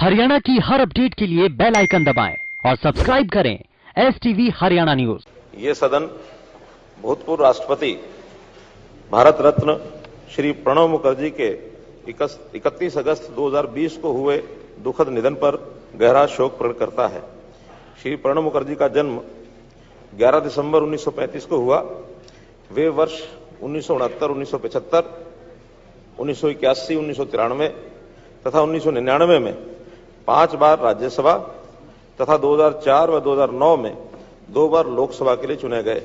हरियाणा की हर अपडेट के लिए बेल आइकन दबाएं और सब्सक्राइब करें STV हरियाणा न्यूज। ये सदन भूतपूर्व राष्ट्रपति भारत रत्न श्री प्रणब मुखर्जी के 31 अगस्त 2020 को हुए दुखद निधन पर गहरा शोक प्रकट करता है। श्री प्रणब मुखर्जी का जन्म 11 दिसंबर 1935 को हुआ। वे वर्ष 1969, 1975, 1981, 1993 तथा 1999 में 5 बार राज्यसभा तथा 2004 व 2009 में 2 बार लोकसभा के लिए चुने गए।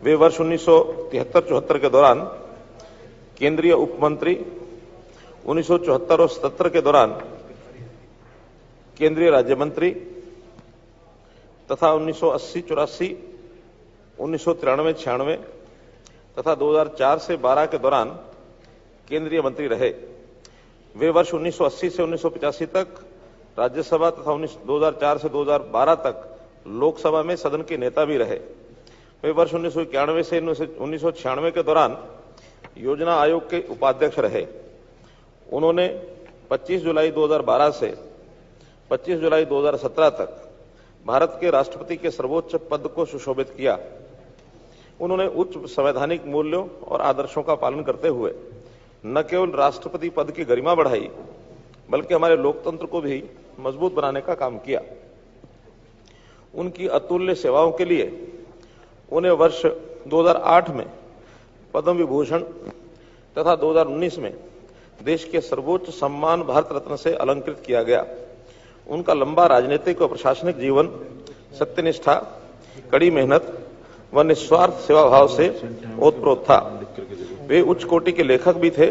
वे वर्ष 1973-74 के दौरान केंद्रीय उप मंत्री, 1974 और 77 के दौरान केंद्रीय राज्य मंत्री तथा 1980-84, 1993-96 तथा 2004 से 12 के दौरान केंद्रीय मंत्री रहे। वे वर्ष 1980 से 1985 तक राज्यसभा तथा 2004 से 2012 तक लोकसभा में सदन के नेता भी रहे। वे वर्ष 1991 से 1996 के दौरान योजना आयोग के उपाध्यक्ष रहे। उन्होंने 25 जुलाई 2012 से 25 जुलाई 2017 तक भारत के राष्ट्रपति के सर्वोच्च पद को सुशोभित किया। उन्होंने उच्च संवैधानिक मूल्यों और आदर्शों का पालन करते हुए न केवल राष्ट्रपति पद की गरिमा बढ़ाई, बल्कि हमारे लोकतंत्र को भी मजबूत बनाने का काम किया। उनकी अतुल्य सेवाओं के लिए उन्हें वर्ष 2008 में पद्म विभूषण तथा 2019 में देश के सर्वोच्च सम्मान भारत रत्न से अलंकृत किया गया। उनका लंबा राजनीतिक और प्रशासनिक जीवन सत्यनिष्ठा, कड़ी मेहनत व निस्वार्थ सेवा भाव से ओतप्रोत था। वे उच्च कोटि के लेखक भी थे।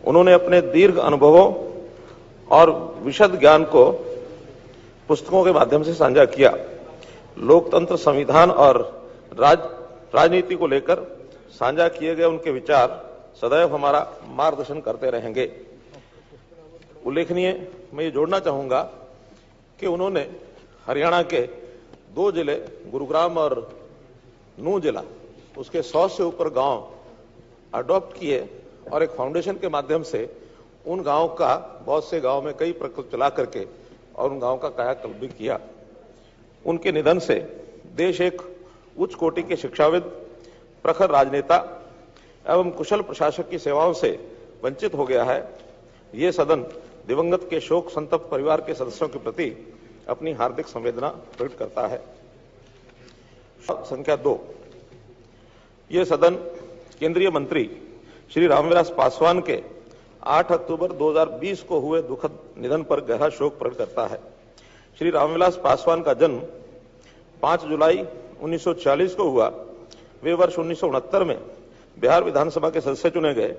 उन्होंने अपने दीर्घ अनुभवों और विशद ज्ञान को पुस्तकों के माध्यम से साझा किया। लोकतंत्र, संविधान और राजनीति को लेकर साझा किए गए उनके विचार सदैव हमारा मार्गदर्शन करते रहेंगे। उल्लेखनीय मैं ये जोड़ना चाहूंगा कि उन्होंने हरियाणा के 2 जिले गुरुग्राम और नूंह जिला, उसके 100 से ऊपर गांव अडॉप्ट किए और एक फाउंडेशन के माध्यम से उन गांव का, बहुत से गांव में कई प्रकल्प चला करके और उन गांव का कायाकल्प भी किया। उनके निधन से देश एक उच्च कोटि के शिक्षाविद, प्रखर राजनेता एवं कुशल प्रशासक की सेवाओं से वंचित हो गया है। ये सदन दिवंगत के शोक संतप्त परिवार के सदस्यों के प्रति अपनी हार्दिक संवेदना प्रकट करता है। संख्या 2, ये सदन केंद्रीय मंत्री श्री रामविलास पासवान के 8 अक्टूबर 2020 को हुए दुखद निधन पर गहरा शोक प्रकट करता है। श्री रामविलास पासवान का जन्म 5 जुलाई 1940 को हुआ। वे वर्ष 1969 में बिहार विधानसभा के सदस्य चुने गए।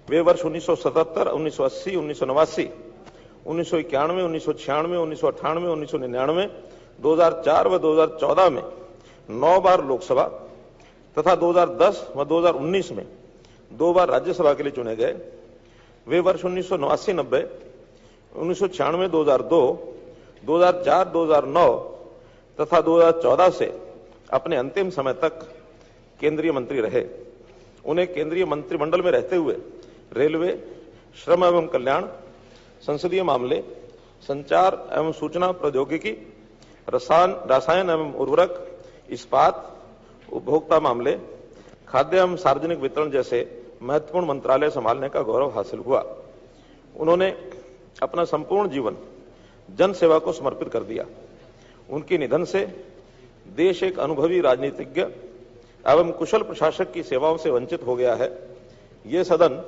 वे वर्ष 1977, 1980, 1989, 1991, 1996, 1998, 1999, 2004 व 2014 में 9 बार लोकसभा तथा 2010 व 2019 में 2 बार राज्यसभा के लिए चुने गए। वे वर्ष 1989-90, 1996, 2002, 2004, 2009 तथा 2014 से अपने अंतिम समय तक केंद्रीय मंत्री रहे। उन्हें केंद्रीय मंत्रिमंडल में रहते हुए रेलवे, श्रम एवं कल्याण, संसदीय मामले, संचार एवं सूचना प्रौद्योगिकी, रसायन एवं उर्वरक, इस्पात, उपभोक्ता मामले, खाद्य एवं सार्वजनिक वितरण जैसे महत्वपूर्ण मंत्रालय संभालने का गौरव हासिल हुआ। उन्होंने अपना संपूर्ण जीवन जन सेवा को समर्पित कर दिया। उनके निधन से देश एक अनुभवी राजनीतिज्ञ एवं कुशल प्रशासक की सेवाओं से वंचित हो गया है। ये सदन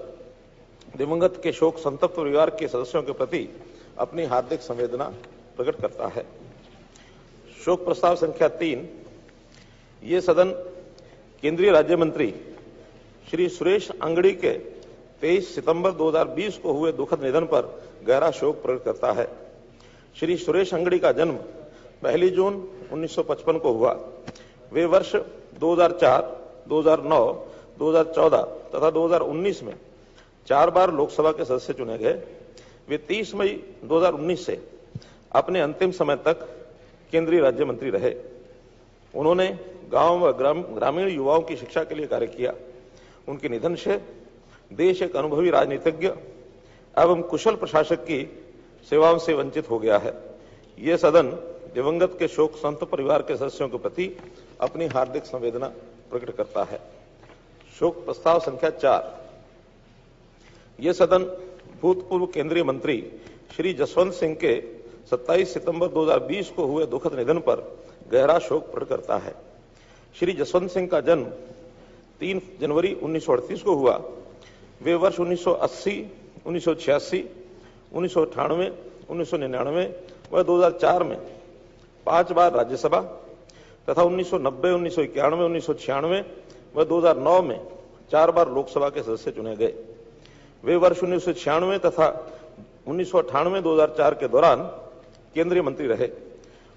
दिवंगत के शोक संतप्त परिवार के सदस्यों के प्रति अपनी हार्दिक संवेदना प्रकट करता है। शोक प्रस्ताव संख्या 3, ये सदन केंद्रीय राज्य मंत्री श्री सुरेश अंगड़ी के 23 सितंबर 2020 को हुए दुखद निधन पर गहरा शोक प्रकट करता है। श्री सुरेश अंगड़ी का जन्म 1 जून 1955 को हुआ। वे वर्ष 2004, 2009, 2014 तथा 2019 में 4 बार लोकसभा के सदस्य चुने गए। वे 30 मई 2019 से अपने अंतिम समय तक केंद्रीय राज्य मंत्री रहे। उन्होंने गांव व ग्रामीण युवाओं की शिक्षा के लिए कार्य किया। उनके निधन से देश एक अनुभवी राजनीतिज्ञ एवं कुशल प्रशासक की सेवाओं से वंचित हो गया है। ये सदन दिवंगत के शोक संतप्त परिवार के सदस्यों के प्रति अपनी हार्दिक संवेदना प्रकट करता है। शोक प्रस्ताव संख्या 4। यह सदन भूतपूर्व केंद्रीय मंत्री श्री जसवंत सिंह के 27 सितंबर 2020 को हुए दुखद निधन पर गहरा शोक प्रकट करता है। श्री जसवंत सिंह का जन्म 3 जनवरी 1938 को हुआ। वे वर्ष 1980, 1986, 1998, 1999 व 2004 में 5 बार राज्यसभा तथा 1990, 1991, 1996 व 2009 में 4 बार लोकसभा के सदस्य चुने गए। वे वर्ष 1996 तथा 1998, 2004 के दौरान केंद्रीय मंत्री रहे।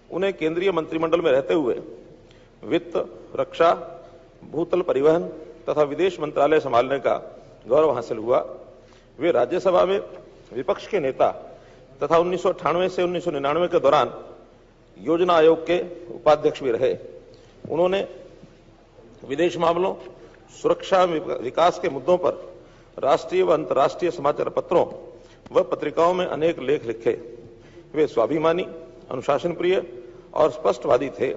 उन्हें केंद्रीय मंत्रिमंडल में रहते हुए वित्त, रक्षा, भूतल परिवहन तथा विदेश मंत्रालय संभालने का गौरव हासिल हुआ। वे राज्यसभा में विपक्ष के नेता तथा 1998 से 1999 के दौरान योजना आयोग के उपाध्यक्ष भी रहे। उन्होंने विदेश मामलों, सुरक्षा, विकास के मुद्दों पर राष्ट्रीय व अंतर्राष्ट्रीय समाचार पत्रों व पत्रिकाओं में अनेक लेख लिखे। वे स्वाभिमानी, अनुशासन प्रिय और स्पष्टवादी थे।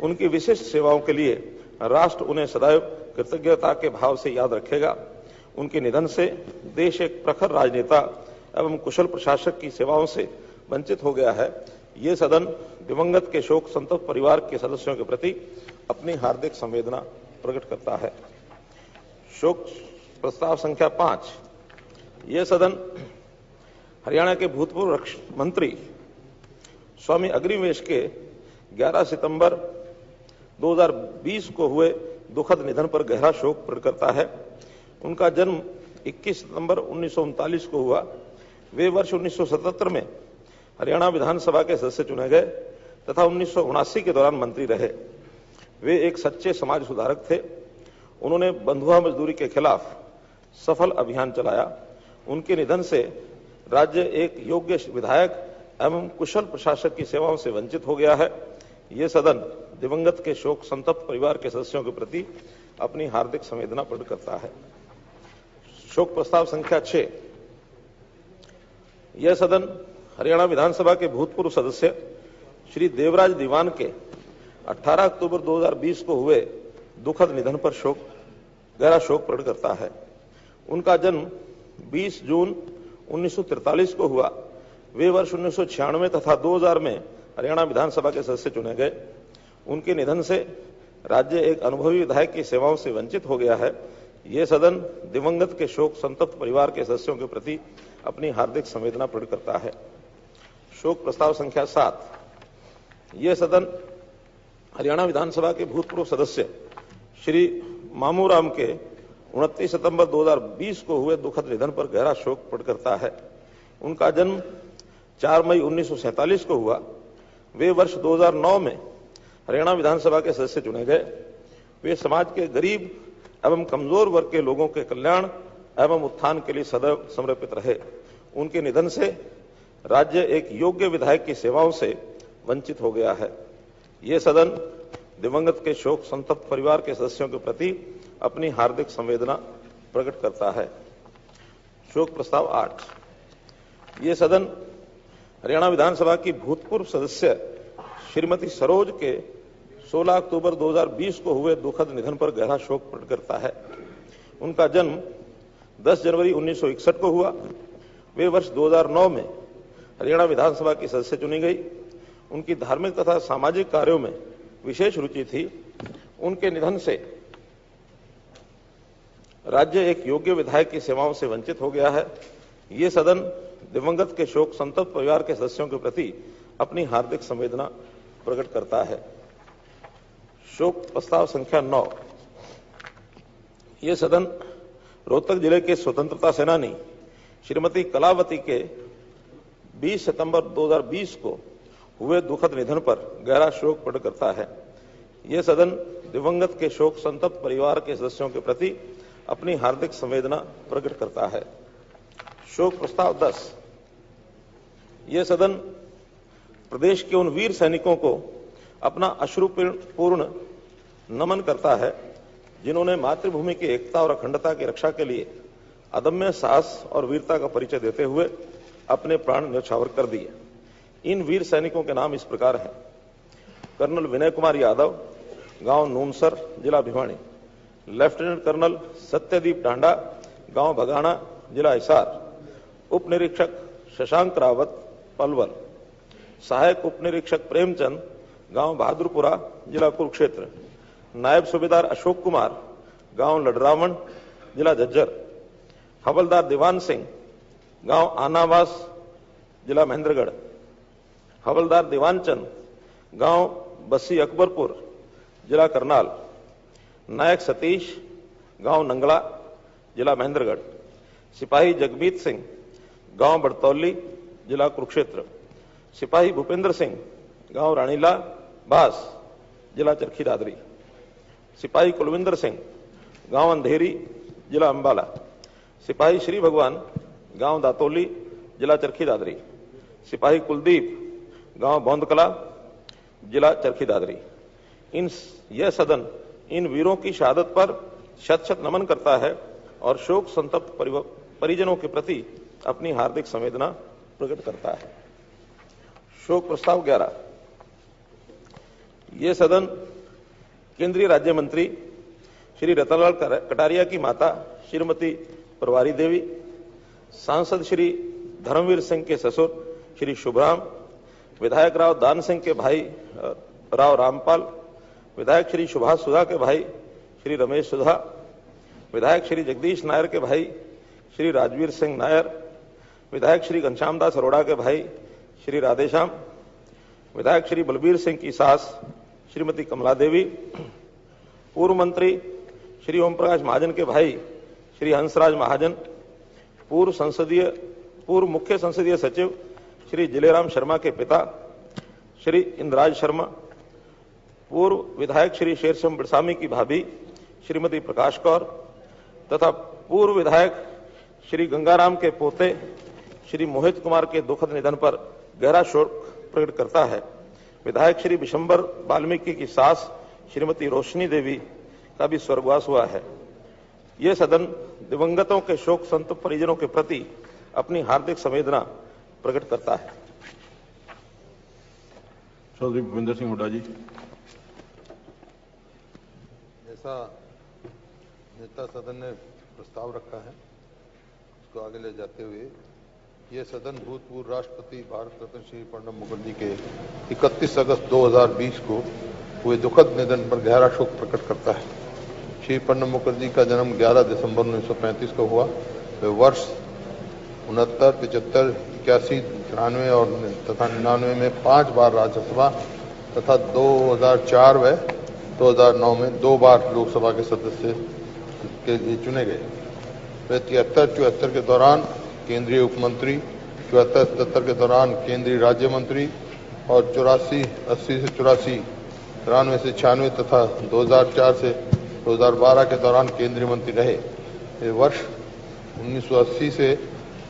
उनकी विशिष्ट सेवाओं के लिए राष्ट्र उन्हें सदैव कृतज्ञता के भाव से याद रखेगा। उनके निधन से देश एक प्रखर राजनेता एवं कुशल प्रशासक की सेवाओं से वंचित हो गया है। ये सदन दिवंगत के शोक संतप्त परिवार के सदस्यों के प्रति अपनी हार्दिक संवेदना प्रकट करता है। शोक प्रस्ताव संख्या 5। यह सदन हरियाणा के भूतपूर्व रक्षा मंत्री स्वामी अग्निवेश के 11 सितंबर 2020 को हुए दुखद निधन पर गहरा शोक प्रकट करता है। उनका जन्म 21 सितंबर 1939 को हुआ। वे वर्ष 1977 में हरियाणा विधानसभा के सदस्य चुने गए तथा 1979 के दौरान मंत्री रहे। वे एक सच्चे समाज सुधारक थे। उन्होंने बंधुआ मजदूरी के खिलाफ सफल अभियान चलाया। उनके निधन से राज्य एक योग्य विधायक एवं कुशल प्रशासक की सेवाओं से वंचित हो गया है। ये सदन दिवंगत के शोक संतप्त परिवार के सदस्यों के प्रति अपनी हार्दिक संवेदना प्रकट करता है। शोक प्रस्ताव संख्या 6। यह सदन हरियाणा विधानसभा के भूतपूर्व सदस्य श्री देवराज दीवान के 18 अक्टूबर 2020 को हुए दुखद निधन पर गहरा शोक प्रकट करता है। उनका जन्म 20 जून 1943 को हुआ। वे वर्ष 1996 तथा 2000 में हरियाणा विधानसभा के सदस्य चुने गए। उनके निधन से राज्य एक अनुभवी विधायक की सेवाओं से वंचित हो गया है। ये सदन दिवंगत के शोक संतप्त परिवार के सदस्यों के प्रति अपनी हार्दिक संवेदना प्रकट करता है। शोक प्रस्ताव संख्या 7। यह सदन हरियाणा विधानसभा के भूतपूर्व सदस्य श्री मामूराम के 29 सितंबर 2020 को हुए दुखद निधन पर गहरा शोक प्रकट करता है। उनका जन्म 4 मई 1947 को हुआ। वे वर्ष 2009 में हरियाणा विधानसभा के सदस्य चुने गए। वे समाज के गरीब एवं कमजोर वर्ग के लोगों के कल्याण एवं उत्थान के लिए सदैव समर्पित रहे। उनके निधन से राज्य एक योग्य विधायक की सेवाओं से वंचित हो गया है। ये सदन दिवंगत के शोक संतप्त परिवार के सदस्यों के प्रति अपनी हार्दिक संवेदना प्रकट करता है। शोक प्रस्ताव 8। ये सदन हरियाणा विधानसभा की भूतपूर्व सदस्य श्रीमती सरोज के 16 अक्टूबर 2020 को हुए दुखद निधन पर गहरा शोक प्रकट करता है। उनका जन्म 10 जनवरी 1961 को हुआ। वे वर्ष 2009 में हरियाणा विधानसभा की सदस्य चुनी गई। उनकी धार्मिक तथा सामाजिक कार्यों में विशेष रुचि थी। उनके निधन से राज्य एक योग्य विधायक की सेवाओं से वंचित हो गया है। ये सदन दिवंगत के शोक संतप्त परिवार के सदस्यों के प्रति अपनी हार्दिक संवेदना प्रकट करता है। शोक प्रस्ताव संख्या 9। यह सदन रोहतक जिले के स्वतंत्रता सेनानी श्रीमती कलावती के 20 सितंबर 2020 को हुए दुखद निधन पर गहरा शोक प्रकट करता है। यह सदन दिवंगत के शोक संतप्त परिवार के सदस्यों के प्रति अपनी हार्दिक संवेदना प्रकट करता है। शोक प्रस्ताव 10। यह सदन प्रदेश के उन वीर सैनिकों को अपना अश्रुपूर्ण नमन करता है जिन्होंने मातृभूमि की एकता और अखंडता की रक्षा के लिए अदम्य साहस और वीरता का परिचय देते हुए अपने प्राण न्यौछावर कर दिए। इन वीर सैनिकों के नाम इस प्रकार हैं: कर्नल विनय कुमार यादव, गांव नूनसर, जिला भिवानी; लेफ्टिनेंट कर्नल सत्यदीप डांडा, गांव भगाना, जिला हिसार; उप निरीक्षक शशांक रावत, पलवल; सहायक उप निरीक्षक प्रेमचंद, गांव बहादुरपुरा, जिला कुरुक्षेत्र; नायब सूबेदार अशोक कुमार, गांव लडरावण, जिला झज्जर; हवलदार दीवान सिंह, गांव आनावास, जिला महेंद्रगढ़; हवलदार दीवानचंद, गांव बस्सी अकबरपुर, जिला करनाल; नायक सतीश, गांव नंगला, जिला महेंद्रगढ़; सिपाही जगमीत सिंह, गांव बड़तौली, जिला कुरुक्षेत्र; सिपाही भूपेंद्र सिंह, गांव रानीला बास, जिला चरखी दादरी; सिपाही कुलविंदर सिंह, गांव अंधेरी, जिला अंबाला; सिपाही श्री भगवान, गांव दातोली, जिला चरखी दादरी; सिपाही कुलदीप, गांव बौंदकला, जिला चरखी दादरी। यह सदन इन वीरों की शहादत पर शत शत नमन करता है और शोक संतप्त परिजनों के प्रति अपनी हार्दिक संवेदना प्रकट करता है। शोक प्रस्ताव 11। यह सदन केंद्रीय राज्य मंत्री श्री रतनलाल कटारिया की माता श्रीमती परवारी देवी, सांसद श्री धर्मवीर सिंह के ससुर श्री शुभराम, विधायक राव दान सिंह के भाई राव रामपाल, विधायक श्री सुभाष सुधा के भाई श्री रमेश सुधा, विधायक श्री जगदीश नायर के भाई श्री राजवीर सिंह नायर, विधायक श्री घनश्याम दास अरोड़ा के भाई श्री राधेश्याम, विधायक श्री बलबीर सिंह की सास श्रीमती कमला देवी, पूर्व मंत्री श्री ओम प्रकाश महाजन के भाई श्री हंसराज महाजन, पूर्व मुख्य संसदीय सचिव श्री जिलेराम शर्मा के पिता श्री इंद्राज शर्मा, पूर्व विधायक श्री शेरसिंह बिरसामी की भाभी श्रीमती प्रकाश कौर तथा पूर्व विधायक श्री गंगाराम के पोते श्री मोहित कुमार के दुखद निधन पर गहरा शोक प्रकट करता है। विधायक श्री विशंबर वाल्मीकि की सास श्रीमती रोशनी देवी का भी स्वर्गवास हुआ है। यह सदन दिवंगतों के शोक संतप्त परिजनों के प्रति अपनी हार्दिक संवेदना प्रकट करता है। चौधरी भूपेंद्र सिंह हुड्डा जी। जैसा नेता सदन ने प्रस्ताव रखा है उसको आगे ले जाते हुए यह सदन भूतपूर्व राष्ट्रपति भारत रत्न श्री प्रणब मुखर्जी के 31 अगस्त 2020 को हुए दुखद निधन पर गहरा शोक प्रकट करता है। श्री प्रणब मुखर्जी का जन्म 11 दिसंबर 1935 को हुआ। वे वर्ष 69, 75, 81, 93 और तथा 99 में 5 बार राज्यसभा तथा 2004 व 2009 में 2 बार लोकसभा के सदस्य के लिए चुने गए। वे 73-74 के दौरान केंद्रीय उपमंत्री, 74-77 के दौरान केंद्रीय राज्य मंत्री और 80 से 84, 93 से 96 तथा 2004 से 2012 के दौरान केंद्रीय मंत्री रहे। वे वर्ष 1980 से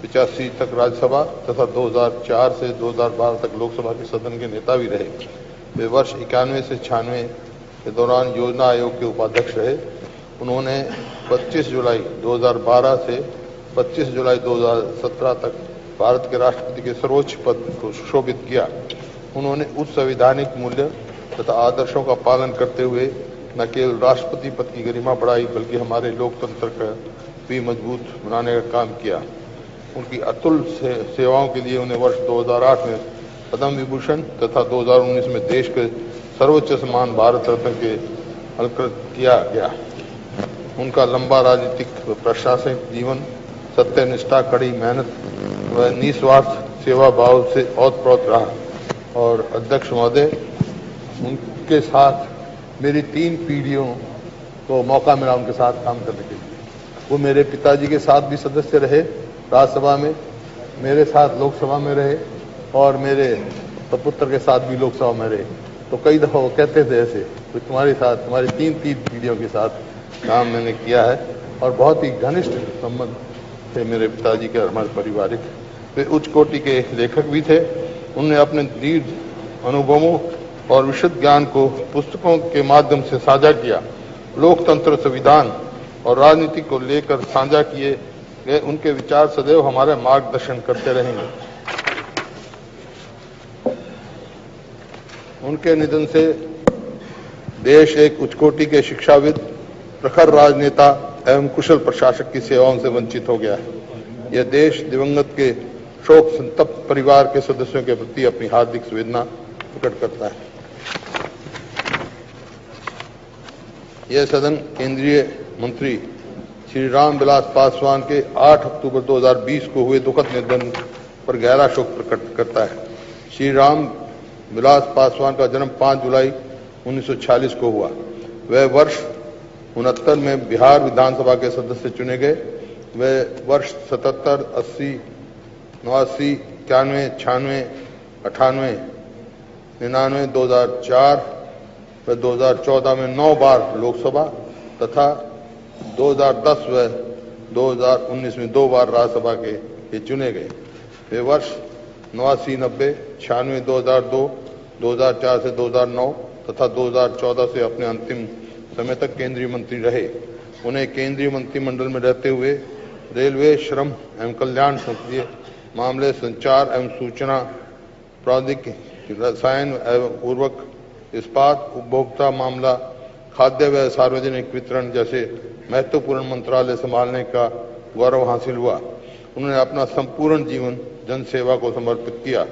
85 तक राज्यसभा तथा 2004 से 2012 तक लोकसभा के सदन के नेता भी रहे। वे वर्ष 91 से 96 के दौरान योजना आयोग के उपाध्यक्ष रहे। उन्होंने 25 जुलाई 2012 से 25 जुलाई 2017 तक भारत के राष्ट्रपति के सर्वोच्च पद को सुशोभित किया। उन्होंने उच्च संवैधानिक मूल्य तथा आदर्शों का पालन करते हुए न केवल राष्ट्रपति पद की गरिमा बढ़ाई बल्कि हमारे लोकतंत्र का भी मजबूत बनाने का काम किया। उनकी अतुल सेवाओं के लिए उन्हें वर्ष 2008 में पद्म विभूषण तथा 2019 में देश के सर्वोच्च सम्मान भारत रत्न के अलंकृत किया गया। उनका लंबा राजनीतिक व प्रशासनिक जीवन सत्यनिष्ठा, कड़ी मेहनत व निस्वार्थ सेवा भाव से ओतप्रोत रहा। और अध्यक्ष महोदय, उनके साथ मेरी 3 पीढ़ियों को मौका मिला उनके साथ काम करने के लिए। वो मेरे पिताजी के साथ भी सदस्य रहे राज्यसभा में, मेरे साथ लोकसभा में रहे और मेरे सपुत्र के साथ भी लोकसभा में रहे। तो कई दफा वो कहते थे ऐसे तो तुम्हारे साथ, तुम्हारी 3 पीढ़ियों के साथ काम मैंने किया है और बहुत ही घनिष्ठ संबंध थे मेरे पिताजी के और हमारे पारिवारिक। वे उच्च कोटि के लेखक भी थे। उन्होंने अपने दीर्घ अनुभवों और विशुद्ध ज्ञान को पुस्तकों के माध्यम से साझा किया। लोकतंत्र, संविधान और राजनीति को लेकर साझा किए गए उनके विचार सदैव हमारे मार्गदर्शन करते रहेंगे। उनके निधन से देश एक उच्चकोटि के शिक्षाविद, प्रखर राजनेता एवं कुशल प्रशासक की सेवाओं से वंचित हो गया है। यह देश दिवंगत के शोक संतप्त परिवार के सदस्यों के प्रति अपनी हार्दिक संवेदना प्रकट करता है। यह सदन केंद्रीय मंत्री श्री रामविलास पासवान के 8 अक्टूबर 2020 को हुए दुखद निधन पर गहरा शोक प्रकट करता है। श्री रामविलास पासवान का जन्म 5 जुलाई 1946 को हुआ। वह वर्ष 69 में बिहार विधानसभा के सदस्य चुने गए। वह वर्ष 77, 80, 89, 91, 96, 98, 99, 2004 व 2014 में 9 बार लोकसभा तथा 2010 व 2019 में 2 बार राज्यसभा के लिए चुने गए। वे वर्ष 89, 90, 96, 2002, 2004 से 2009 तथा 2014 से अपने अंतिम समय तक केंद्रीय मंत्री रहे। उन्हें केंद्रीय मंत्रिमंडल में रहते हुए रेलवे, श्रम एवं कल्याण, संसदीय मामले, संचार एवं सूचना प्रौद्योगिकी, रसायन एवं उर्वरक, इस्पात, उपभोक्ता मामला, खाद्य व सार्वजनिक वितरण जैसे महत्वपूर्ण मंत्रालय संभालने का गौरव हासिल हुआ। उन्होंने अपना संपूर्ण जीवन जन सेवा को समर्पित किया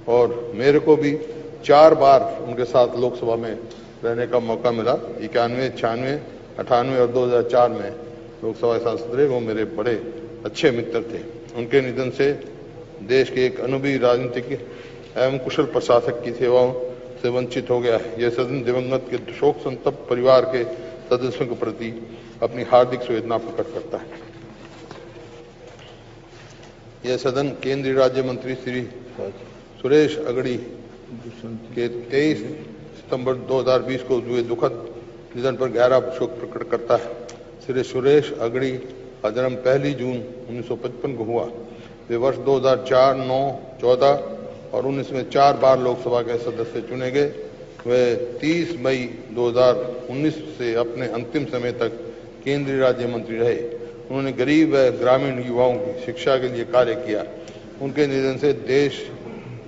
और मेरे को भी 4 बार उनके साथ लोकसभा में रहने का मौका मिला। 91, 96, 98 और 2004 में लोकसभा सांसद रहे। वो मेरे बड़े अच्छे मित्र थे। उनके निधन से देश के एक अनुभवी राजनीतिक एवं कुशल प्रशासक की सेवाओं से वंचित हो गया है। यह सदन दिवंगत के शोक संतप्त परिवार के सदस्यों के प्रति अपनी हार्दिक संवेदना प्रकट करता है। यह सदन केंद्रीय राज्य मंत्री श्री सुरेश अगड़ी के 23 सितंबर 2020 को हुए दुखद निधन पर गहरा शोक प्रकट करता है। श्री सुरेश अगड़ी का जन्म 1 जून 1955 को हुआ। वे वर्ष 2004, 9, 14 और 19 में 4 बार लोकसभा के सदस्य चुने गए। वे 30 मई 2019 से अपने अंतिम समय तक केंद्रीय राज्य मंत्री रहे। उन्होंने गरीब व ग्रामीण युवाओं की शिक्षा के लिए कार्य किया। उनके निधन से देश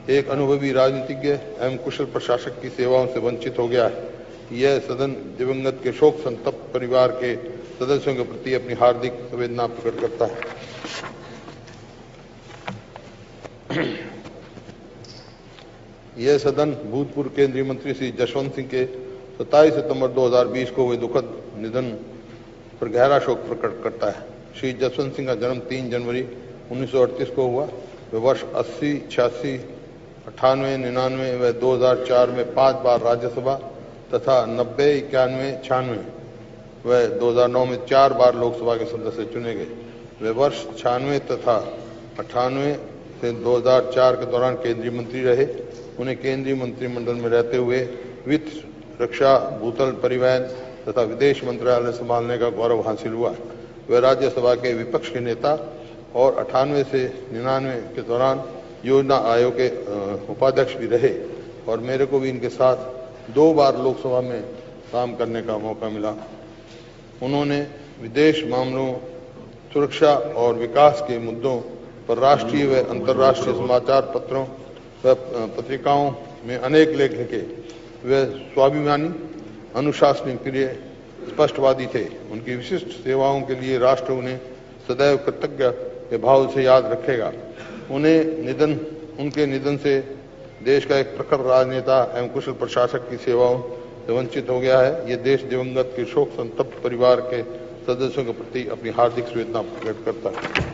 एक अनुभवी राजनीतिज्ञ एवं कुशल प्रशासक की सेवाओं से वंचित हो गया है। यह सदन दिवंगत के शोक संतप्त परिवार के सदस्यों के प्रति अपनी हार्दिक संवेदना प्रकट करता है। यह सदन भूतपूर्व केंद्रीय मंत्री श्री जसवंत सिंह के 27 सितंबर 2020 को हुए दुखद निधन पर गहरा शोक प्रकट करता है। श्री जसवंत सिंह का जन्म 3 जनवरी 1938 को हुआ। वे वर्ष 80, 86, 98, 99 व 2004 में 5 बार राज्यसभा तथा 90, 91, 96 व 2009 में 4 बार लोकसभा के सदस्य चुने गए। वे वर्ष 96 तथा 98 से 2004 के दौरान केंद्रीय मंत्री रहे। उन्हें केंद्रीय मंत्रिमंडल में रहते हुए वित्त, रक्षा, भूतल परिवहन तथा विदेश मंत्रालय संभालने का गौरव हासिल हुआ। वे राज्यसभा के विपक्ष के नेता और 98 से 99 के दौरान योजना आयोग के उपाध्यक्ष भी रहे और मेरे को भी इनके साथ 2 बार लोकसभा में काम करने का मौका मिला। उन्होंने विदेश मामलों, सुरक्षा और विकास के मुद्दों पर राष्ट्रीय व अंतर्राष्ट्रीय समाचार पत्रों व पत्रिकाओं में अनेक लेख लिखे। वे स्वाभिमानी, अनुशासनीय, प्रिय, स्पष्टवादी थे। उनकी विशिष्ट सेवाओं के लिए राष्ट्र उन्हें सदैव कृतज्ञ के भाव से याद रखेगा। उनके निधन से देश का एक प्रखर राजनेता एवं कुशल प्रशासक की सेवाओं से वंचित हो गया है। यह देश दिवंगत के शोक संतप्त परिवार के सदस्यों के प्रति अपनी हार्दिक संवेदना प्रकट करता है।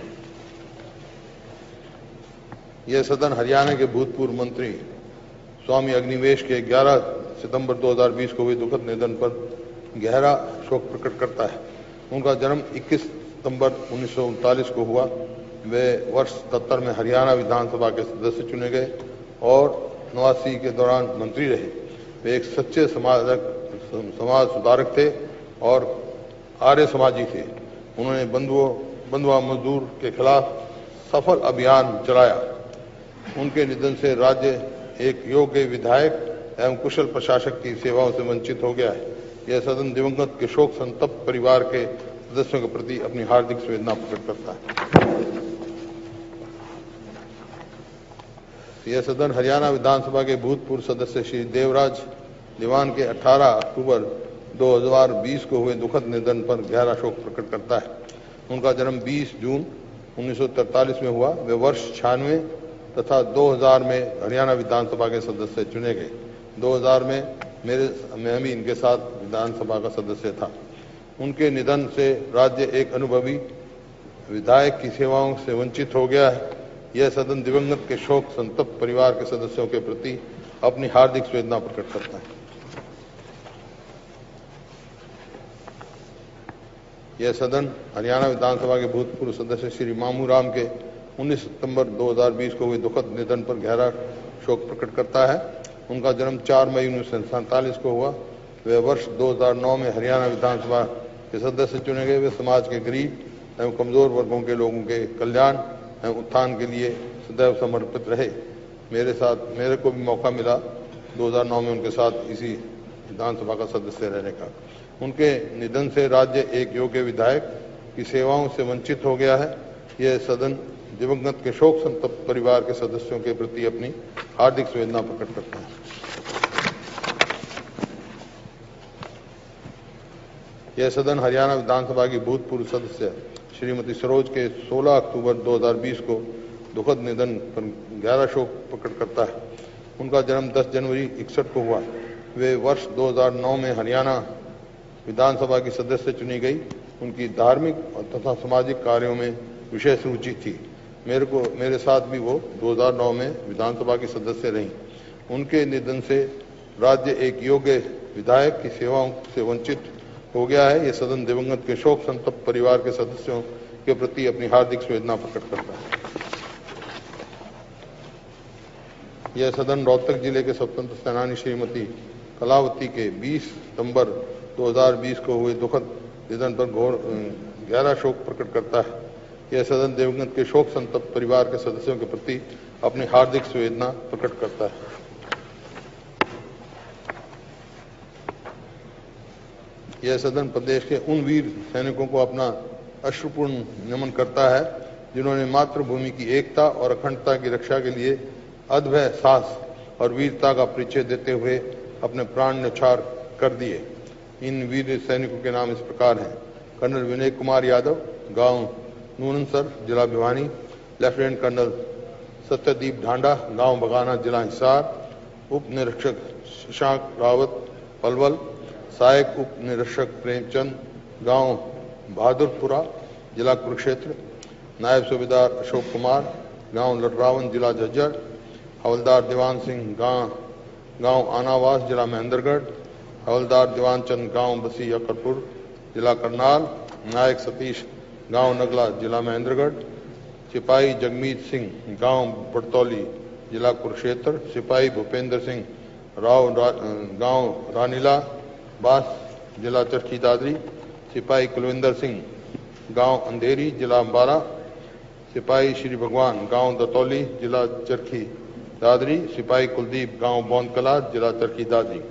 यह सदन हरियाणा के भूतपूर्व मंत्री स्वामी अग्निवेश के 11 सितंबर 2020 को हुए दुखद निधन पर गहरा शोक प्रकट करता है। उनका जन्म 21 सितंबर 1939 को हुआ। वे वर्ष 77 में हरियाणा विधानसभा के सदस्य चुने गए और 89 के दौरान मंत्री रहे। वे एक सच्चे समाज सुधारक थे और आर्य समाजी थे। उन्होंने बंधुआ मजदूर के खिलाफ सफल अभियान चलाया। उनके निधन से राज्य एक योग्य विधायक एवं कुशल प्रशासक की सेवाओं से वंचित हो गया है। यह सदन दिवंगत के शोक संतप्त परिवार के सदस्यों के प्रति अपनी हार्दिक संवेदना प्रकट करता है। यह सदन हरियाणा विधानसभा के भूतपूर्व सदस्य श्री देवराज दीवान के 18 अक्टूबर 2020 को हुए दुखद निधन पर गहरा शोक प्रकट करता है। उनका जन्म 20 जून 1943 में हुआ। वे वर्ष 96 तथा 2000 में हरियाणा विधानसभा के सदस्य चुने गए। 2000 में मैं भी इनके साथ विधानसभा का सदस्य था। उनके निधन से राज्य एक अनुभवी विधायक की सेवाओं से वंचित हो गया है। यह सदन दिवंगत के शोक संतप्त परिवार के सदस्यों के प्रति अपनी हार्दिक संवेदना प्रकट करता है। यह सदन हरियाणा विधानसभा के भूतपूर्व सदस्य श्री मामू राम के 19 सितंबर 2020 को हुए दुखद निधन पर गहरा शोक प्रकट करता है। उनका जन्म 4 मई 1947 को हुआ। वे वर्ष 2009 में हरियाणा विधानसभा के सदस्य चुने गए। वे समाज के गरीब एवं कमजोर वर्गों के लोगों के कल्याण एवं उत्थान के लिए सदैव समर्पित रहे। मेरे को भी मौका मिला 2009 में उनके साथ इसी विधानसभा का सदस्य रहने का। उनके निधन से राज्य एक योग्य विधायक की सेवाओं से वंचित हो गया है। यह सदन दिवंगत के शोक संतप्त परिवार के सदस्यों के प्रति अपनी हार्दिक संवेदना प्रकट करता है। यह सदन हरियाणा विधानसभा की भूतपूर्व सदस्य श्रीमती सरोज के 16 अक्टूबर 2020 को दुखद निधन पर गहरा शोक प्रकट करता है। उनका जन्म 10 जनवरी 61 को हुआ। वे वर्ष 2009 में हरियाणा विधानसभा की सदस्य चुनी गई। उनकी धार्मिक तथा सामाजिक कार्यों में विशेष रुचि थी। मेरे साथ भी वो 2009 में विधानसभा की सदस्य रहीं। उनके निधन से राज्य एक योग्य विधायक की सेवाओं से वंचित हो गया है। यह सदन दिवंगत के शोक संतप्त परिवार के सदस्यों के प्रति अपनी हार्दिक संवेदना प्रकट करता है। यह सदन रोहतक जिले के स्वतंत्र सेनानी श्रीमती कलावती के 20 सितंबर 2020 को हुए दुखद निधन पर गहरा शोक प्रकट करता है। यह सदन दिवंगत के शोक संतप्त परिवार के सदस्यों के प्रति अपनी हार्दिक संवेदना प्रकट करता है। यह सदन प्रदेश के उन वीर सैनिकों को अपना अश्रुपूर्ण नमन करता है जिन्होंने मातृभूमि की एकता और अखंडता की रक्षा के लिए अद्भुत साहस और वीरता का परिचय देते हुए अपने प्राण न्यौछावर कर दिए। इन वीर सैनिकों के नाम इस प्रकार हैं: कर्नल विनय कुमार यादव, गांव नूनसर, जिला भिवानी; लेफ्टिनेंट कर्नल सत्यदीप ढांडा, गांव बगाना, जिला हिसार; उप निरीक्षक शशांक रावत, पलवल; सहायक उप निरीक्षक प्रेमचंद, गांव बहादुरपुरा, जिला कुरुक्षेत्र; नायब सूबेदार अशोक कुमार, गांव लटरावन, जिला झज्जर; हवलदार दीवान सिंह, गांव आनावास, जिला महेंद्रगढ़; हवलदार दीवान चंद, गांव बसी अकरपुर, जिला करनाल; नायक सतीश, गांव नगला, जिला महेंद्रगढ़; सिपाही जगमीत सिंह, गांव बड़तौली, जिला कुरुक्षेत्र; सिपाही भूपेंद्र सिंह राव, गांव रानीला बास, जिला चरखी दादरी; सिपाही कुलविंदर सिंह, गांव अंधेरी, जिला अम्बाला; सिपाही श्री भगवान, गांव दतौली, जिला चरखी दादरी; सिपाही कुलदीप, गांव बौंदकला, जिला चरखी दादरी।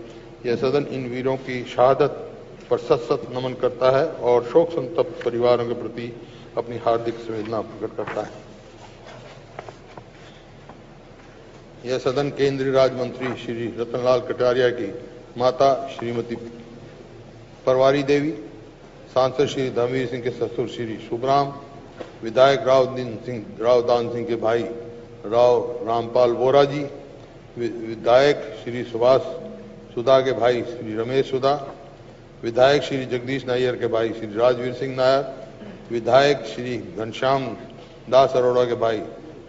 यह सदन इन वीरों की शहादत पर सत नमन करता है और शोक संतप्त परिवारों के प्रति अपनी हार्दिक संवेदना प्रकट करता है। यह सदन केंद्रीय राज्य मंत्री श्री रतनलाल कटारिया की माता श्रीमती परवारी देवी, सांसद श्री धर्मवीर सिंह के ससुर श्री शुभराम, विधायक राव दान सिंह के भाई राव रामपाल वोरा जी, विधायक श्री सुभाष सुधा के भाई श्री रमेश सुधा, विधायक श्री जगदीश नायर के भाई श्री राजवीर सिंह नायर, विधायक श्री घनश्याम दास अरोड़ा के भाई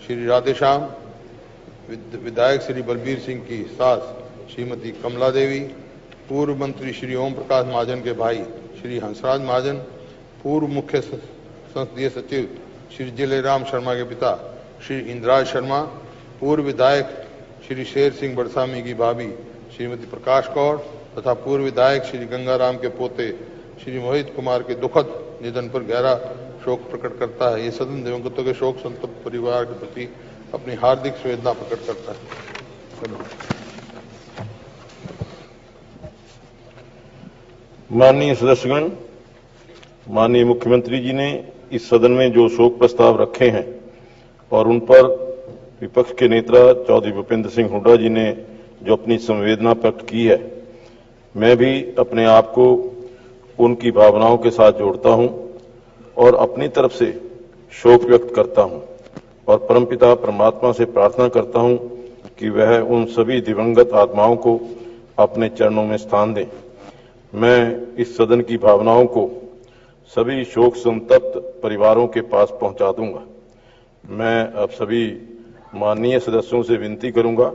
श्री राधेश्याम, विधायक श्री बलबीर सिंह की सास श्रीमती कमला देवी, पूर्व मंत्री श्री ओम प्रकाश महाजन के भाई श्री हंसराज महाजन, पूर्व मुख्य संसदीय सचिव श्री जिलेराम शर्मा के पिता श्री इंद्राज शर्मा, पूर्व विधायक श्री शेर सिंह बड़सामी की भाभी श्रीमती प्रकाश कौर तथा पूर्व विधायक श्री गंगाराम के पोते श्री मोहित कुमार के दुखद निधन पर गहरा शोक प्रकट करता है। ये सदन दिवंगतों के शोक संतप्त परिवार के प्रति अपनी हार्दिक संवेदना प्रकट करता है। माननीय सदस्यगण, माननीय मुख्यमंत्री जी ने इस सदन में जो शोक प्रस्ताव रखे हैं और उन पर विपक्ष के नेता चौधरी भूपेंद्र सिंह हुड्डा जी ने जो अपनी संवेदना प्रकट की है, मैं भी अपने आप को उनकी भावनाओं के साथ जोड़ता हूं और अपनी तरफ से शोक व्यक्त करता हूं और परमपिता परमात्मा से प्रार्थना करता हूं कि वह उन सभी दिवंगत आत्माओं को अपने चरणों में स्थान दें। मैं इस सदन की भावनाओं को सभी शोक संतप्त परिवारों के पास पहुंचा दूंगा। मैं अब सभी माननीय सदस्यों से विनती करूंगा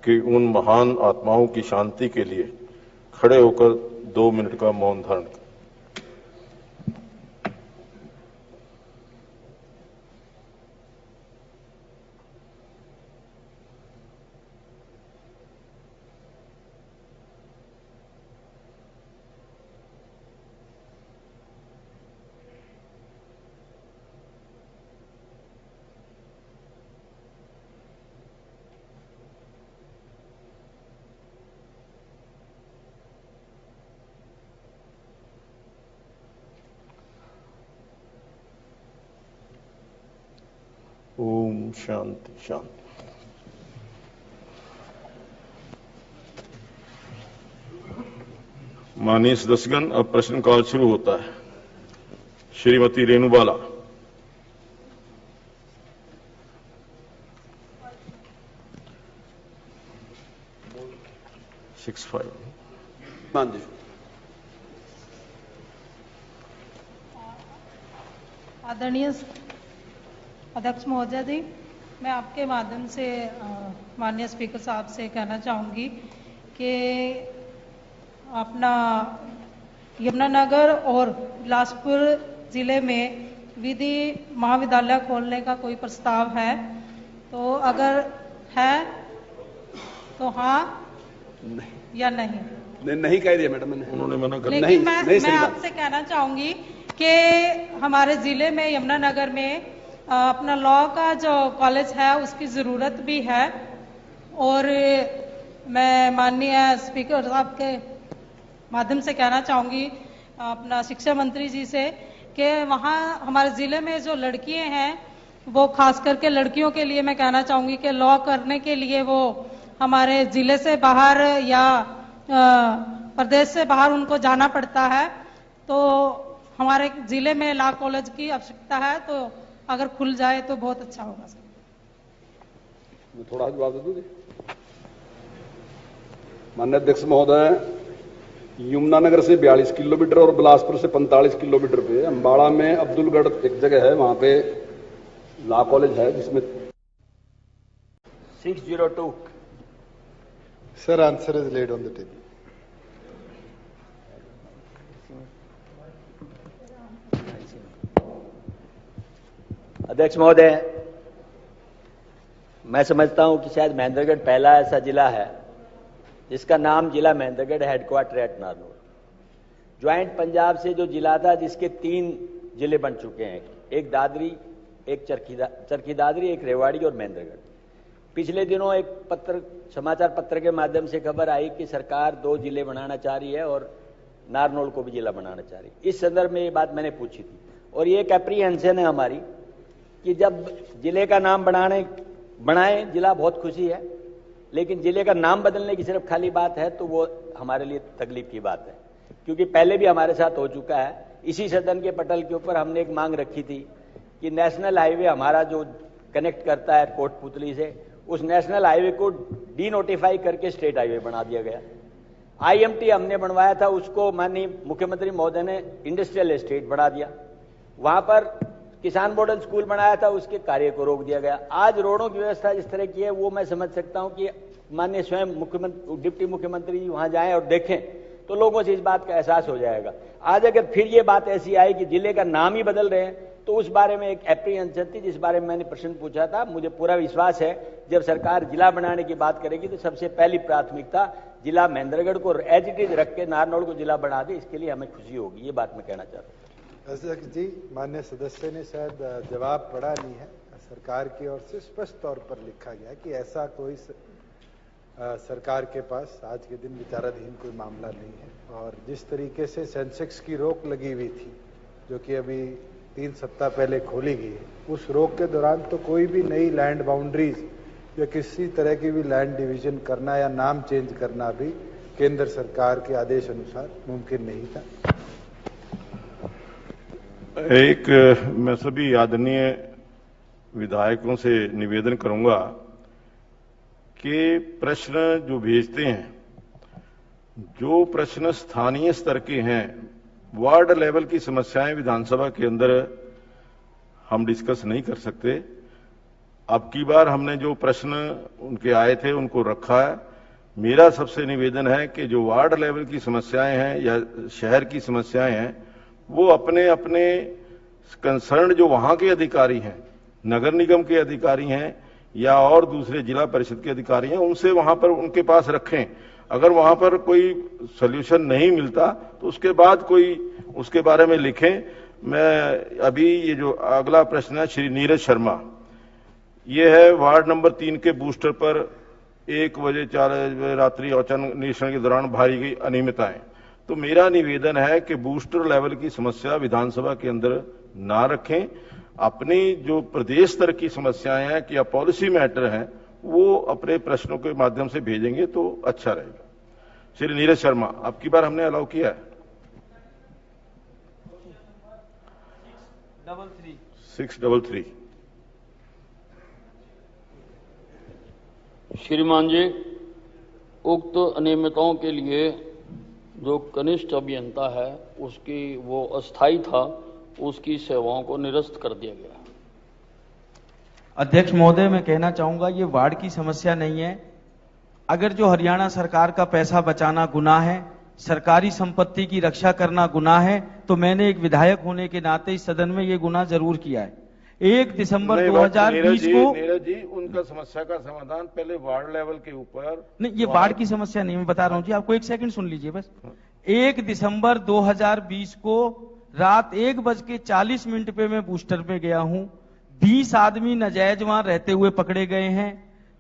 कि उन महान आत्माओं की शांति के लिए खड़े होकर 2 मिनट का मौन धारण करें। ओम शांति शांति। माननीय सदस्यगण, अब प्रश्नकाल शुरू होता है। श्रीमती रेणु बाला। आदरणीय अध्यक्ष महोदय जी, मैं आपके माध्यम से माननीय स्पीकर साहब से कहना चाहूँगी कि अपना यमुनानगर और बिलासपुर जिले में विधि महाविद्यालय खोलने का कोई प्रस्ताव है, तो अगर है तो हाँ या नहीं? नहीं कह दिया मैडम मैंने, उन्होंने मना कर। लेकिन मैं आपसे कहना चाहूँगी कि हमारे जिले में यमुनानगर में अपना लॉ का जो कॉलेज है उसकी ज़रूरत भी है और मैं माननीय स्पीकर साहब के माध्यम से कहना चाहूँगी अपना शिक्षा मंत्री जी से कि वहाँ हमारे ज़िले में जो लड़कियाँ हैं वो खास करके लड़कियों के लिए मैं कहना चाहूँगी कि लॉ करने के लिए वो हमारे ज़िले से बाहर या प्रदेश से बाहर उनको जाना पड़ता है, तो हमारे ज़िले में लॉ कॉलेज की आवश्यकता है, तो अगर खुल जाए तो बहुत अच्छा होगा। मैं थोड़ा जवाब दे दूंगी। माननीय अध्यक्ष महोदय, यमुनानगर से 42 किलोमीटर और बिलासपुर से 45 किलोमीटर पे अम्बाड़ा में अब्दुलगढ़ एक जगह है, वहां पे लॉ कॉलेज है जिसमें 602। Sir, answer is laid on the table. अध्यक्ष महोदय, मैं समझता हूं कि शायद महेंद्रगढ़ पहला ऐसा जिला है जिसका नाम जिला Mahendragarh headquarter at Narnaul. Joint Punjab से जो जिला था जिसके 3 जिले बन चुके हैं, एक दादरी, एक चरखी दादरी, एक रेवाड़ी और महेंद्रगढ़। पिछले दिनों एक समाचार पत्र के माध्यम से खबर आई कि सरकार 2 जिले बनाना चाह रही है और नारनौल को भी जिला बनाना चाह रही है। इस संदर्भ में ये बात मैंने पूछी थी और ये एक एप्रीहेंशन है हमारी कि जब जिले का नाम बनाए जिला बहुत खुशी है, लेकिन जिले का नाम बदलने की सिर्फ खाली बात है तो वो हमारे लिए तकलीफ की बात है, क्योंकि पहले भी हमारे साथ हो चुका है। इसी सदन के पटल के ऊपर हमने एक मांग रखी थी कि नेशनल हाईवे हमारा जो कनेक्ट करता है कोटपुतली से, उस नेशनल हाईवे को डीनोटिफाई करके स्टेट हाईवे बना दिया गया। IMT हमने बनवाया था, उसको माननीय मुख्यमंत्री महोदय ने इंडस्ट्रियल एस्टेट बना दिया। वहां पर किसान मॉडल स्कूल बनाया था, उसके कार्य को रोक दिया गया। आज रोडों की व्यवस्था जिस तरह की है वो मैं समझ सकता हूं कि माननीय स्वयं डिप्टी मुख्यमंत्री जी वहां जाएं और देखें तो लोगों से इस बात का एहसास हो जाएगा। आज अगर फिर ये बात ऐसी आई कि जिले का नाम ही बदल रहे हैं तो उस बारे में एक एप्रीहेंशन थी जिस बारे में मैंने प्रश्न पूछा था। मुझे पूरा विश्वास है जब सरकार जिला बनाने की बात करेगी तो सबसे पहली प्राथमिकता जिला महेंद्रगढ़ को एज इट इज रख के नारनौल को जिला बना दे, इसके लिए हमें खुशी होगी। ये बात मैं कहना चाहता हूँ। अध्यक्ष जी, माननीय सदस्य ने शायद जवाब पढ़ा नहीं है। सरकार की ओर से स्पष्ट तौर पर लिखा गया कि ऐसा कोई सरकार के पास आज के दिन विचाराधीन कोई मामला नहीं है। और जिस तरीके से सेंसेक्स की रोक लगी हुई थी, जो कि अभी 3 सप्ताह पहले खोली गई है, उस रोक के दौरान तो कोई भी नई लैंड बाउंड्रीज या किसी तरह की भी लैंड डिवीजन करना या नाम चेंज करना भी केंद्र सरकार के आदेश अनुसार मुमकिन नहीं था। मैं सभी आदरणीय विधायकों से निवेदन करूंगा कि प्रश्न जो भेजते हैं, जो प्रश्न स्थानीय स्तर के हैं, वार्ड लेवल की समस्याएं विधानसभा के अंदर हम डिस्कस नहीं कर सकते। अब की बार हमने जो प्रश्न उनके आए थे उनको रखा है। मेरा सबसे निवेदन है कि जो वार्ड लेवल की समस्याएं हैं या शहर की समस्याएं हैं, वो अपने अपने कंसर्न जो वहां के अधिकारी हैं, नगर निगम के अधिकारी हैं या और दूसरे जिला परिषद के अधिकारी हैं, उनसे वहां पर उनके पास रखें। अगर वहां पर कोई सॉल्यूशन नहीं मिलता तो उसके बाद कोई उसके बारे में लिखें। मैं अभी ये जो अगला प्रश्न है श्री नीरज शर्मा, ये है वार्ड नंबर 3 के बूस्टर पर 1 बजे 4 बजे रात्रि औचक निरीक्षण के दौरान भारी गई अनियमितताएं। तो मेरा निवेदन है कि बूस्टर लेवल की समस्या विधानसभा के अंदर ना रखें। अपनी जो प्रदेश स्तर की समस्याएं हैं कि या पॉलिसी मैटर हैं, वो अपने प्रश्नों के माध्यम से भेजेंगे तो अच्छा रहेगा। श्री नीरज शर्मा, अब की बार हमने अलाउ किया है 633। श्रीमान जी, उक्त अनियमितताओं के लिए जो कनिष्ठ अभियंता है उसकी वो अस्थायी था, उसकी सेवाओं को निरस्त कर दिया गया। अध्यक्ष महोदय, मैं कहना चाहूंगा ये वार्ड की समस्या नहीं है। अगर जो हरियाणा सरकार का पैसा बचाना गुनाह है, सरकारी संपत्ति की रक्षा करना गुनाह है, तो मैंने एक विधायक होने के नाते इस सदन में ये गुनाह जरूर किया है। 1 दिसंबर 2020 को नीरज जी, उनका समस्या का समाधान पहले वार्ड लेवल के ऊपर। नहीं, ये वार्ड की समस्या नहीं, मैं बता रहा हूं जी, आपको 1 सेकंड सुन लीजिए बस। 1 दिसंबर 2020 को रात 1:40 पे मैं बूस्टर पे गया हूं। 20 आदमी नाजायज वहां रहते हुए पकड़े गए हैं।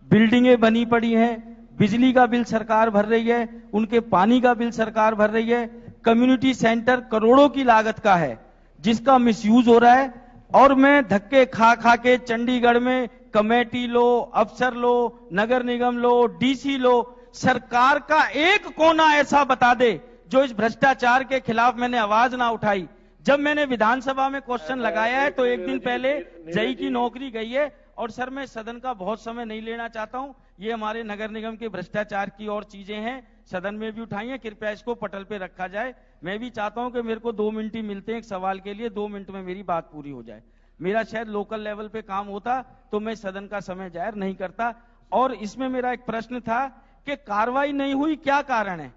बिल्डिंगें बनी पड़ी हैं, बिजली का बिल सरकार भर रही है, उनके पानी का बिल सरकार भर रही है। कम्युनिटी सेंटर करोड़ों की लागत का है जिसका मिसयूज हो रहा है। और मैं धक्के खा खा के चंडीगढ़ में कमेटी लो, अफसर लो, नगर निगम लो, डीसी लो, सरकार का एक कोना ऐसा बता दे जो इस भ्रष्टाचार के खिलाफ मैंने आवाज ना उठाई। जब मैंने विधानसभा में क्वेश्चन लगाया है तो एक दिन पहले जई की नौकरी गई है। और सर, मैं सदन का बहुत समय नहीं लेना चाहता हूं। ये हमारे नगर निगम के भ्रष्टाचार की और चीजें हैं, सदन में भी उठाई हैं, कृपया इसको पटल पे रखा जाए। मैं भी चाहता हूं कि मेरे को 2 मिनट ही मिलते हैं एक सवाल के लिए, 2 मिनट में मेरी बात पूरी हो जाए। मेरा शायद लोकल लेवल पे काम होता तो मैं सदन का समय जाहिर नहीं करता। और इसमें मेरा एक प्रश्न था कि कार्रवाई नहीं हुई, क्या कारण है?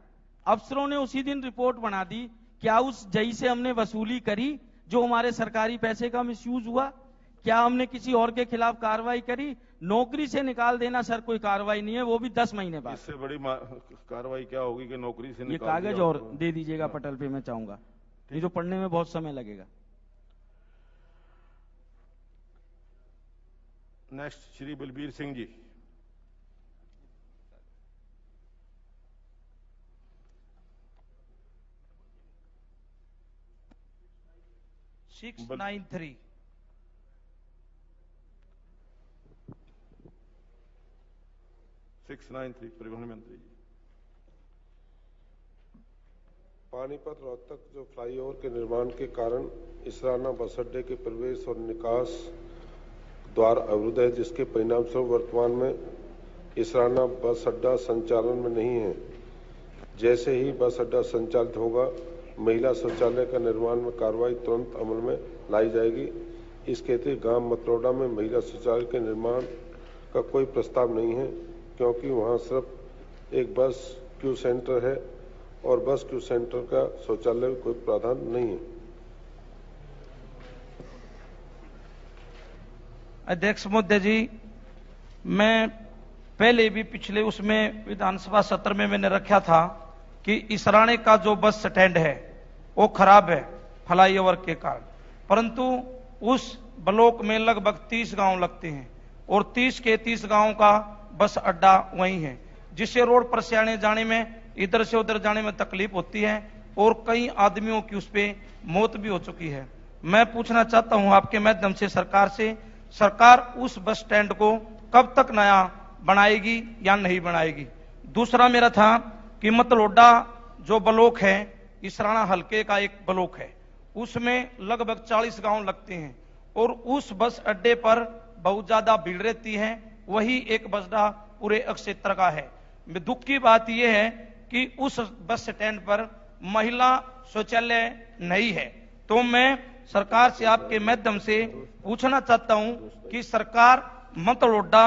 अफसरों ने उसी दिन रिपोर्ट बना दी, क्या उस जई से हमने वसूली करी जो हमारे सरकारी पैसे का मिसयूज हुआ? क्या हमने किसी और के खिलाफ कार्रवाई करी? नौकरी से निकाल देना सर कोई कार्रवाई नहीं है, वो भी 10 महीने बाद। इससे बड़ी कार्रवाई क्या होगी कि नौकरी से ये कागज और दे दीजिएगा पटल पे, मैं चाहूंगा, नहीं तो पढ़ने में बहुत समय लगेगा। नेक्स्ट श्री बलबीर सिंह जी। सिक्स 693 परिवहन मंत्री जी। पानीपत रोहतक जो फ्लाईओवर के निर्माण के कारण इसराना बस अड्डे के प्रवेश और निकास द्वार अवरुद्ध है, जिसके परिणामस्वरूप वर्तमान में इसराना बस अड्डा संचालन में नहीं है। जैसे ही बस अड्डा संचालित होगा, महिला शौचालय का निर्माण में कार्रवाई तुरंत अमल में लाई जाएगी। इसके अतिरिक्त गांव मतरोड़ा में महिला शौचालय के निर्माण का कोई प्रस्ताव नहीं है, क्योंकि वहां सिर्फ एक बस क्यू सेंटर है और बस क्यू सेंटर का शौचालय कोई प्रावधान नहीं है। अध्यक्ष महोदय जी, मैं पहले भी पिछले उसमें विधानसभा सत्र में मैंने रखा था कि इसराने का जो बस स्टैंड है वो खराब है फ्लाईओवर के कारण, परंतु उस ब्लॉक में लगभग 30 गांव लगते हैं और 30 के 30 गांव का बस अड्डा वहीं है, जिससे रोड पर से आने जाने में, इधर से उधर जाने में तकलीफ होती है और कई आदमियों की उस पे मौत भी हो चुकी है। मैं पूछना चाहता हूं आपके माध्यम से सरकार से, सरकार उस बस स्टैंड को कब तक नया बनाएगी या नहीं बनाएगी। दूसरा मेरा था कि मतलोडा जो ब्लॉक है, इसराना हलके का एक ब्लॉक है, उसमें लगभग 40 गांव लगते हैं और उस बस अड्डे पर बहुत ज्यादा भीड़ रहती है। वही एक बस अड्डा पूरे क्षेत्र का है। दुख की बात यह है कि उस बस स्टैंड पर महिला शौचालय नहीं है। तो मैं सरकार से आपके माध्यम से पूछना चाहता हूं कि सरकार मतलोडा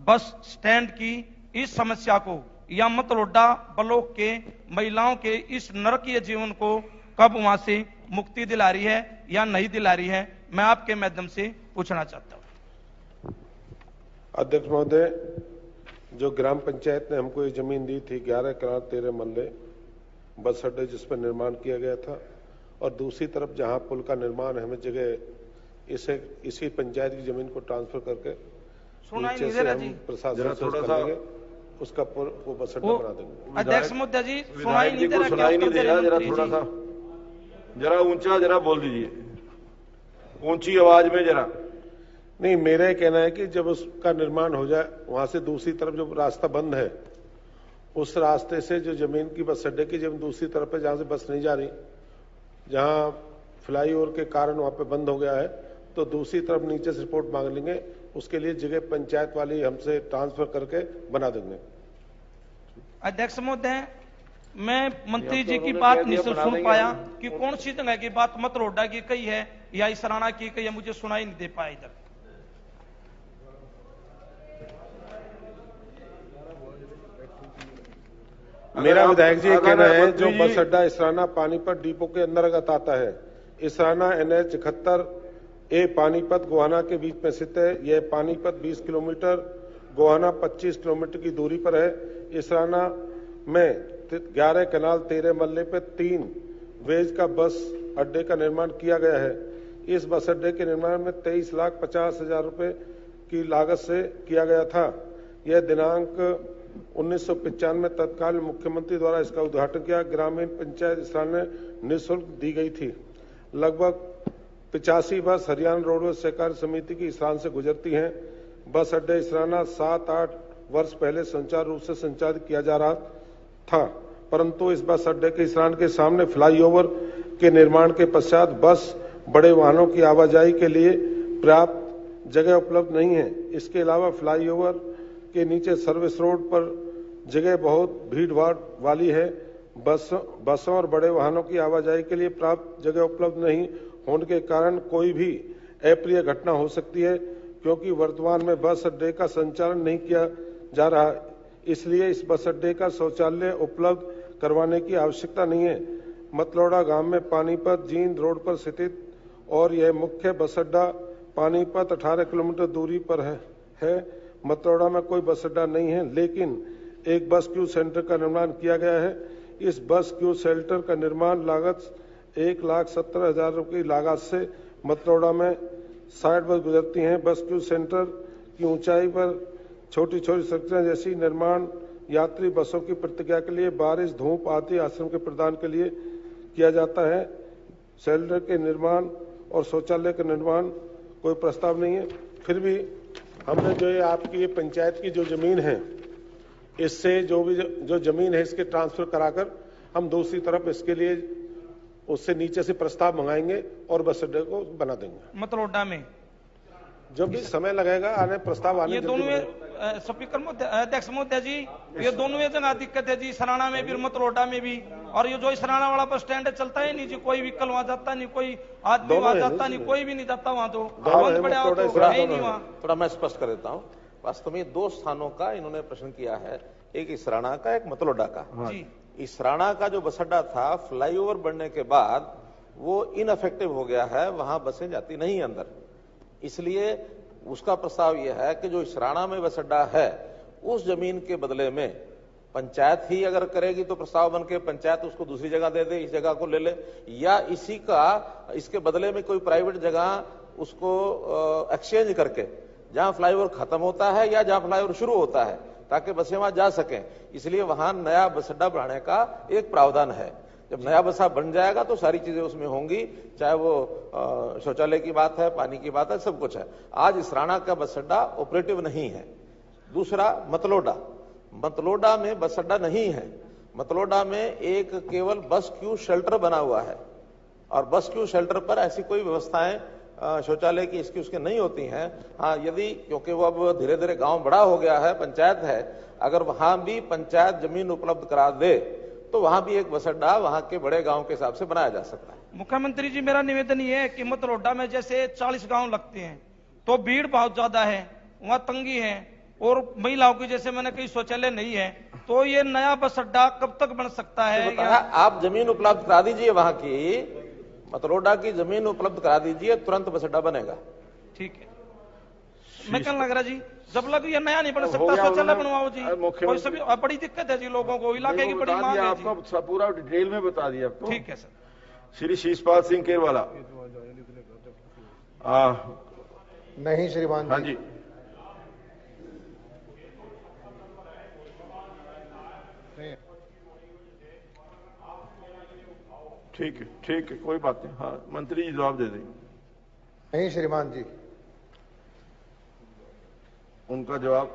बस स्टैंड की इस समस्या को या मतलोडा ब्लॉक के महिलाओं के इस नरकीय जीवन को कब वहां से मुक्ति दिला रही है या नहीं दिला रही है, मैं आपके माध्यम से पूछना चाहता हूं। अध्यक्ष महोदय, जो ग्राम पंचायत ने हमको ये जमीन दी थी 11 कनाल 13 मल्ले बस अड्डे जिस पर निर्माण किया गया था, और दूसरी तरफ जहां पुल का निर्माण है, हमें जगह इसी पंचायत की जमीन को ट्रांसफर करके नीचे से हम प्रशासन से कर देंगे, उसका पुल वो बस अड्डा बना देंगे। अध्यक्ष महोदय जी सुनाई नहीं दे रहा, जरा थोड़ा सा जरा ऊंचा जरा बोल दीजिए, ऊंची आवाज में जरा। नहीं, मेरा कहना है कि जब उसका निर्माण हो जाए, वहां से दूसरी तरफ जो रास्ता बंद है, उस रास्ते से जो जमीन की बस अड्डे की जमीन दूसरी तरफ है, जहां से बस नहीं जा रही, जहां फ्लाईओवर के कारण वहां पे बंद हो गया है, तो दूसरी तरफ नीचे से रिपोर्ट मांग लेंगे, उसके लिए जगह पंचायत वाली हमसे ट्रांसफर करके बना देंगे। अध्यक्ष महोदय, मैं मंत्री जी की बात नहीं सुन पाया कि कौन सी जगह की बात मतलोडा की कही है या इसराना की कही है, मुझे सुनाई नहीं दे पाया इधर। मेरा विधायक जी कहना है जो बस अड्डा इसराना पानीपत डिपो के अंतर्गत आता है, इसराना NH 71A पानीपत गोहाना के बीच में स्थित है। यह पानीपत 20 किलोमीटर, गोहाना 25 किलोमीटर की दूरी पर है। इसराना में 11 कनाल 13 मल्ले पे 3 वेज का बस अड्डे का निर्माण किया गया है। इस बस अड्डे के निर्माण में 23,50,000 रुपए की लागत से किया गया था। यह दिनांक 1995 में तत्कालीन मुख्यमंत्री द्वारा इसका उद्घाटन किया। ग्रामीण पंचायत इसराना ने निःशुल्क दी गई थी। लगभग 85 बस हरियाणा रोडवेज सहकारी समिति की इसरान से गुजरती हैं। बस अड्डे इसराना 7-8 वर्ष पहले सुचारू रूप से संचालित किया जा रहा था, परंतु इस बस अड्डे के इसरान के सामने फ्लाईओवर के निर्माण के पश्चात बस बड़े वाहनों की आवाजाही के लिए पर्याप्त जगह उपलब्ध नहीं है। इसके अलावा फ्लाईओवर के नीचे सर्विस रोड पर जगह बहुत भीड़ भाड़ वाली है। बसों और बड़े वाहनों की आवाजाही के लिए पर्याप्त जगह उपलब्ध नहीं होने के कारण कोई भी अप्रिय घटना हो सकती है, क्योंकि वर्तमान में बस अड्डे का संचालन नहीं किया जा रहा। इसलिए इस बस अड्डे का शौचालय उपलब्ध करवाने की आवश्यकता नहीं है। मतलोडा गांव में पानीपत जींद रोड पर स्थित और यह मुख्य बस अड्डा पानीपत 18 किलोमीटर दूरी पर है। मतलोडा में कोई बस अड्डा नहीं है, लेकिन एक बस क्यू सेंटर का निर्माण किया गया है। इस बस क्यू सेंटर का निर्माण लागत 1,70,000 रुपये की लागत से मतलोडा में 60 बस गुजरती हैं। बस क्यू सेंटर की ऊंचाई पर छोटी छोटी सड़कें जैसी निर्माण यात्री बसों की प्रतिक्रिया के लिए बारिश धूप आदि आश्रम के प्रदान के लिए किया जाता है। शेल्टर के निर्माण और शौचालय का निर्माण कोई प्रस्ताव नहीं है। फिर भी हमने जो ये आपकी ये पंचायत की जो जमीन है, इससे जो जमीन है इसके ट्रांसफर कराकर हम दूसरी तरफ इसके लिए उससे नीचे से प्रस्ताव मंगाएंगे और बस अड्डे को बना देंगे। मतलोडा में जब भी समय लगेगा आने प्रस्ताव आने ये दोनों स्पीकर अध्यक्ष महोदय जी, ये दोनों जगह दिक्कत है जी, इसराना में भी मतलोडा में भी। और ये जो इसराना वाला बस स्टैंड चलता है नहीं जी, कोई व्हीकल वहां जाता नहीं, कोई आदमी वहां जाता नहीं, कोई भी नहीं जाता वहां, तो बंद पड़ा हो तो है नहीं वहां। थोड़ा मैं स्पष्ट कर देता हूँ। वास्तव में 2 स्थानों का इन्होंने प्रश्न किया है, एक इसराना का, एक मतलोडा का। इसराना का जो बस अड्डा था फ्लाईओवर बनने के बाद वो इनअफेक्टिव हो गया है, वहां बसें जाती नहीं अंदर। इसलिए उसका प्रस्ताव यह है कि जो इसराना में बस अड्डा है उस जमीन के बदले में पंचायत ही अगर करेगी तो प्रस्ताव बन के पंचायत उसको दूसरी जगह दे दे, इस जगह को ले ले, या इसके बदले में कोई प्राइवेट जगह उसको एक्सचेंज करके जहां फ्लाईओवर खत्म होता है या जहां फ्लाईओवर शुरू होता है ताकि बसें वहां जा सकें। इसलिए वहां नया बस अड्डा बनाने का एक प्रावधान है। जब नया बसा बन जाएगा तो सारी चीजें उसमें होंगी, चाहे वो शौचालय की बात है, पानी की बात है, सब कुछ है। आज इसराना का बस अड्डा ऑपरेटिव नहीं है। दूसरा मतलोडा में बस अड्डा नहीं है। मतलोडा में एक केवल बस क्यू शेल्टर बना हुआ है और बस क्यू शेल्टर पर ऐसी कोई व्यवस्थाएं शौचालय की इसकी उसकी नहीं होती हैं। हाँ, यदि क्योंकि वो अब धीरे धीरे गांव बड़ा हो गया है, पंचायत है, अगर वहां भी पंचायत जमीन उपलब्ध करा दे तो वहां भी एक बस अड्डा वहां के बड़े गांव के हिसाब से बनाया जा सकता है। मुख्यमंत्री जी, मेरा निवेदन ये है कि मतलोडा में जैसे 40 गांव लगते हैं तो भीड़ बहुत ज्यादा है, वहां तंगी है और महिलाओं की जैसे मैंने कहीं शौचालय नहीं है, तो ये नया बस अड्डा कब तक बन सकता है? आप जमीन उपलब्ध करा दीजिए, वहां की मतलोडा की जमीन उपलब्ध करा दीजिए, तुरंत बस अड्डा बनेगा। ठीक है, मैं कहने लग रहा जी, जब लग ये नया नहीं बन सकता, शौचालय बनवाओ जी। कोई सभी बड़ी दिक्कत है जी लोगों को, इलाके की बड़ी मांग है। आपको पूरा डिटेल में बता दिया आपको। ठीक है सर। श्री शीशपाल सिंह केरवाला। नहीं श्रीमान। हाँ जी, ठीक है, कोई बात नहीं। हाँ, मंत्री जी जवाब दे देंगे। नहीं श्रीमान जी। उनका जवाब।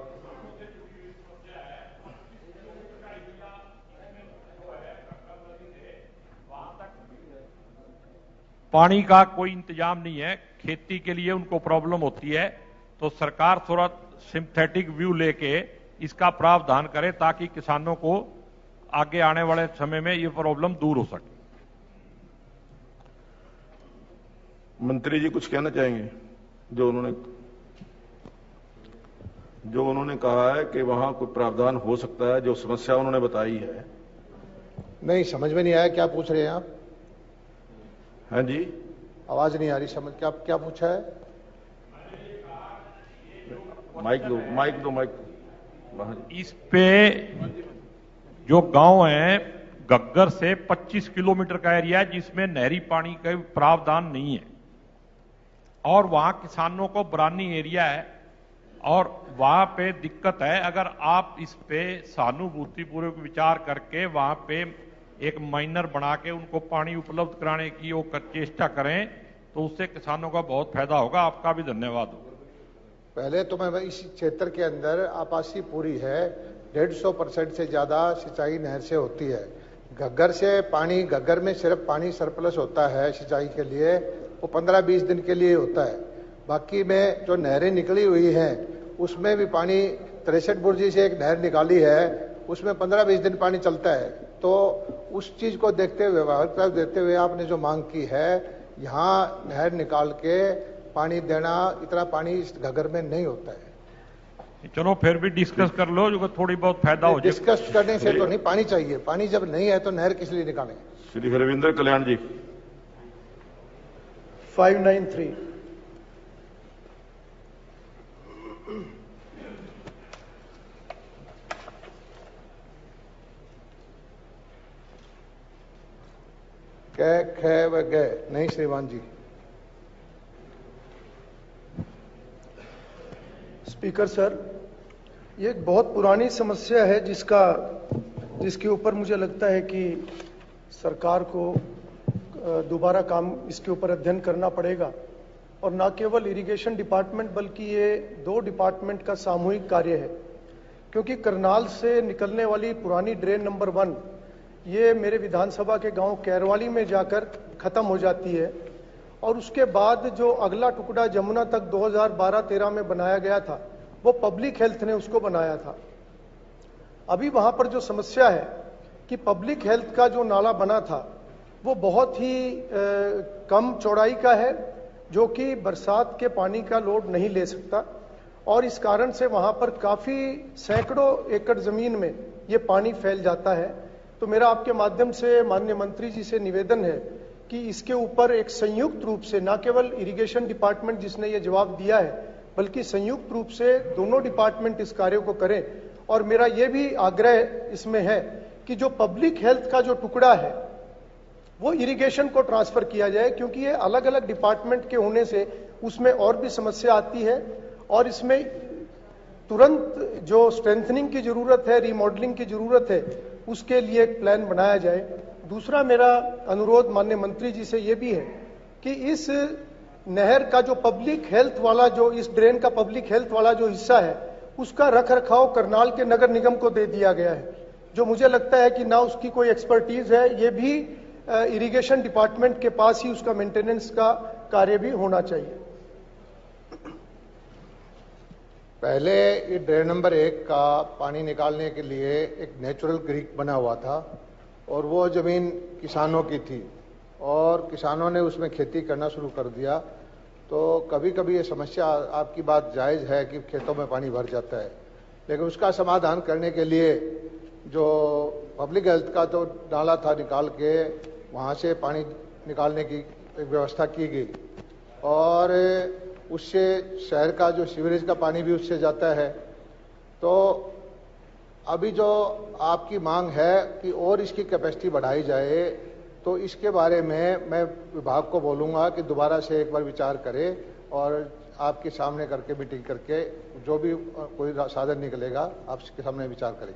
पानी का कोई इंतजाम नहीं है, खेती के लिए उनको प्रॉब्लम होती है, तो सरकार थोड़ा सिंथेटिक व्यू लेके इसका प्रावधान करे ताकि किसानों को आगे आने वाले समय में ये प्रॉब्लम दूर हो सके। मंत्री जी कुछ कहना चाहेंगे? जो उन्होंने कहा है कि वहां कोई प्रावधान हो सकता है, जो समस्या उन्होंने बताई है। नहीं समझ में नहीं आया, क्या पूछ रहे हैं आप? हाँ जी, आवाज नहीं आ रही समझ, क्या पूछा है? माइक दो। इस पे जो गांव है गग्गर से 25 किलोमीटर का एरिया है जिसमें नहरी पानी का प्रावधान नहीं है और वहां किसानों को बरानी एरिया है और वहां पे दिक्कत है। अगर आप इस पे सहानुभूति पूर्वक विचार करके वहां पे एक माइनर बना के उनको पानी उपलब्ध कराने की वो चेष्टा करें तो उससे किसानों का बहुत फायदा होगा। आपका भी धन्यवाद हो। पहले तो मैं इस क्षेत्र के अंदर आपासी पूरी है, 150% से ज्यादा सिंचाई नहर से होती है। घग्गर से पानी, घग्गर में सिर्फ पानी सरप्लस होता है सिंचाई के लिए, वो 15-20 दिन के लिए होता है। बाकी में जो नहरें निकली हुई हैं उसमें भी पानी 63 बुर्जी से एक नहर निकाली है, उसमें 15-20 दिन पानी चलता है। तो उस चीज को देखते हुए, व्यवहार देते हुए आपने जो मांग की है, यहाँ नहर निकाल के पानी देना, इतना पानी इस घग्गर में नहीं होता है। चलो फिर भी डिस्कस कर लो, जो थोड़ी बहुत फायदा हो जाए। डिस्कस करने से तो नहीं, पानी चाहिए। पानी जब नहीं है तो नहर किस लिए निकालें? श्री हरविंदर कल्याण जी। 593। ख व ग। नहीं श्रीमान जी। स्पीकर सर, ये एक बहुत पुरानी समस्या है जिसके ऊपर मुझे लगता है कि सरकार को दोबारा काम इसके ऊपर अध्ययन करना पड़ेगा और न केवल इरिगेशन डिपार्टमेंट बल्कि ये 2 डिपार्टमेंट का सामूहिक कार्य है। क्योंकि करनाल से निकलने वाली पुरानी ड्रेन नंबर 1 ये मेरे विधानसभा के गांव कैरवाली में जाकर खत्म हो जाती है और उसके बाद जो अगला टुकड़ा जमुना तक 2012-13 में बनाया गया था वो पब्लिक हेल्थ ने उसको बनाया था। अभी वहां पर जो समस्या है कि पब्लिक हेल्थ का जो नाला बना था वो बहुत ही कम चौड़ाई का है, जो कि बरसात के पानी का लोड नहीं ले सकता और इस कारण से वहां पर काफी सैकड़ों एकड़ जमीन में ये पानी फैल जाता है। तो मेरा आपके माध्यम से माननीय मंत्री जी से निवेदन है कि इसके ऊपर एक संयुक्त रूप से, न केवल इरिगेशन डिपार्टमेंट जिसने ये जवाब दिया है, बल्कि संयुक्त रूप से दोनों डिपार्टमेंट इस कार्य को करें। और मेरा ये भी आग्रह इसमें है कि जो पब्लिक हेल्थ का जो टुकड़ा है वो इरिगेशन को ट्रांसफर किया जाए, क्योंकि ये अलग अलग डिपार्टमेंट के होने से उसमें और भी समस्या आती है और इसमें तुरंत जो स्ट्रेंथनिंग की जरूरत है, रिमॉडलिंग की जरूरत है, उसके लिए एक प्लान बनाया जाए। दूसरा मेरा अनुरोध माननीय मंत्री जी से ये भी है कि इस नहर का जो पब्लिक हेल्थ वाला, जो इस ड्रेन का पब्लिक हेल्थ वाला जो हिस्सा है, उसका रख रखाव करनाल के नगर निगम को दे दिया गया है, जो मुझे लगता है कि ना उसकी कोई एक्सपर्टीज है, ये भी इरिगेशन डिपार्टमेंट के पास ही उसका मेंटेनेंस का कार्य भी होना चाहिए। पहले ये ड्रेन नंबर 1 का पानी निकालने के लिए एक नेचुरल क्रीक बना हुआ था और वो जमीन किसानों की थी और किसानों ने उसमें खेती करना शुरू कर दिया। तो कभी कभी ये समस्या, आपकी बात जायज़ है कि खेतों में पानी भर जाता है, लेकिन उसका समाधान करने के लिए जो पब्लिक हेल्थ का जो नाला था निकाल के वहाँ से पानी निकालने की एक व्यवस्था की गई और उससे शहर का जो सीवरेज का पानी भी उससे जाता है। तो अभी जो आपकी मांग है कि और इसकी कैपेसिटी बढ़ाई जाए, तो इसके बारे में मैं विभाग को बोलूँगा कि दोबारा से एक बार विचार करें और आपके सामने करके मीटिंग करके जो भी कोई साधन निकलेगा आपके सामने विचार करें।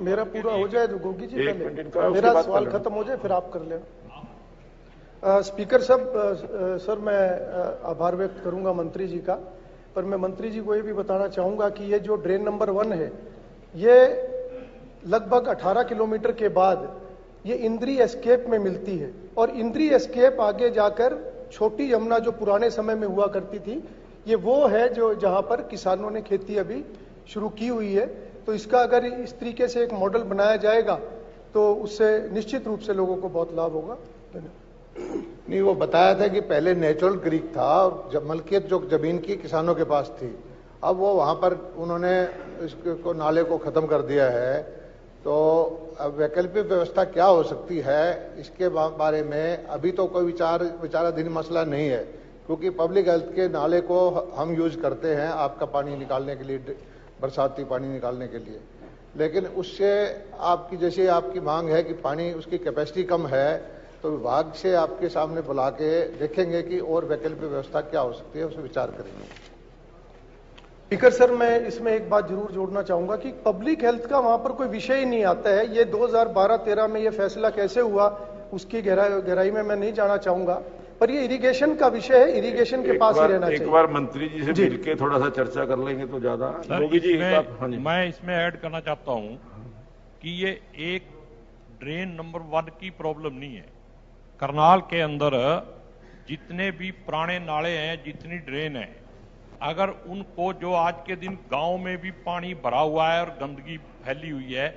मेरा पूरा हो जाए तो गोगी जी पहले मेरा सवाल खत्म हो जाए फिर आप कर लेना। स्पीकर साहब, सर मैं आभार व्यक्त करूंगा मंत्री जी का, पर मैं मंत्री जी को ये भी बताना चाहूंगा कि ये जो ड्रेन नंबर 1 है, ये लगभग 18 किलोमीटर के बाद ये इंद्री एस्केप में मिलती है और इंद्री एस्केप आगे जाकर छोटी यमुना जो पुराने समय में हुआ करती थी, ये वो है जो जहां पर किसानों ने खेती अभी शुरू की हुई है। तो इसका अगर इस तरीके से एक मॉडल बनाया जाएगा तो उससे निश्चित रूप से लोगों को बहुत लाभ होगा। नहीं, वो बताया था कि पहले नेचुरल क्रीक था और जब मलकियत जो जमीन की किसानों के पास थी, अब वो वहां पर उन्होंने इसको नाले को खत्म कर दिया है। तो अब वैकल्पिक व्यवस्था क्या हो सकती है, इसके बारे में अभी तो कोई विचाराधीन मसला नहीं है, क्योंकि पब्लिक हेल्थ के नाले को हम यूज करते हैं आपका पानी निकालने के लिए, बरसाती पानी निकालने के लिए। लेकिन उससे आपकी जैसे आपकी मांग है कि पानी उसकी कैपेसिटी कम है, तो विभाग से आपके सामने बुला के देखेंगे कि और वैकल्पिक व्यवस्था क्या हो सकती है, उस पर विचार करेंगे। स्पीकर सर, मैं इसमें एक बात जरूर जोड़ना चाहूंगा कि पब्लिक हेल्थ का वहां पर कोई विषय ही नहीं आता है। ये 2012-13 में ये फैसला कैसे हुआ उसकी गहराई में मैं नहीं जाना चाहूंगा, पर ये इरिगेशन का विषय है, इरिगेशन के पास ही रहना चाहिए। एक बार मंत्री जी से मिलकर थोड़ा सा चर्चा कर लेंगे तो ज्यादा। मैं इसमें ऐड करना चाहता हूं कि ये एक ड्रेन नंबर 1 की प्रॉब्लम नहीं है। करनाल के अंदर जितने भी पुराने नाले हैं, जितनी ड्रेन है, अगर उनको जो आज के दिन गांव में भी पानी भरा हुआ है और गंदगी फैली हुई है,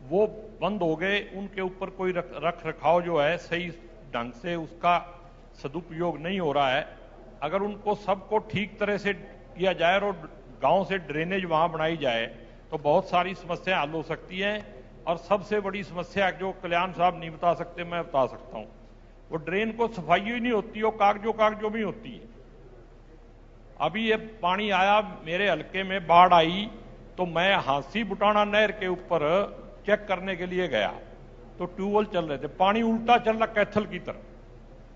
वो बंद हो गए, उनके ऊपर कोई रख रखाव जो है सही ढंग से उसका सदुपयोग नहीं हो रहा है। अगर उनको सबको ठीक तरह से किया जाए और गांव से ड्रेनेज वहां बनाई जाए तो बहुत सारी समस्याएं हल हो सकती हैं। और सबसे बड़ी समस्या जो कल्याण साहब नहीं बता सकते, मैं बता सकता हूं, वो ड्रेन को सफाई ही नहीं होती, वो कागजों में होती है। अभी ये पानी आया, मेरे हलके में बाढ़ आई, तो मैं हांसी बुटाना नहर के ऊपर चेक करने के लिए गया तो ट्यूबवेल चल रहे थे, पानी उल्टा चल रहा कैथल की तरफ।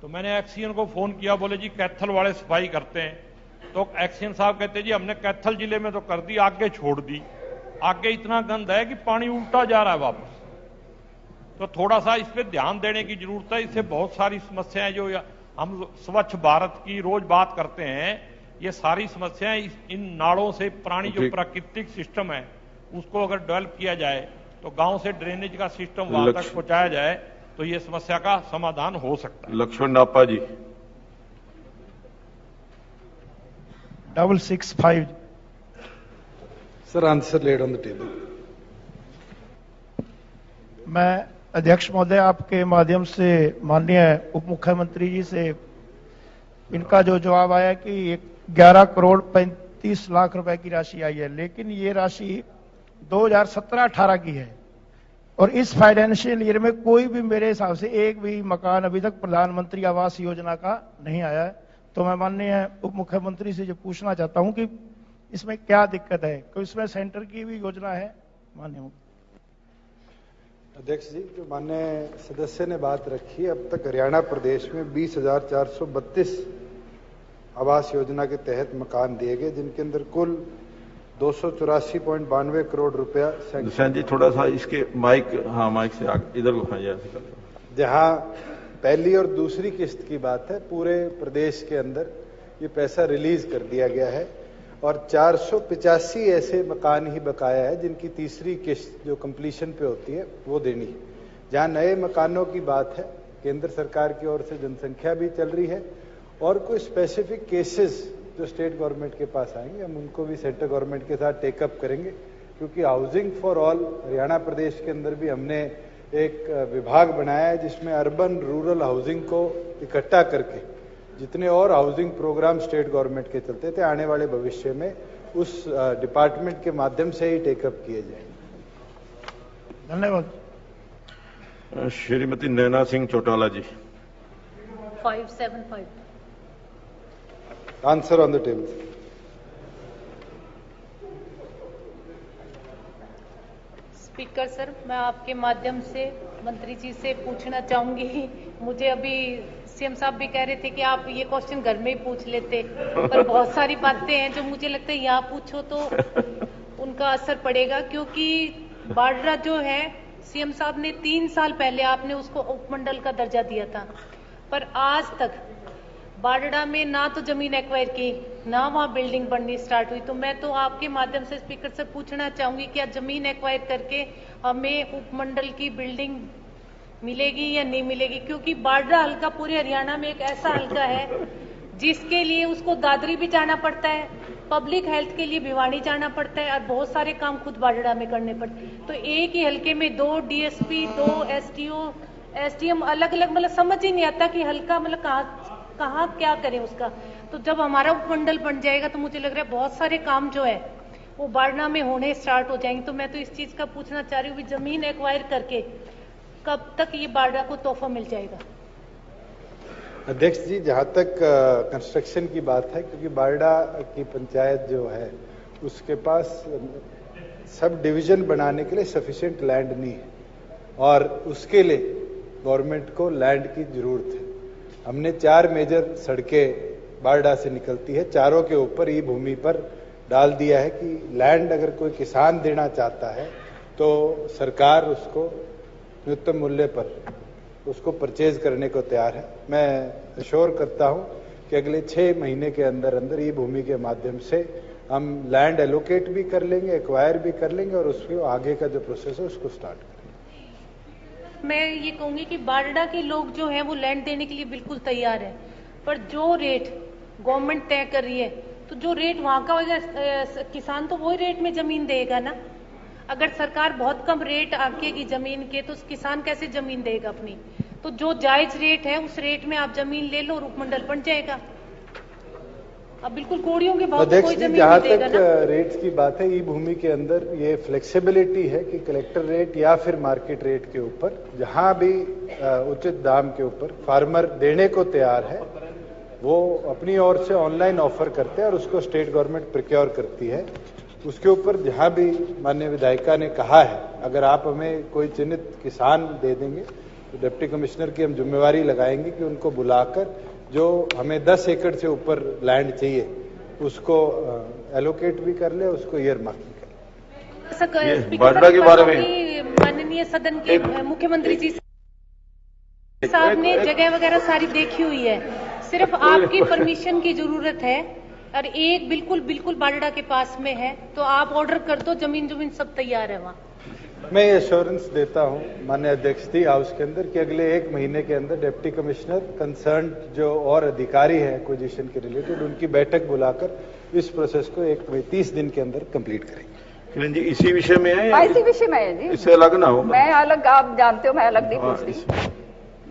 तो मैंने एक्सीएन को फोन किया, बोले जी कैथल वाले सफाई करते हैं। तो एक्सीएन साहब कहते जी हमने कैथल जिले में तो कर दी, आगे छोड़ दी, आगे इतना गंद है कि पानी उल्टा जा रहा है वापस। तो थोड़ा सा इस पे ध्यान देने की जरूरत है। इससे बहुत सारी समस्याएं जो हम स्वच्छ भारत की रोज बात करते हैं, ये सारी समस्याएं इन नालों से, पुरानी जो प्राकृतिक सिस्टम है उसको अगर डेवलप किया जाए तो गांव से ड्रेनेज का सिस्टम वहां तक पहुंचाया जाए तो ये समस्या का समाधान हो सकता है। लक्ष्मण नापा जी। 665 sir, answer laid on the table. मैं अध्यक्ष महोदय आपके माध्यम से माननीय उप मुख्यमंत्री जी से इनका जो जवाब आया कि 11 करोड़ 35 लाख रुपए की राशि आई है, लेकिन ये राशि 2017-18 की है और इस फाइनेंशियल ईयर में कोई भी मेरे हिसाब से एक भी मकान अभी तक प्रधानमंत्री आवास योजना का नहीं आया है। तो मैं माननीय उप मुख्यमंत्री से जो पूछना चाहता हूं कि इसमें क्या दिक्कत है, तो इसमें सेंटर की भी योजना है? माननीय अध्यक्ष जी, जो माननीय सदस्य ने बात रखी, अब तक हरियाणा प्रदेश में 20,432 आवास योजना के तहत मकान दिए गए, जिनके अंदर कुल 284.92 करोड़ रुपया दुष्यंत जी थोड़ा सा इसके माइक, हाँ माइक से आगे इधर को, हाँ ऐसे कर लो। जहां पहली और दूसरी किस्त की बात है, पूरे प्रदेश के अंदर ये पैसा रिलीज कर दिया गया है और 485 ऐसे मकान ही बकाया है जिनकी तीसरी किस्त जो कंप्लीशन पे होती है वो देनी है। जहां नए मकानों की बात है, केंद्र सरकार की ओर से जनसंख्या भी चल रही है और कोई स्पेसिफिक केसेस जो स्टेट गवर्नमेंट के पास आएंगे हम उनको भी सेंट्रल गवर्नमेंट के साथ टेकअप करेंगे, क्योंकि हाउसिंग फॉर ऑल हरियाणा प्रदेश के अंदर भी हमने एक विभाग बनाया है जिसमें अर्बन रूरल हाउसिंग को इकट्ठा करके जितने और हाउसिंग प्रोग्राम स्टेट गवर्नमेंट के चलते थे आने वाले भविष्य में उस डिपार्टमेंट के माध्यम से ही टेकअप किए जाएंगे। धन्यवाद। श्रीमती नैना सिंह चौटाला जी। 575। Answer on the table. Speaker sir, मैं आपके माध्यम से मंत्री जी से पूछना चाहूंगी, मुझे अभी सीएम साहब भी कह रहे थे कि आप ये क्वेश्चन घर में ही पूछ लेते, पर बहुत सारी बातें हैं जो मुझे लगता है यहाँ पूछो तो उनका असर पड़ेगा, क्योंकि बाडरा जो है सीएम साहब ने 3 साल पहले आपने उसको उपमंडल का दर्जा दिया था, पर आज तक बाडड़ा में ना तो जमीन एक्वायर की, ना वहाँ बिल्डिंग बननी स्टार्ट हुई। तो मैं तो आपके माध्यम से स्पीकर से पूछना चाहूंगी, क्या जमीन एक्वायर करके हमें उपमंडल की बिल्डिंग मिलेगी या नहीं मिलेगी? क्योंकि बाडड़ा हल्का पूरे हरियाणा में एक ऐसा हल्का है जिसके लिए उसको दादरी भी जाना पड़ता है, पब्लिक हेल्थ के लिए भिवानी जाना पड़ता है और बहुत सारे काम खुद बाडड़ा में करने पड़ते हैं। तो एक ही हल्के में 2 डीएसपी, 2 एसडीओ, एसडीएम अलग अलग, मतलब समझ ही नहीं आता कि हल्का मतलब कहाँ क्या करें उसका। तो जब हमारा उपमंडल बन जाएगा तो मुझे लग रहा है बहुत सारे काम जो है वो बाडड़ा में होने स्टार्ट हो जाएंगे। तो मैं तो इस चीज का पूछना चाह रही हूँ, जमीन एक्वायर करके कब तक ये बाडड़ा को तोहफा मिल जाएगा? अध्यक्ष जी, जहां तक कंस्ट्रक्शन की बात है, क्योंकि बाडड़ा की पंचायत जो है उसके पास सब डिवीजन बनाने के लिए सफिशिएंट लैंड नहीं है और उसके लिए गवर्नमेंट को लैंड की जरूरत है। हमने 4 मेजर सड़कें बाडड़ा से निकलती है, चारों के ऊपर ई भूमि पर डाल दिया है कि लैंड अगर कोई किसान देना चाहता है तो सरकार उसको न्यूनतम मूल्य पर उसको परचेज करने को तैयार है। मैं अश्योर करता हूं कि अगले 6 महीने के अंदर अंदर ई भूमि के माध्यम से हम लैंड एलोकेट भी कर लेंगे, एक्वायर भी कर लेंगे और उसके आगे का जो प्रोसेस है उसको स्टार्ट करेंगे। मैं ये कहूंगी कि बाडड़ा के लोग जो है वो लैंड देने के लिए बिल्कुल तैयार है, पर जो रेट गवर्नमेंट तय कर रही है तो जो रेट वहां का होगा किसान तो वही रेट में जमीन देगा ना। अगर सरकार बहुत कम रेट आंकेगी जमीन के तो किसान कैसे जमीन देगा अपनी? तो जो जायज रेट है उस रेट में आप जमीन ले लो और उपमंडल बन जाएगा। अब बिल्कुल कोड़ियों के भाव कोई जमीन जहां नहीं देगा तक ना। रेट्स की बात है, ई भूमि के अंदर ये फ्लेक्सिबिलिटी है कि कलेक्टर रेट या फिर मार्केट रेट के ऊपर जहां भी उचित दाम के ऊपर फार्मर देने को तैयार है वो अपनी ओर से ऑनलाइन ऑफर करते हैं और उसको स्टेट गवर्नमेंट प्रिक्योर करती है। उसके ऊपर जहां भी माननीय विधायिका ने कहा है अगर आप हमें कोई चिन्हित किसान दे देंगे तो डिप्टी कमिश्नर की हम जिम्मेवारी लगाएंगे कि उनको बुलाकर जो हमें 10 एकड़ से ऊपर लैंड चाहिए उसको एलोकेट भी कर ले, उसको ईयर मार्किंग कर ले। बाडड़ा के बारे में माननीय सदन के मुख्यमंत्री जी साहब ने जगह वगैरह सारी देखी हुई है, सिर्फ आपकी परमिशन की जरूरत है और एक बिल्कुल बाडड़ा के पास में है तो आप ऑर्डर कर दो, जमीन सब तैयार है वहाँ। मैं ये एश्योरेंस देता हूं माननीय अध्यक्ष जी हाउस के अंदर कि अगले 1 महीने के अंदर डिप्टी कमिश्नर कंसर्न जो और अधिकारी हैं एक्विजिशन के रिलेटेड उनकी बैठक बुलाकर इस प्रोसेस को 30 दिन के अंदर कंप्लीट करेंगे। किरण जी इसी विषय में है या इसी विषय में है जी? इससे अलग ना हो। मैं अलग, आप जानते हो मैं अलग नहीं पूछती।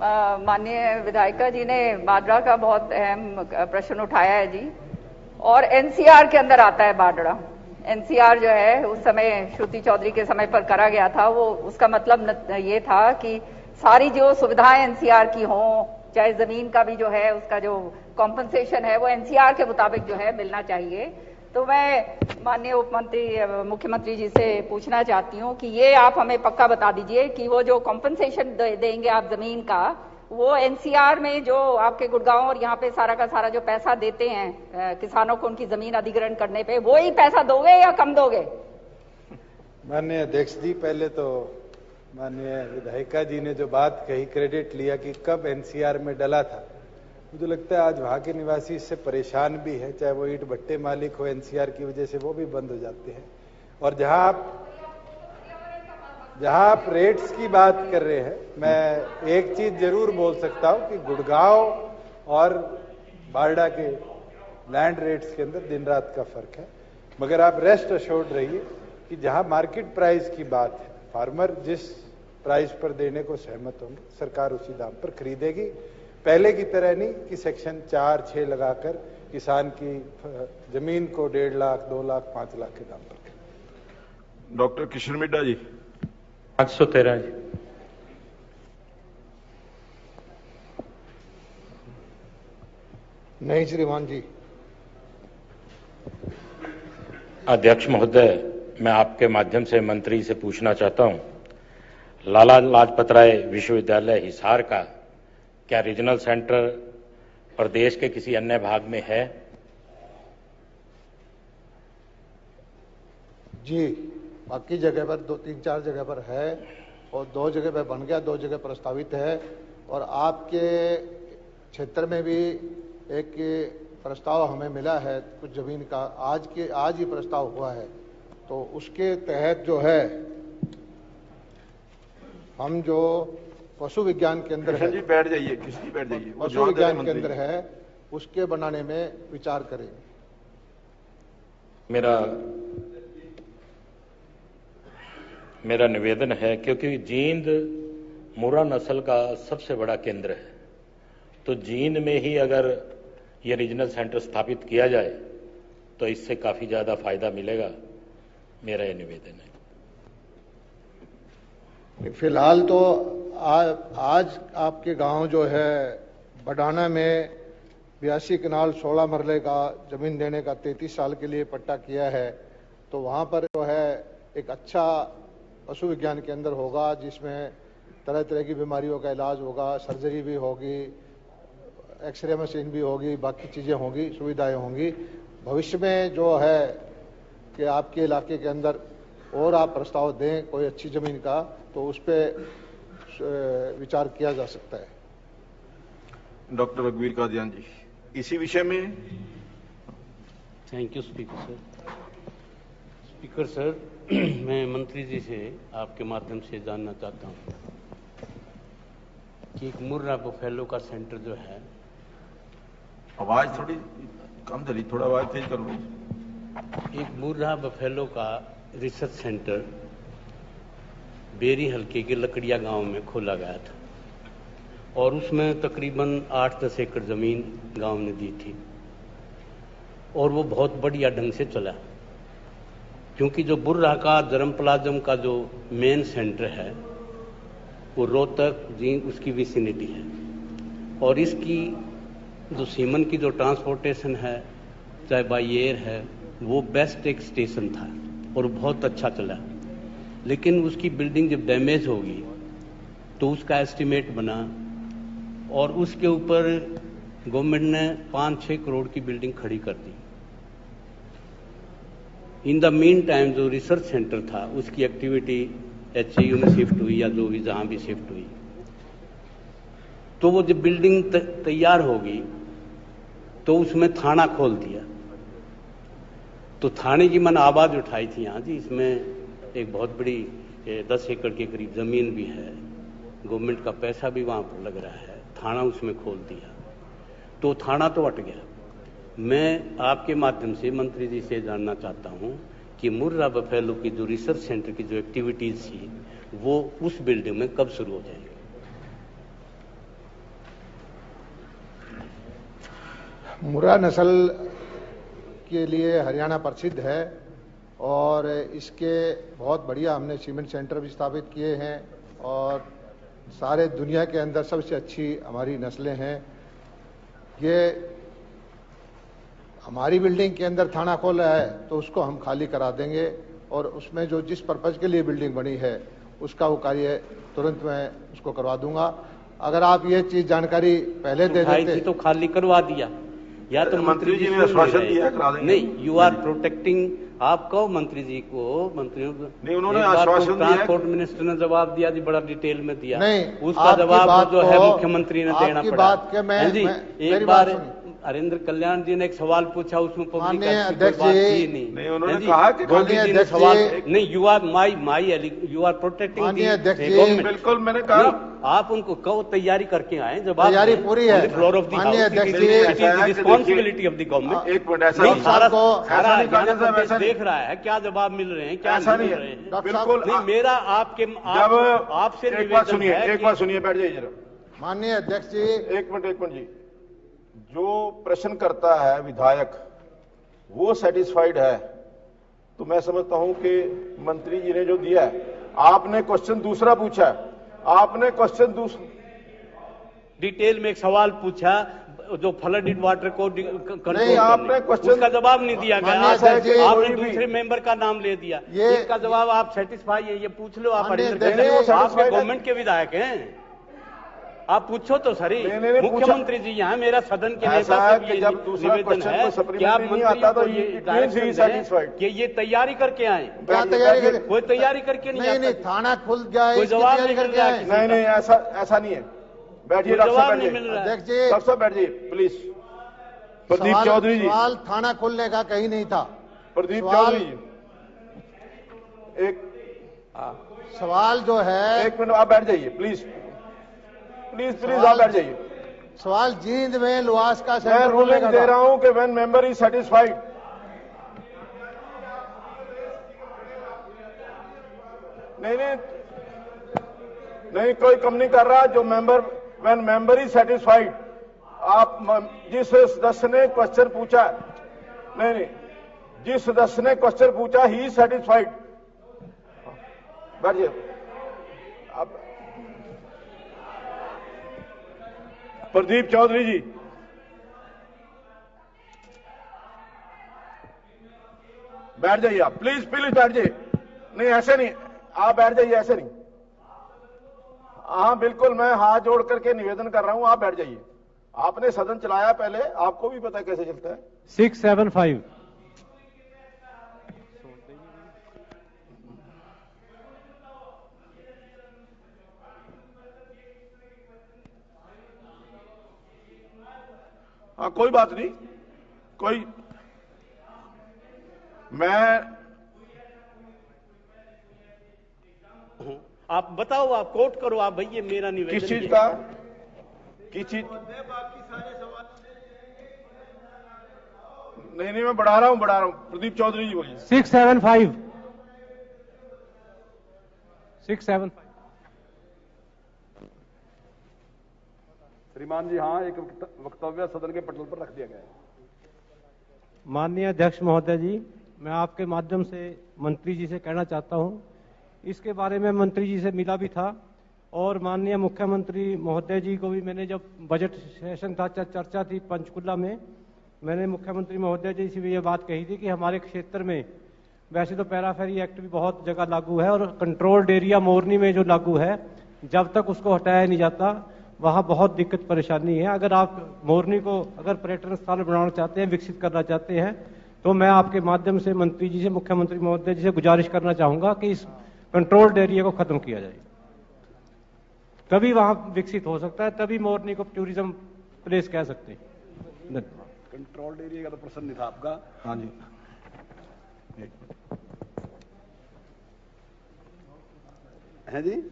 माननीय विधायिका जी ने बाडड़ा का बहुत अहम प्रश्न उठाया है जी, और एनसीआर के अंदर आता है बाडड़ा। एनसीआर जो है उस समय श्रुति चौधरी के समय पर करा गया था, वो उसका मतलब ये था कि सारी जो सुविधाएं एनसीआर की हों, चाहे जमीन का भी जो है उसका जो कॉम्पनसेशन है वो एनसीआर के मुताबिक जो है मिलना चाहिए। तो मैं माननीय मुख्यमंत्री जी से पूछना चाहती हूँ कि ये आप हमें पक्का बता दीजिए कि वो जो कॉम्पनसेशन देंगे आप जमीन का वो एनसीआर में जो आपके गुड़गांव और यहाँ पे सारा का सारा जो पैसा देते हैं किसानों को उनकी जमीन अधिग्रहण करने पे, वो ही पैसा दोगे या कम दोगे? माननीय अध्यक्ष जी, पहले तो माननीय विधायिका जी ने जो बात कही, क्रेडिट लिया कि कब एनसीआर में डला था, मुझे लगता है आज वहां के निवासी इससे परेशान भी है, चाहे वो ईंट भट्टे मालिक हो, एनसीआर की वजह से वो भी बंद हो जाते हैं। और जहां आप रेट्स की बात कर रहे हैं, मैं एक चीज जरूर बोल सकता हूं कि गुड़गांव और बारडा के लैंड रेट्स के अंदर दिन रात का फर्क है, मगर आप रेस्ट अश्योर्ड रहिए कि जहां मार्केट प्राइस की बात है, फार्मर जिस प्राइस पर देने को सहमत होंगे, सरकार उसी दाम पर खरीदेगी। पहले की तरह नहीं कि सेक्शन 4-6 लगाकर किसान की जमीन को 1.5 लाख, 2 लाख, 5 लाख के दाम पर। डॉक्टर किशन मिड्डा जी। 513 जी। नहीं श्रीमान जी। अध्यक्ष महोदय, मैं आपके माध्यम से मंत्री से पूछना चाहता हूं, लाला लाजपत राय विश्वविद्यालय हिसार का क्या रीजनल सेंटर प्रदेश के किसी अन्य भाग में है? जी, बाकी जगह पर 2-3-4 जगह पर है और 2 जगह पर बन गया, 2 जगह प्रस्तावित है। और आपके क्षेत्र में भी एक प्रस्ताव हमें मिला है कुछ जमीन का, आज ही प्रस्ताव हुआ है, तो उसके तहत जो है हम जो पशु विज्ञान केंद्र है, जी बैठ जाइए, किसकी बैठ जाइए, पशु विज्ञान केंद्र है, उसके बनाने में विचार करेंगे। मेरा निवेदन है, क्योंकि जींद मुर्रा नस्ल का सबसे बड़ा केंद्र है, तो जींद में ही अगर ये रीजनल सेंटर स्थापित किया जाए तो इससे काफी ज्यादा फायदा मिलेगा। मेरा ये निवेदन है। फिलहाल तो आज आपके गांव जो है बडाना में 82 कनाल 16 मरले का जमीन देने का 33 साल के लिए पट्टा किया है, तो वहां पर जो है एक अच्छा पशु विज्ञान केंद्र होगा जिसमें तरह तरह की बीमारियों का इलाज होगा, सर्जरी भी होगी, एक्सरे मशीन भी होगी, बाकी चीजें होंगी, सुविधाएं होंगी। भविष्य में जो है कि आपके इलाके के अंदर और आप प्रस्ताव दें कोई अच्छी जमीन का, तो उस पर विचार किया जा सकता है। डॉक्टर रघुवीर कादियान जी, इसी विषय में। Thank you speaker sir. Speaker sir, मैं मंत्री जी से आपके माध्यम से जानना चाहता हूँ कि एक मुर्रा बफेलो का सेंटर जो है, आवाज थोड़ी कम चली, थोड़ा आवाज तेज करो। एक मुर्रा बफेलो का रिसर्च सेंटर बेरी हल्के के लकड़िया गांव में खोला गया था और उसमें तकरीबन 8-10 एकड़ जमीन गांव ने दी थी और वो बहुत बढ़िया ढंग से चला, क्योंकि जो बुर्रा का जरम प्लाजम का जो मेन सेंटर है वो रोहतक जी उसकी विसिनिटी है और इसकी जो सीमन की जो ट्रांसपोर्टेशन है, चाहे बाई एयर है, वो बेस्ट एक स्टेशन था और बहुत अच्छा चला। लेकिन उसकी बिल्डिंग जब डैमेज होगी तो उसका एस्टिमेट बना और उसके ऊपर गवर्नमेंट ने 5-6 करोड़ की बिल्डिंग खड़ी कर दी। इन द मीन टाइम जो रिसर्च सेंटर था उसकी एक्टिविटी HAU में शिफ्ट हुई या जो भी जहां भी शिफ्ट हुई, तो वो जब बिल्डिंग तैयार होगी तो उसमें थाना खोल दिया। तो थाने की मैंने आवाज उठाई थी, हाँ जी इसमें एक बहुत बड़ी 10 एकड़ के करीब जमीन भी है, गवर्नमेंट का पैसा भी वहां पर लग रहा है, थाना उसमें खोल दिया, तो थाना तो हट गया। मैं आपके माध्यम से मंत्री जी से जानना चाहता हूं कि मुर्रा बफेलो की जो रिसर्च सेंटर की जो एक्टिविटीज थी वो उस बिल्डिंग में कब शुरू हो जाएगी? मुर्रा नस्ल के लिए हरियाणा प्रसिद्ध है और इसके बहुत बढ़िया हमने सीमेंट सेंटर भी स्थापित किए हैं और सारे दुनिया के अंदर सबसे अच्छी हमारी नस्लें हैं। ये हमारी बिल्डिंग के अंदर थाना खोला है तो उसको हम खाली करा देंगे और उसमें जो जिस पर्पज के लिए बिल्डिंग बनी है उसका वो कार्य तुरंत मैं उसको करवा दूंगा। अगर आप ये चीज जानकारी पहले दे उठाई देते थी तो खाली करवा दिया, या तो मंत्री जी ने आश्वासन दिया करा देंगे। नहीं, यू आर प्रोटेक्टिंग, आप कहो मंत्री जी को, मंत्रियों को नहीं, उन्होंने आश्वासन दिया। ट्रांसपोर्ट मिनिस्टर ने जवाब दिया जी, बड़ा डिटेल में दिया। नहीं, उसका जवाब जो है मुख्यमंत्री ने देना आपकी पड़ा। बात के मैं एक बार हरेंद्र कल्याण जी ने एक सवाल पूछा, उसमें पब्लिक अध्यक्ष बात जी थी नहीं। उन्होंने कहा कि गोविंद जी ने सवाल नहीं, you are you are protecting government. बिल्कुल, मैंने कहा आप उनको कहो तैयारी करके आए, जब तैयारी पूरी है। Floor of the responsibility of the government. एक मिनट, ऐसा सारा देख रहा है क्या जवाब मिल रहे हैं, क्या नहीं मिल रहे हैं। बिल्कुल नहीं, मेरा आपसे एक बात सुनिए, बैठ जाइए जरा। माननीय अध्यक्ष जी, एक मिनट जी, जो प्रश्न करता है विधायक वो सेटिस्फाइड है तो मैं समझता हूं कि मंत्री जी ने जो दिया है, आपने क्वेश्चन दूसरा पूछा है, आपने क्वेश्चन डिटेल में एक सवाल पूछा जो फ्लडेड वाटर को नहीं, आपने क्वेश्चन उसका जवाब नहीं दिया गया। आपने दूसरे मेंबर का नाम ले दिया, इसका जवाब आप सेटिस्फाई है ये पूछ लो। आप आपके गवर्नमेंट के विधायक हैं, आप पूछो तो सही। मुख्यमंत्री जी यहाँ मेरा सदन के नेता से ये निवेदन है कि आप मंत्रियों को ये डायरेक्शन दें कि ये तैयारी करके आए। क्या तैयारी करके? कोई तैयारी करके नहीं, थाना खुल गया, कोई जवाब नहीं मिल रहा है। नहीं, ऐसा नहीं है। बैठिए, जवाब नहीं मिल रहा है। अध्यक्ष जी, सबसे बैठ जाइए प्लीज। प्रदीप चौधरी जी, सवाल थाना खुलने का कहीं नहीं था। प्रदीप चौधरी जी, एक सवाल जो है, एक मिनट आप बैठ जाइए प्लीज, आप बैठ जाइए। सवाल जींद में लुआस का मैं रूलिंग दे रहा हूं कि व्हेन मेंबर इज सेटिस्फाइड। नहीं, कोई कम नहीं कर रहा। जो member when member is satisfied, आप जिस सदस्य ने क्वेश्चन पूछा, नहीं, जिस सदस्य ने क्वेश्चन पूछा ही इज सेटिस्फाइड। बैठिए। अब प्रदीप चौधरी जी, बैठ जाइए आप प्लीज बैठ जाइए। नहीं, ऐसे नहीं, आप बैठ जाइए, ऐसे नहीं। हाँ बिल्कुल, मैं हाथ जोड़ करके निवेदन कर रहा हूं, आप बैठ जाइए। आपने सदन चलाया पहले, आपको भी पता कैसे चलता है। 675 हाँ, कोई बात नहीं, कोई मैं आप बताओ, आप कोट करो, आप भैया मेरा निवेदन किस चीज का, किस चीज? नहीं, मैं बढ़ा रहा हूं। प्रदीप चौधरी जी बोलिए। 675 श्रीमान जी, हाँ, एक वक्तव्य सदन के पटल पर रख दिया गया है। माननीय अध्यक्ष महोदय जी, मैं आपके माध्यम से मंत्री जी से कहना चाहता हूं, इसके बारे में मंत्री जी से मिला भी था और माननीय मुख्यमंत्री महोदय जी को भी मैंने, जब बजट सेशन था, चर्चा थी पंचकुला में, मैंने मुख्यमंत्री महोदय जी से भी ये बात कही थी कि हमारे क्षेत्र में वैसे तो पैराफेरी एक्ट भी बहुत जगह लागू है और कंट्रोल्ड एरिया मोरनी में जो लागू है, जब तक उसको हटाया नहीं जाता वहाँ बहुत दिक्कत परेशानी है। अगर आप मोरनी को अगर पर्यटन स्थल बनाना चाहते हैं, विकसित करना चाहते हैं, तो मैं आपके माध्यम से मंत्री जी से, मुख्यमंत्री महोदय जी से गुजारिश करना चाहूंगा कि इस कंट्रोल्ड एरिया को खत्म किया जाए, तभी वहां विकसित हो सकता है, तभी मोरनी को टूरिज्म प्लेस कह सकते हैं। कंट्रोल्ड एरिया का तो प्रश्न नहीं था आपका। हाँ जी, है जी।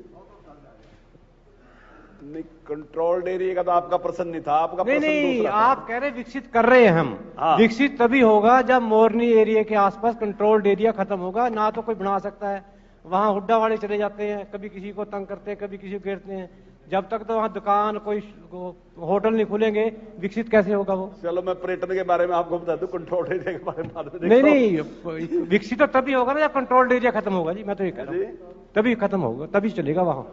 नहीं, कंट्रोल्ड एरिया का तो आपका प्रश्न नहीं था, आपका नहीं, आप कह रहे विकसित कर रहे हैं हम। हाँ। विकसित तभी होगा जब मोरनी एरिया के आसपास कंट्रोल्ड एरिया खत्म होगा। ना तो कोई बना सकता है, वहां हुड्डा वाले चले जाते हैं, कभी किसी को तंग करते हैं, कभी किसी को घेरते हैं। जब तक तो वहाँ दुकान, कोई होटल नहीं खुलेंगे, विकसित कैसे होगा वो? चलो, मैं पर्यटन के बारे में आपको बता दूं, कंट्रोल्ड एरिया के बारे में नहीं, विकसित तो तभी होगा ना जब कंट्रोल्ड एरिया खत्म होगा जी। मैं तो ये कह रहा हूँ, तभी खत्म होगा, तभी चलेगा वहां।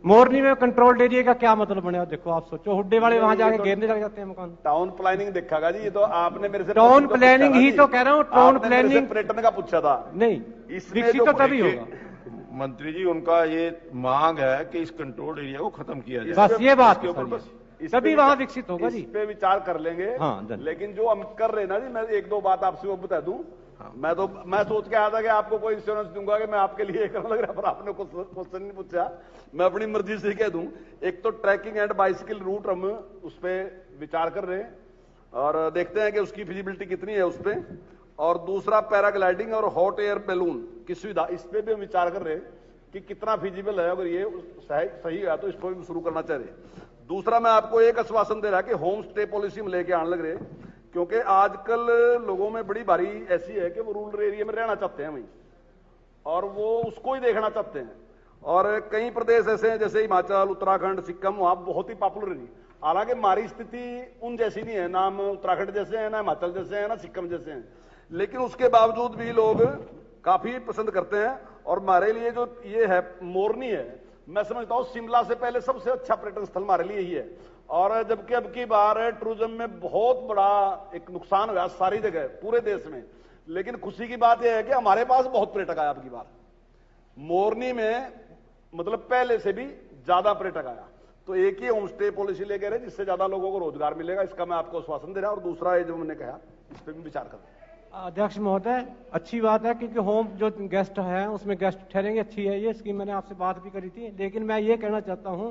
मोरनी में कंट्रोल्ड एरिया का क्या मतलब बनेगा? देखो, आप सोचो, हुड्डे वाले वहां जाके घेरने लग जाते हैं मकान। टाउन प्लानिंग देखागा जी, ये तो आपने मेरे से टाउन प्लानिंग ही तो कह रहा हूँ, टाउन प्लानिंग पर्यटन का पूछा था। नहीं, विकसित तो तभी होगा। मंत्री जी उनका ये मांग है कि इस कंट्रोल एरिया को खत्म किया जाए। बस ये बात इसके ऊपर बस तभी वहां विकसित होगा जी। इस पे विचार कर लेंगे। हाँ, लेकिन जो हम कर रहे हैं ना जी, मैं एक दो बात आपसे वो बता दूं। मैं सोच के आया था कि आपको कोई इंश्योरेंस दूंगा कि मैं आपके लिए करने लग रहा, पर आपने कुछ क्वेश्चन नहीं पूछा। मैं अपनी मर्जी से कह दूं, एक तो ट्रैकिंग एंड बाइसिकल रूट हम उस पर विचार कर रहे हैं और देखते हैं कि उसकी फिजिबिलिटी कितनी है उस पर। और दूसरा पैराग्लाइडिंग और हॉट एयर बैलून की सुविधा, इस पे भी हम विचार कर रहे हैं कि कितना फिजिबल है। अगर ये सही है तो इसको भी शुरू करना चाहिए। दूसरा मैं आपको एक आश्वासन दे रहा कि होम स्टे पॉलिसी में लेके आने लग रहे, क्योंकि आजकल लोगों में बड़ी भारी ऐसी है कि वो रूरल एरिया में रहना चाहते हैं वहीं, और वो उसको ही देखना चाहते हैं। और कई प्रदेश ऐसे हैं जैसे हिमाचल, उत्तराखंड, सिक्किम, वहां बहुत ही पॉपुलर है। हालांकि हमारी स्थिति उन जैसी नहीं है, ना हम उत्तराखंड जैसे हैं, ना हिमाचल जैसे हैं, ना सिक्किम जैसे हैं, लेकिन उसके बावजूद भी लोग काफी पसंद करते हैं। और हमारे लिए जो ये है मोरनी है, मैं समझता हूं शिमला से पहले सबसे अच्छा पर्यटन स्थल हमारे लिए ही है। और जबकि अब की बार टूरिज्म में बहुत बड़ा एक नुकसान हुआ सारी जगह पूरे देश में, लेकिन खुशी की बात यह है कि हमारे पास बहुत पर्यटक आया अब की बार मोरनी में, मतलब पहले से भी ज्यादा पर्यटक आया। तो एक ही होम स्टे पॉलिसी लेकर है जिससे ज्यादा लोगों को रोजगार मिलेगा, इसका मैं आपको आश्वासन दे रहा हूं। और दूसरा ये जो मैंने कहा, इस पर भी विचार करें। अध्यक्ष महोदय, अच्छी बात है क्योंकि होम जो गेस्ट हैं उसमें गेस्ट ठहरेंगे, अच्छी है ये स्कीम। मैंने आपसे बात भी करी थी, लेकिन मैं ये कहना चाहता हूं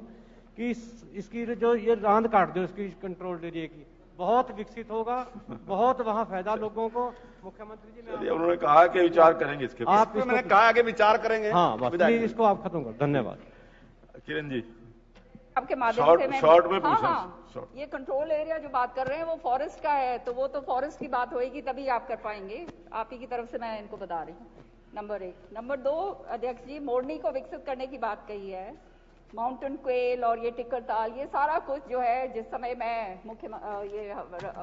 कि इसकी जो ये रांद काट दो इसकी कंट्रोल एरिया की, बहुत विकसित होगा, बहुत वहां फायदा लोगों को। मुख्यमंत्री जी उन्होंने कहा कि विचार करेंगे इसके आप मैंने कहा कि विचार करेंगे। हाँ, बस इसको आप खत्म कर। धन्यवाद। किरण जी आपके माध्यम से मैं शॉर्ट में हाँ, ये कंट्रोल एरिया जो बात कर रहे हैं वो फॉरेस्ट का है, तो वो तो फॉरेस्ट की बात होएगी तभी आप कर पाएंगे। आप ही की तरफ से मैं इनको बता रही हूँ, नंबर 1। नंबर 2, अध्यक्ष जी मोरनी को विकसित करने की बात कही है, माउंटेन क्वेल और ये टिक्कर ताल, ये सारा कुछ जो है, जिस समय मैं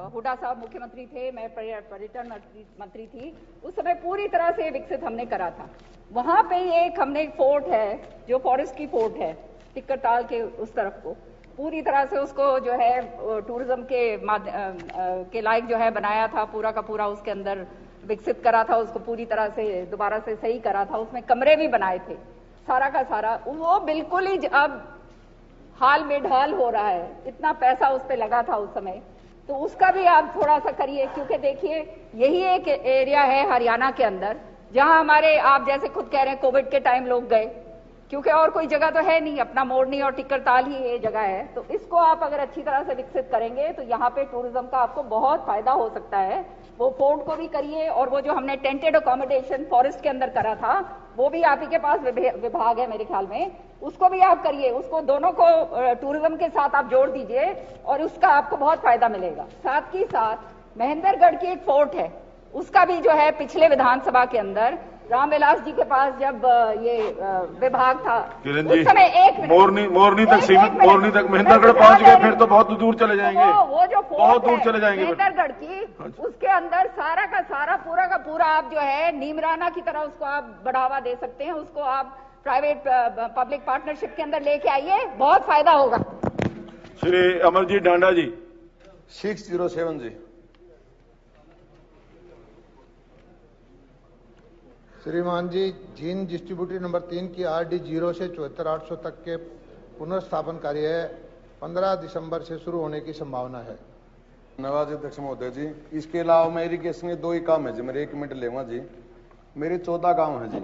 हुड्डा साहब मुख्यमंत्री थे, मैं पर्यटन मंत्री थी, उस समय पूरी तरह से विकसित हमने करा था। वहां पे एक हमने फोर्ट है जो फॉरेस्ट की फोर्ट है, टिक्कर ताल के उस तरफ को पूरी तरह से उसको जो है टूरिज्म के लायक जो है बनाया था, पूरा का पूरा उसके अंदर विकसित करा था, उसको पूरी तरह से दोबारा से सही करा था, उसमें कमरे भी बनाए थे, सारा का सारा। वो बिल्कुल ही अब हाल में ढाल हो रहा है, इतना पैसा उस पर लगा था उस समय, तो उसका भी आप थोड़ा सा करिए। क्योंकि देखिए यही एक एरिया है हरियाणा के अंदर जहां हमारे, आप जैसे खुद कह रहे हैं, कोविड के टाइम लोग गए, क्योंकि और कोई जगह तो है नहीं, अपना मोरनी और टिक्कर ताल ही ये जगह है। तो इसको आप अगर अच्छी तरह से विकसित करेंगे तो यहाँ पे टूरिज्म का आपको बहुत फायदा हो सकता है। वो फोर्ट को भी करिए, और वो जो हमने टेंटेड अकोमोडेशन फॉरेस्ट के अंदर करा था, वो भी आप ही के पास विभाग है मेरे ख्याल में, उसको भी आप करिए, उसको दोनों को टूरिज्म के साथ आप जोड़ दीजिए और उसका आपको बहुत फायदा मिलेगा। साथ ही साथ महेंद्रगढ़ की एक फोर्ट है, उसका भी जो है पिछले विधानसभा के अंदर रामविलास जी के पास जब ये विभाग था उस समय मोरनी तक सीमित, मोरनी तक महेंद्रगढ़ पहुंच गए, फिर तो बहुत दूर चले जाएंगे। वो जो बहुत दूर चले जाएंगे महेंद्रगढ़ की, उसके अंदर सारा का सारा पूरा का पूरा आप जो है नीमराना की तरह उसको आप बढ़ावा दे सकते हैं, उसको आप प्राइवेट पब्लिक पार्टनरशिप के अंदर लेके आइए, बहुत फायदा होगा। श्री अमरजीत डांडा जी। 607 जी। श्रीमान जी, जीन डिस्ट्रीब्यूटर नंबर 3 की RD 0 से 74,800 तक के पुनर्स्थापन कार्य 15 दिसंबर से शुरू होने की संभावना है। धन्यवाद अध्यक्ष महोदय जी। इसके अलावा मैं इरिगेशन के 2 ही काम है जी, मेरे 1 मिनट लेगा जी। मेरे 14 गांव है जी,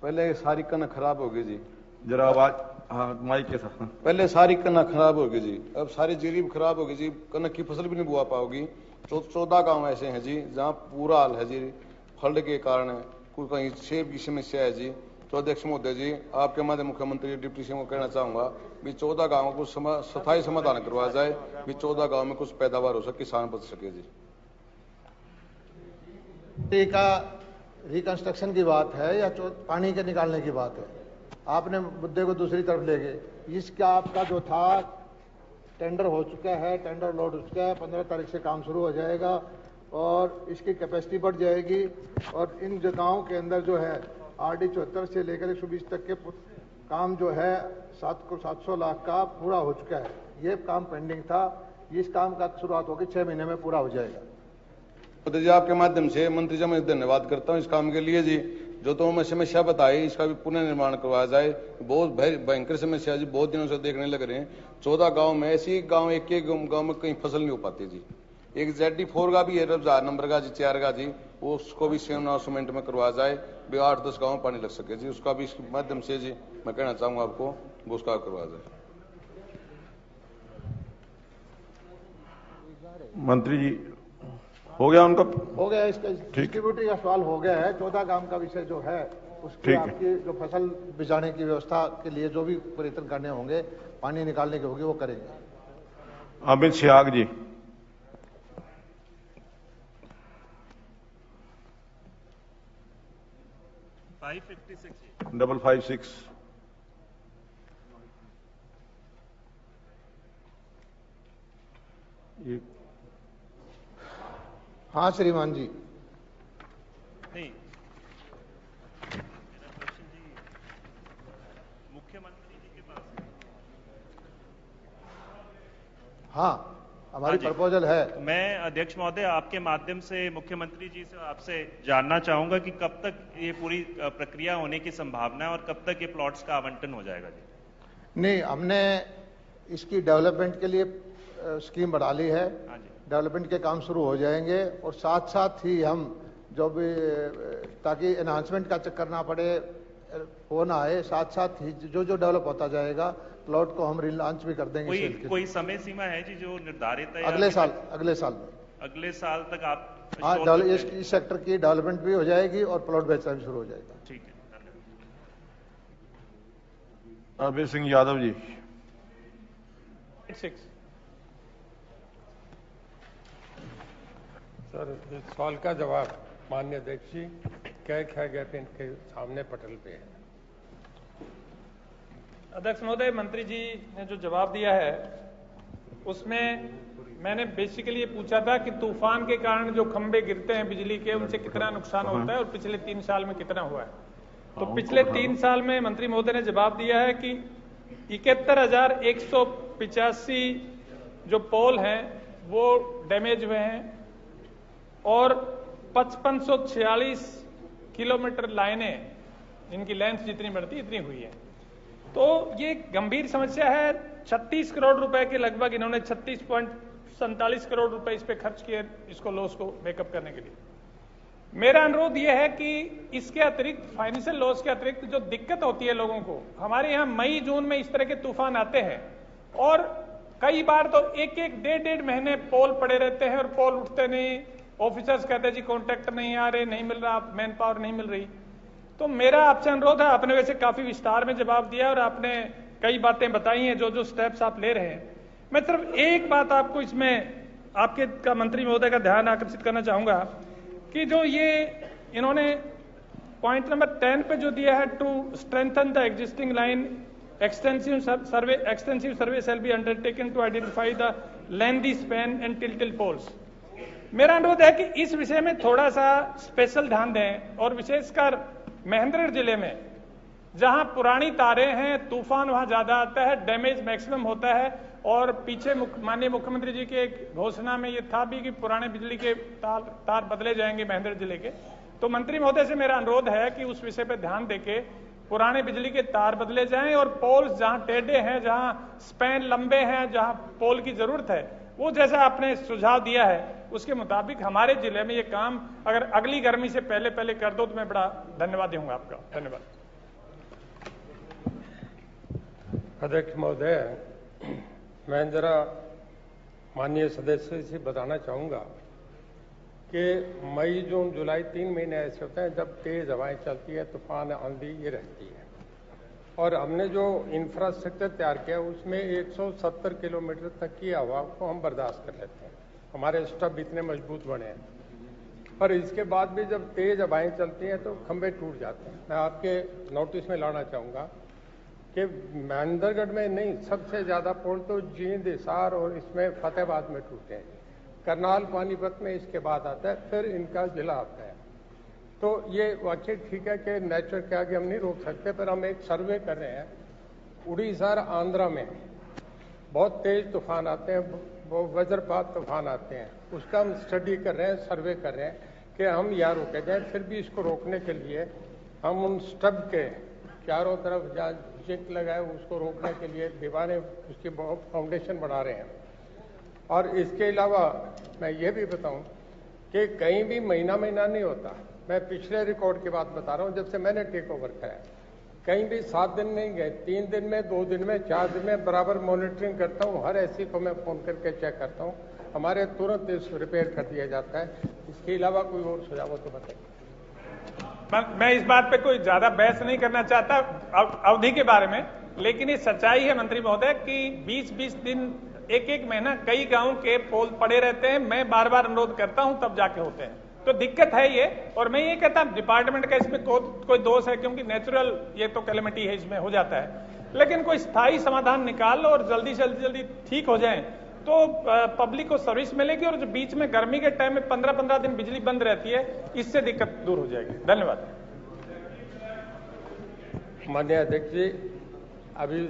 पहले सारी कनक खराब होगी जी, जरा आवाज, हाँ माइक के साथ। पहले सारी कनक खराब होगी जी, अब सारी जीरी भी खराब होगी जी, कनक की फसल भी नहीं बुआ पाओगी। 14 गांव ऐसे हैं जी जहाँ पूरा हाल है जी, फ्लड के कारण कहीं सेब की समस्या है जी। तो अध्यक्ष महोदय जी, आपके माध्यम मुख्यमंत्री डिप्टी सीएम को कहना चाहूंगा भी 14 गांवों को स्थायी समाधान करवाया जाए, भी 14 गांव में कुछ पैदावार हो सके, किसान बच सके जी। का रिकंस्ट्रक्शन की बात है या पानी के निकालने की बात है, आपने मुद्दे को दूसरी तरफ ले गए। इसका आपका जो था टेंडर हो चुका है, टेंडर लॉट हो चुका है, 15 तारीख से काम शुरू हो जाएगा और इसकी कैपेसिटी बढ़ जाएगी। और इन जगहों के अंदर जो है RD 74 से लेकर 120 तक के काम जो है 700 लाख का पूरा हो चुका है। ये काम पेंडिंग था, इस काम का शुरुआत होगी 6 महीने में पूरा हो जाएगा। जी, आपके माध्यम से मंत्री जी मैं धन्यवाद करता हूँ इस काम के लिए जी। जो तो हमें समस्या बताई इसका भी पुनर्निर्माण करवाया जाए। बहुत भयंकर समस्या जी, बहुत दिनों से देखने लग रहे हैं। 14 गांव में ऐसी गांव, एक गांव में कहीं फसल नहीं हो पाती जी। एक ZD4 का भी है 1000 नंबर का जी, 4 का जी, वो उसको भी सीमेंट में करवाया जाए, भी 8-10 गांव में पानी लग सके जी। उसका भी इस माध्यम से जी मैं कहना चाहूंगा आपको, वो उसका करवाया जाए। मंत्री जी हो गया उनका? हो गया, इसका डिस्ट्रीब्यूटरी का सवाल हो गया है। 14 गांव का विषय जो है उसकी आपकी जो फसल बिजाने की व्यवस्था के लिए जो भी प्रयत्न करने होंगे, पानी निकालने के होंगे, वो करेंगे। अमित सियाग जी। डबल 56 हाँ श्रीमान जी। नहीं, मेरा प्रश्न जी मुख्यमंत्री जी के पास है। हाँ, हमारी प्रपोजल है। मैं अध्यक्ष महोदय आपके माध्यम से मुख्यमंत्री जी से आपसे जानना चाहूंगा कि कब तक ये पूरी प्रक्रिया होने की संभावना है और कब तक ये प्लॉट्स का आवंटन हो जाएगा जी? नहीं, हमने इसकी डेवलपमेंट के लिए स्कीम बढ़ा ली है। डेवलपमेंट के काम शुरू हो जाएंगे और साथ साथ ही हम जो भी, ताकि एनहांसमेंट का चक्कर ना पड़े, वो ना आए, साथ साथ ही जो जो डेवलप होता जाएगा प्लॉट को हम रिलॉन्च भी कर देंगे। कोई समय सीमा है जी जो निर्धारित है? अगले साल में। अगले साल तक आप? हाँ, इस सेक्टर की डेवलपमेंट भी हो जाएगी और प्लॉट बेचना भी शुरू हो जाएगा। ठीक है, धन्यवाद। अभय सिंह यादव जी। सर, इस सवाल का जवाब माननीय अध्यक्ष जी क्या गया पे इनके सामने पटल पे है। अध्यक्ष महोदय, मंत्री जी ने जो जवाब दिया है उसमें मैंने बेसिकली ये पूछा था कि तूफान के कारण जो खंभे गिरते हैं बिजली के, उनसे कितना नुकसान होता है और पिछले 3 साल में कितना हुआ है। तो पिछले 3 साल में मंत्री महोदय ने जवाब दिया है कि 71,185 जो पोल हैं वो डैमेज हुए हैं और 5546 किलोमीटर लाइनें, इनकी लेंथ जितनी बढ़ती इतनी हुई है। तो ये गंभीर समस्या है। 36 करोड़ रुपए के लगभग इन्होंने 36.47 करोड़ रुपए इस पे खर्च किए, इसको लॉस को मेकअप करने के लिए। मेरा अनुरोध यह है कि इसके अतिरिक्त, फाइनेंशियल लॉस के अतिरिक्त जो दिक्कत होती है लोगों को, हमारे यहाँ मई जून में इस तरह के तूफान आते हैं और कई बार तो 1-1, 1.5 महीने पोल पड़े रहते हैं और पोल उठते नहीं। ऑफिसर्स कहते हैं जी कॉन्ट्रैक्टर नहीं आ रहे, नहीं मिल रहा, मैन पावर नहीं मिल रही। तो मेरा आपसे अनुरोध है, आपने वैसे काफी विस्तार में जवाब दिया और आपने कई बातें बताई हैं, जो जो स्टेप्स आप ले रहे हैं। मैं सिर्फ एक बात आपको इसमें आपके का मंत्री महोदय का ध्यान आकर्षित करना चाहूंगा कि जो ये इन्होंने पॉइंट नंबर 10 पे जो दिया है, to strengthen the existing line, extensive survey shall be undertaken to identify the lengthy span and tilted poles. मेरा अनुरोध है कि इस विषय में थोड़ा सा स्पेशल ध्यान दें और विशेषकर महेंद्रगढ़ जिले में जहां पुरानी तारें हैं, तूफान वहां ज्यादा आता है, डैमेज मैक्सिमम होता है। और पीछे माननीय मुख्यमंत्री जी के एक घोषणा में ये था भी कि पुराने बिजली के तार बदले जाएंगे महेंद्रगढ़ जिले के। तो मंत्री महोदय से मेरा अनुरोध है कि उस विषय पर ध्यान देके पुराने बिजली के तार बदले जाएं और पोल्स जहां टेढ़े हैं, जहां स्पैन लंबे हैं, जहां पोल की जरूरत है, वो जैसा आपने सुझाव दिया है उसके मुताबिक हमारे जिले में ये काम अगर अगली गर्मी से पहले कर दो तो मैं बड़ा धन्यवाद दूंगा आपका। धन्यवाद। अध्यक्ष महोदय, मैं जरा माननीय सदस्य से बताना चाहूंगा कि मई जून जुलाई 3 महीने ऐसे होते हैं जब तेज हवाएं चलती है, तूफान आंधी ये रहती है। और हमने जो इंफ्रास्ट्रक्चर तैयार किया उसमें 170 किलोमीटर तक की हवा को हम बर्दाश्त कर लेते हैं। हमारे स्टब इतने मजबूत बने हैं, पर इसके बाद भी जब तेज हवाएं चलती हैं तो खंभे टूट जाते हैं। मैं आपके नोटिस में लाना चाहूँगा कि महेंद्रगढ़ में नहीं, सबसे ज़्यादा पोल तो जींद, हिसार और इसमें फतेहाबाद में टूटे हैं। करनाल पानीपत में इसके बाद आता है, फिर इनका जिला आता है। तो ये वाकई ठीक है कि नेचर के आगे हम नहीं रोक सकते, पर हम एक सर्वे कर रहे हैं। उड़ीसा और आंध्रा में बहुत तेज तूफान आते हैं, वो वज्रपात तूफान आते हैं, उसका हम स्टडी कर रहे हैं, सर्वे कर रहे हैं कि हम यहाँ रोके जाएं। फिर भी इसको रोकने के लिए हम उन स्टब के चारों तरफ जहाँ चिट लगाए उसको रोकने के लिए दीवारें उसकी फाउंडेशन बढ़ा रहे हैं। और इसके अलावा मैं ये भी बताऊं कि कहीं भी महीना नहीं होता। मैं पिछले रिकॉर्ड की बात बता रहा हूं, जब से मैंने टेक ओवर किया कहीं भी 7 दिन नहीं गए, 3 दिन में, 2 दिन में, 4 दिन में बराबर मॉनिटरिंग करता हूं। हर एससी को मैं फोन करके चेक करता हूं, हमारे तुरंत इसको रिपेयर कर दिया जाता है। इसके अलावा कोई और सुझाव हो तो बताइए। मैं इस बात पे कोई ज्यादा बहस नहीं करना चाहता अवधि के बारे में, लेकिन ये सच्चाई है मंत्री महोदय कि 20-20 दिन, एक महीना कई गांव के पोल पड़े रहते हैं। मैं बार बार अनुरोध करता हूं तब जाके होते हैं, तो दिक्कत है ये। और मैं ये कहता हूं डिपार्टमेंट का इसमें कोई दोष है, क्योंकि नेचुरल ये तो कैलेमिटी है, इसमें हो जाता है। लेकिन कोई स्थायी समाधान निकाल लो और जल्दी ठीक हो जाए तो पब्लिक को सर्विस मिलेगी। और जो बीच में गर्मी के टाइम में 15-15 दिन बिजली बंद रहती है, इससे दिक्कत दूर हो जाएगी। धन्यवाद। माननीय अध्यक्ष जी, अभी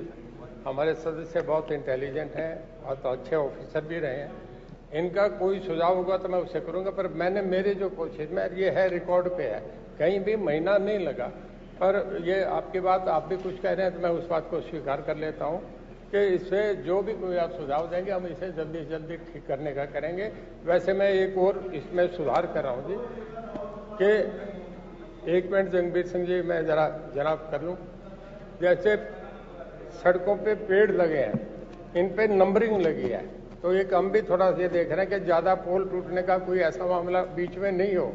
हमारे सदस्य बहुत इंटेलिजेंट हैं और तो अच्छे ऑफिसर भी रहे हैं। इनका कोई सुझाव होगा तो मैं उससे करूंगा, पर मैंने मेरे जो कोशिश में ये है, रिकॉर्ड पे है, कहीं भी महीना नहीं लगा। पर ये आपकी बात, आप भी कुछ कह रहे हैं तो मैं उस बात को स्वीकार कर लेता हूं कि इससे जो भी कोई आप सुझाव देंगे हम इसे जल्दी से जल्दी ठीक करने का करेंगे। वैसे मैं एक और इसमें सुधार कर रहा हूँ जी कि 1 मिनट जंगबीर सिंह जी, मैं जरा जनाब कर लूँ। जैसे सड़कों पे पेड़ लगे हैं, इन पे नंबरिंग लगी है, तो एक हम भी थोड़ा सा ये देख रहे हैं कि ज्यादा पोल टूटने का कोई ऐसा मामला बीच में नहीं हो।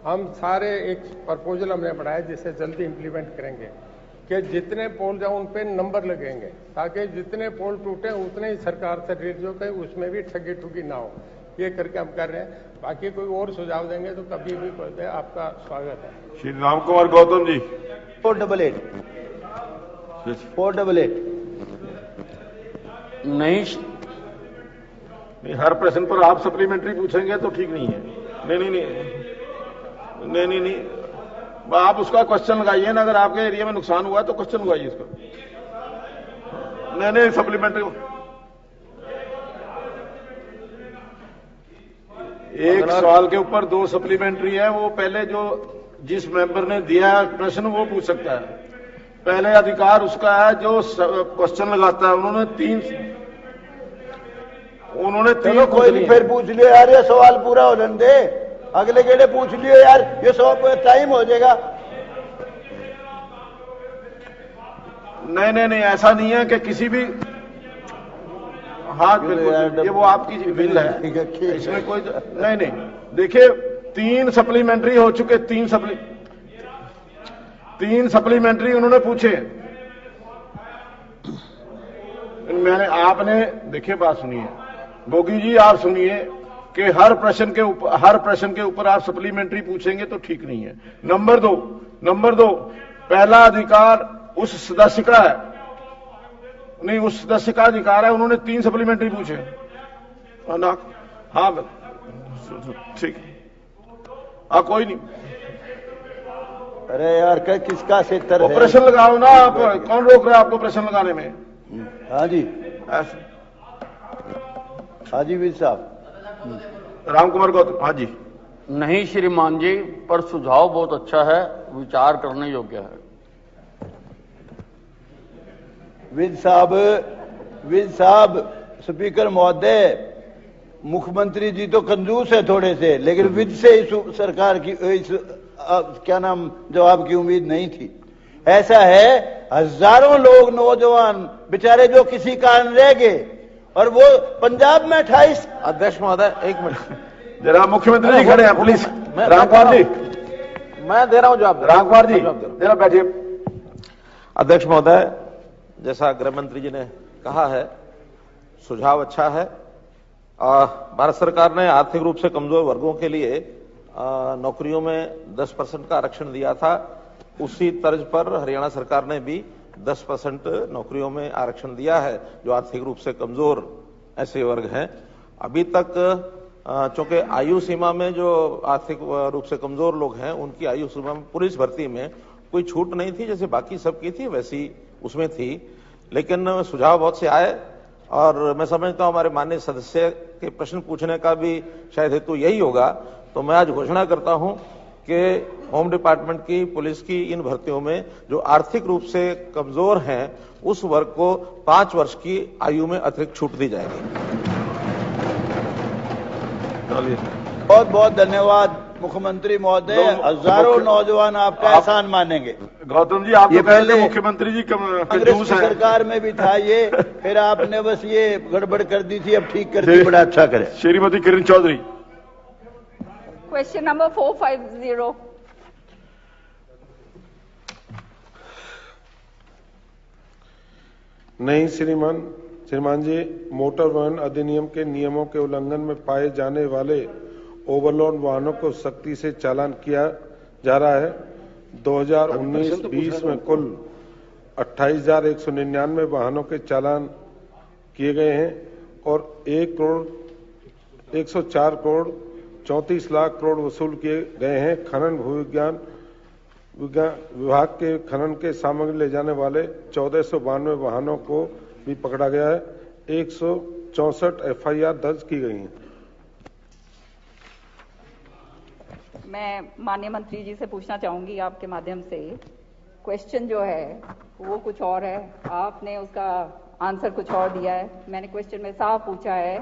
हम सारे एक प्रपोजल हमने बढ़ाया जिसे जल्दी इंप्लीमेंट करेंगे कि जितने पोल जाओ उन पे नंबर लगेंगे, ताकि जितने पोल टूटे उतने ही सरकार से रेट जो कहे उसमें भी ठगी ठुगी ना हो। ये करके हम कर रहे हैं। बाकी कोई और सुझाव देंगे तो कभी भी कहते हैं, आपका स्वागत है। श्री राम कुमार गौतम जी। 488 नहीं, हर प्रश्न पर आप सप्लीमेंट्री पूछेंगे तो ठीक नहीं है। नहीं, आप उसका क्वेश्चन लगाइए ना। अगर आपके एरिया में नुकसान हुआ तो क्वेश्चन लगाइए इसका। नहीं, सप्लीमेंट्री एक सवाल के ऊपर 2 सप्लीमेंट्री है। वो पहले जो जिस मेंबर ने दिया प्रश्न वो पूछ सकता है। पहले अधिकार उसका है जो क्वेश्चन लगाता है। उन्होंने तीन कोई नहीं, फिर पूछ लियो यार, ये सवाल पूरा हो जाने दे, अगले गेड़े पूछ लियो यार, ये सब टाइम हो जाएगा। नहीं, ऐसा नहीं है कि किसी भी, हाँ बिल्कुल, ये वो आपकी बिल है, इसमें कोई नहीं। देखिए 3 सप्लीमेंट्री हो चुके, 3 सप्लीमेंट्री उन्होंने पूछे। आपने देखिए, बात सुनिए बोगी जी, आप सुनिए कि हर प्रश्न के ऊपर आप सप्लीमेंट्री पूछेंगे तो ठीक नहीं है। नंबर दो, पहला अधिकार उस सदस्य का है, नहीं उस सदस्य का अधिकार है। उन्होंने 3 सप्लीमेंट्री पूछे। हाँ ठीक, कोई नहीं। अरे यार, किसका क्षेत्र है? प्रश्न लगाओ ना आप, कौन रोक रहा है आपको प्रश्न लगाने में? हाँ जी, हाजी वीर साहब। राम कुमार गौतम। हाँ जी। नहीं श्रीमान जी, पर सुझाव बहुत अच्छा है, विचार करने योग्य है। विद साहब, स्पीकर महोदय, मुख्यमंत्री जी तो कंजूस है थोड़े से, लेकिन विद से इस सरकार की क्या नाम जवाब की उम्मीद नहीं थी। ऐसा है, हजारों लोग नौजवान बेचारे जो किसी कारण रह गए, और वो पंजाब में 28। अध्यक्ष महोदय 1 मिनट, जरा मुख्यमंत्री जी खड़े हैं प्लीज। राम कुमार जी, मैं दे रहा हूं जवाब। राम कुमार जी जरा बैठिए। अध्यक्ष महोदय, जैसा गृह मंत्री जी ने कहा है, सुझाव अच्छा है। भारत सरकार ने आर्थिक रूप से कमजोर वर्गों के लिए नौकरियों में 10% का आरक्षण दिया था। उसी तर्ज पर हरियाणा सरकार ने भी 10% नौकरियों में आरक्षण दिया है जो आर्थिक रूप से कमजोर ऐसे वर्ग हैं। अभी तक चूंकि आयु सीमा में जो आर्थिक रूप से कमजोर लोग हैं, उनकी आयु सीमा में पुलिस भर्ती में कोई छूट नहीं थी, जैसे बाकी सबकी थी वैसी उसमें थी। लेकिन सुझाव बहुत से आए और मैं समझता हूं हमारे माननीय सदस्य के प्रश्न पूछने का भी शायद हेतु यही होगा। तो मैं आज घोषणा करता हूं कि होम डिपार्टमेंट की, पुलिस की इन भर्तियों में जो आर्थिक रूप से कमजोर हैं उस वर्ग को 5 वर्ष की आयु में अतिरिक्त छूट दी जाएगी। बहुत बहुत धन्यवाद मुख्यमंत्री महोदय। हजारों नौजवान आपका एहसान मानेंगे। गौतम जी, आप ये तो कह रहे थे पहले मुख्यमंत्री जी कांग्रेस की सरकार में भी था ये, फिर आपने बस ये गड़बड़ कर दी थी, अब ठीक कर दी, बड़ा अच्छा करे। श्रीमती किरण चौधरी। Question number 450। नहीं श्रीमान जी, मोटर वाहन अधिनियम के नियमों के उल्लंघन में पाए जाने वाले ओवरलोड वाहनों को सख्ती से चालान किया जा रहा है। 2019-20 में कुल 28,199 वाहनों के चालान किए गए हैं और 104 करोड़ 34 लाख करोड़ वसूल किए गए हैं। खनन भूविज्ञान विभाग के खनन के सामग्री ले जाने वाले 1492 वाहनों को भी पकड़ा गया है। 164 FIR दर्ज की गई हैं। मैं माननीय मंत्री जी से पूछना चाहूंगी आपके माध्यम से, क्वेश्चन जो है वो कुछ और है, आपने उसका आंसर कुछ और दिया है। मैंने क्वेश्चन में साफ पूछा है,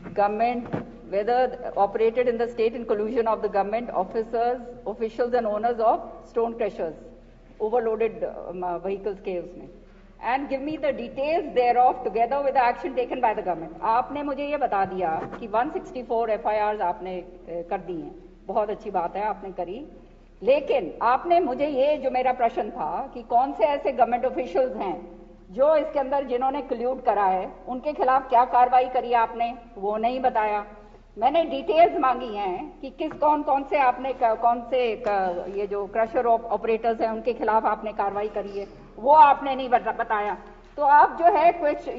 government whether operated in the state in collusion of the government officials and owners of stone crushers, overloaded vehicles के उसमें, and give me the details thereof together with the action taken by the government। आपने मुझे ये बता दिया कि 164 FIRs आपने कर दी हैं, बहुत अच्छी बात है आपने करी, लेकिन आपने मुझे ये जो मेरा प्रश्न था कि कौन से ऐसे गवर्नमेंट ऑफिशियल्स हैं जो इसके अंदर जिन्होंने कल्यूड करा है, उनके खिलाफ क्या कार्रवाई करी आपने, वो नहीं बताया। मैंने डिटेल्स मांगी हैं कि किस कौन से आपने कौन से ये जो क्रशर ऑपरेटर्स हैं उनके खिलाफ आपने कार्रवाई करी है, वो आपने नहीं बताया। तो आप जो है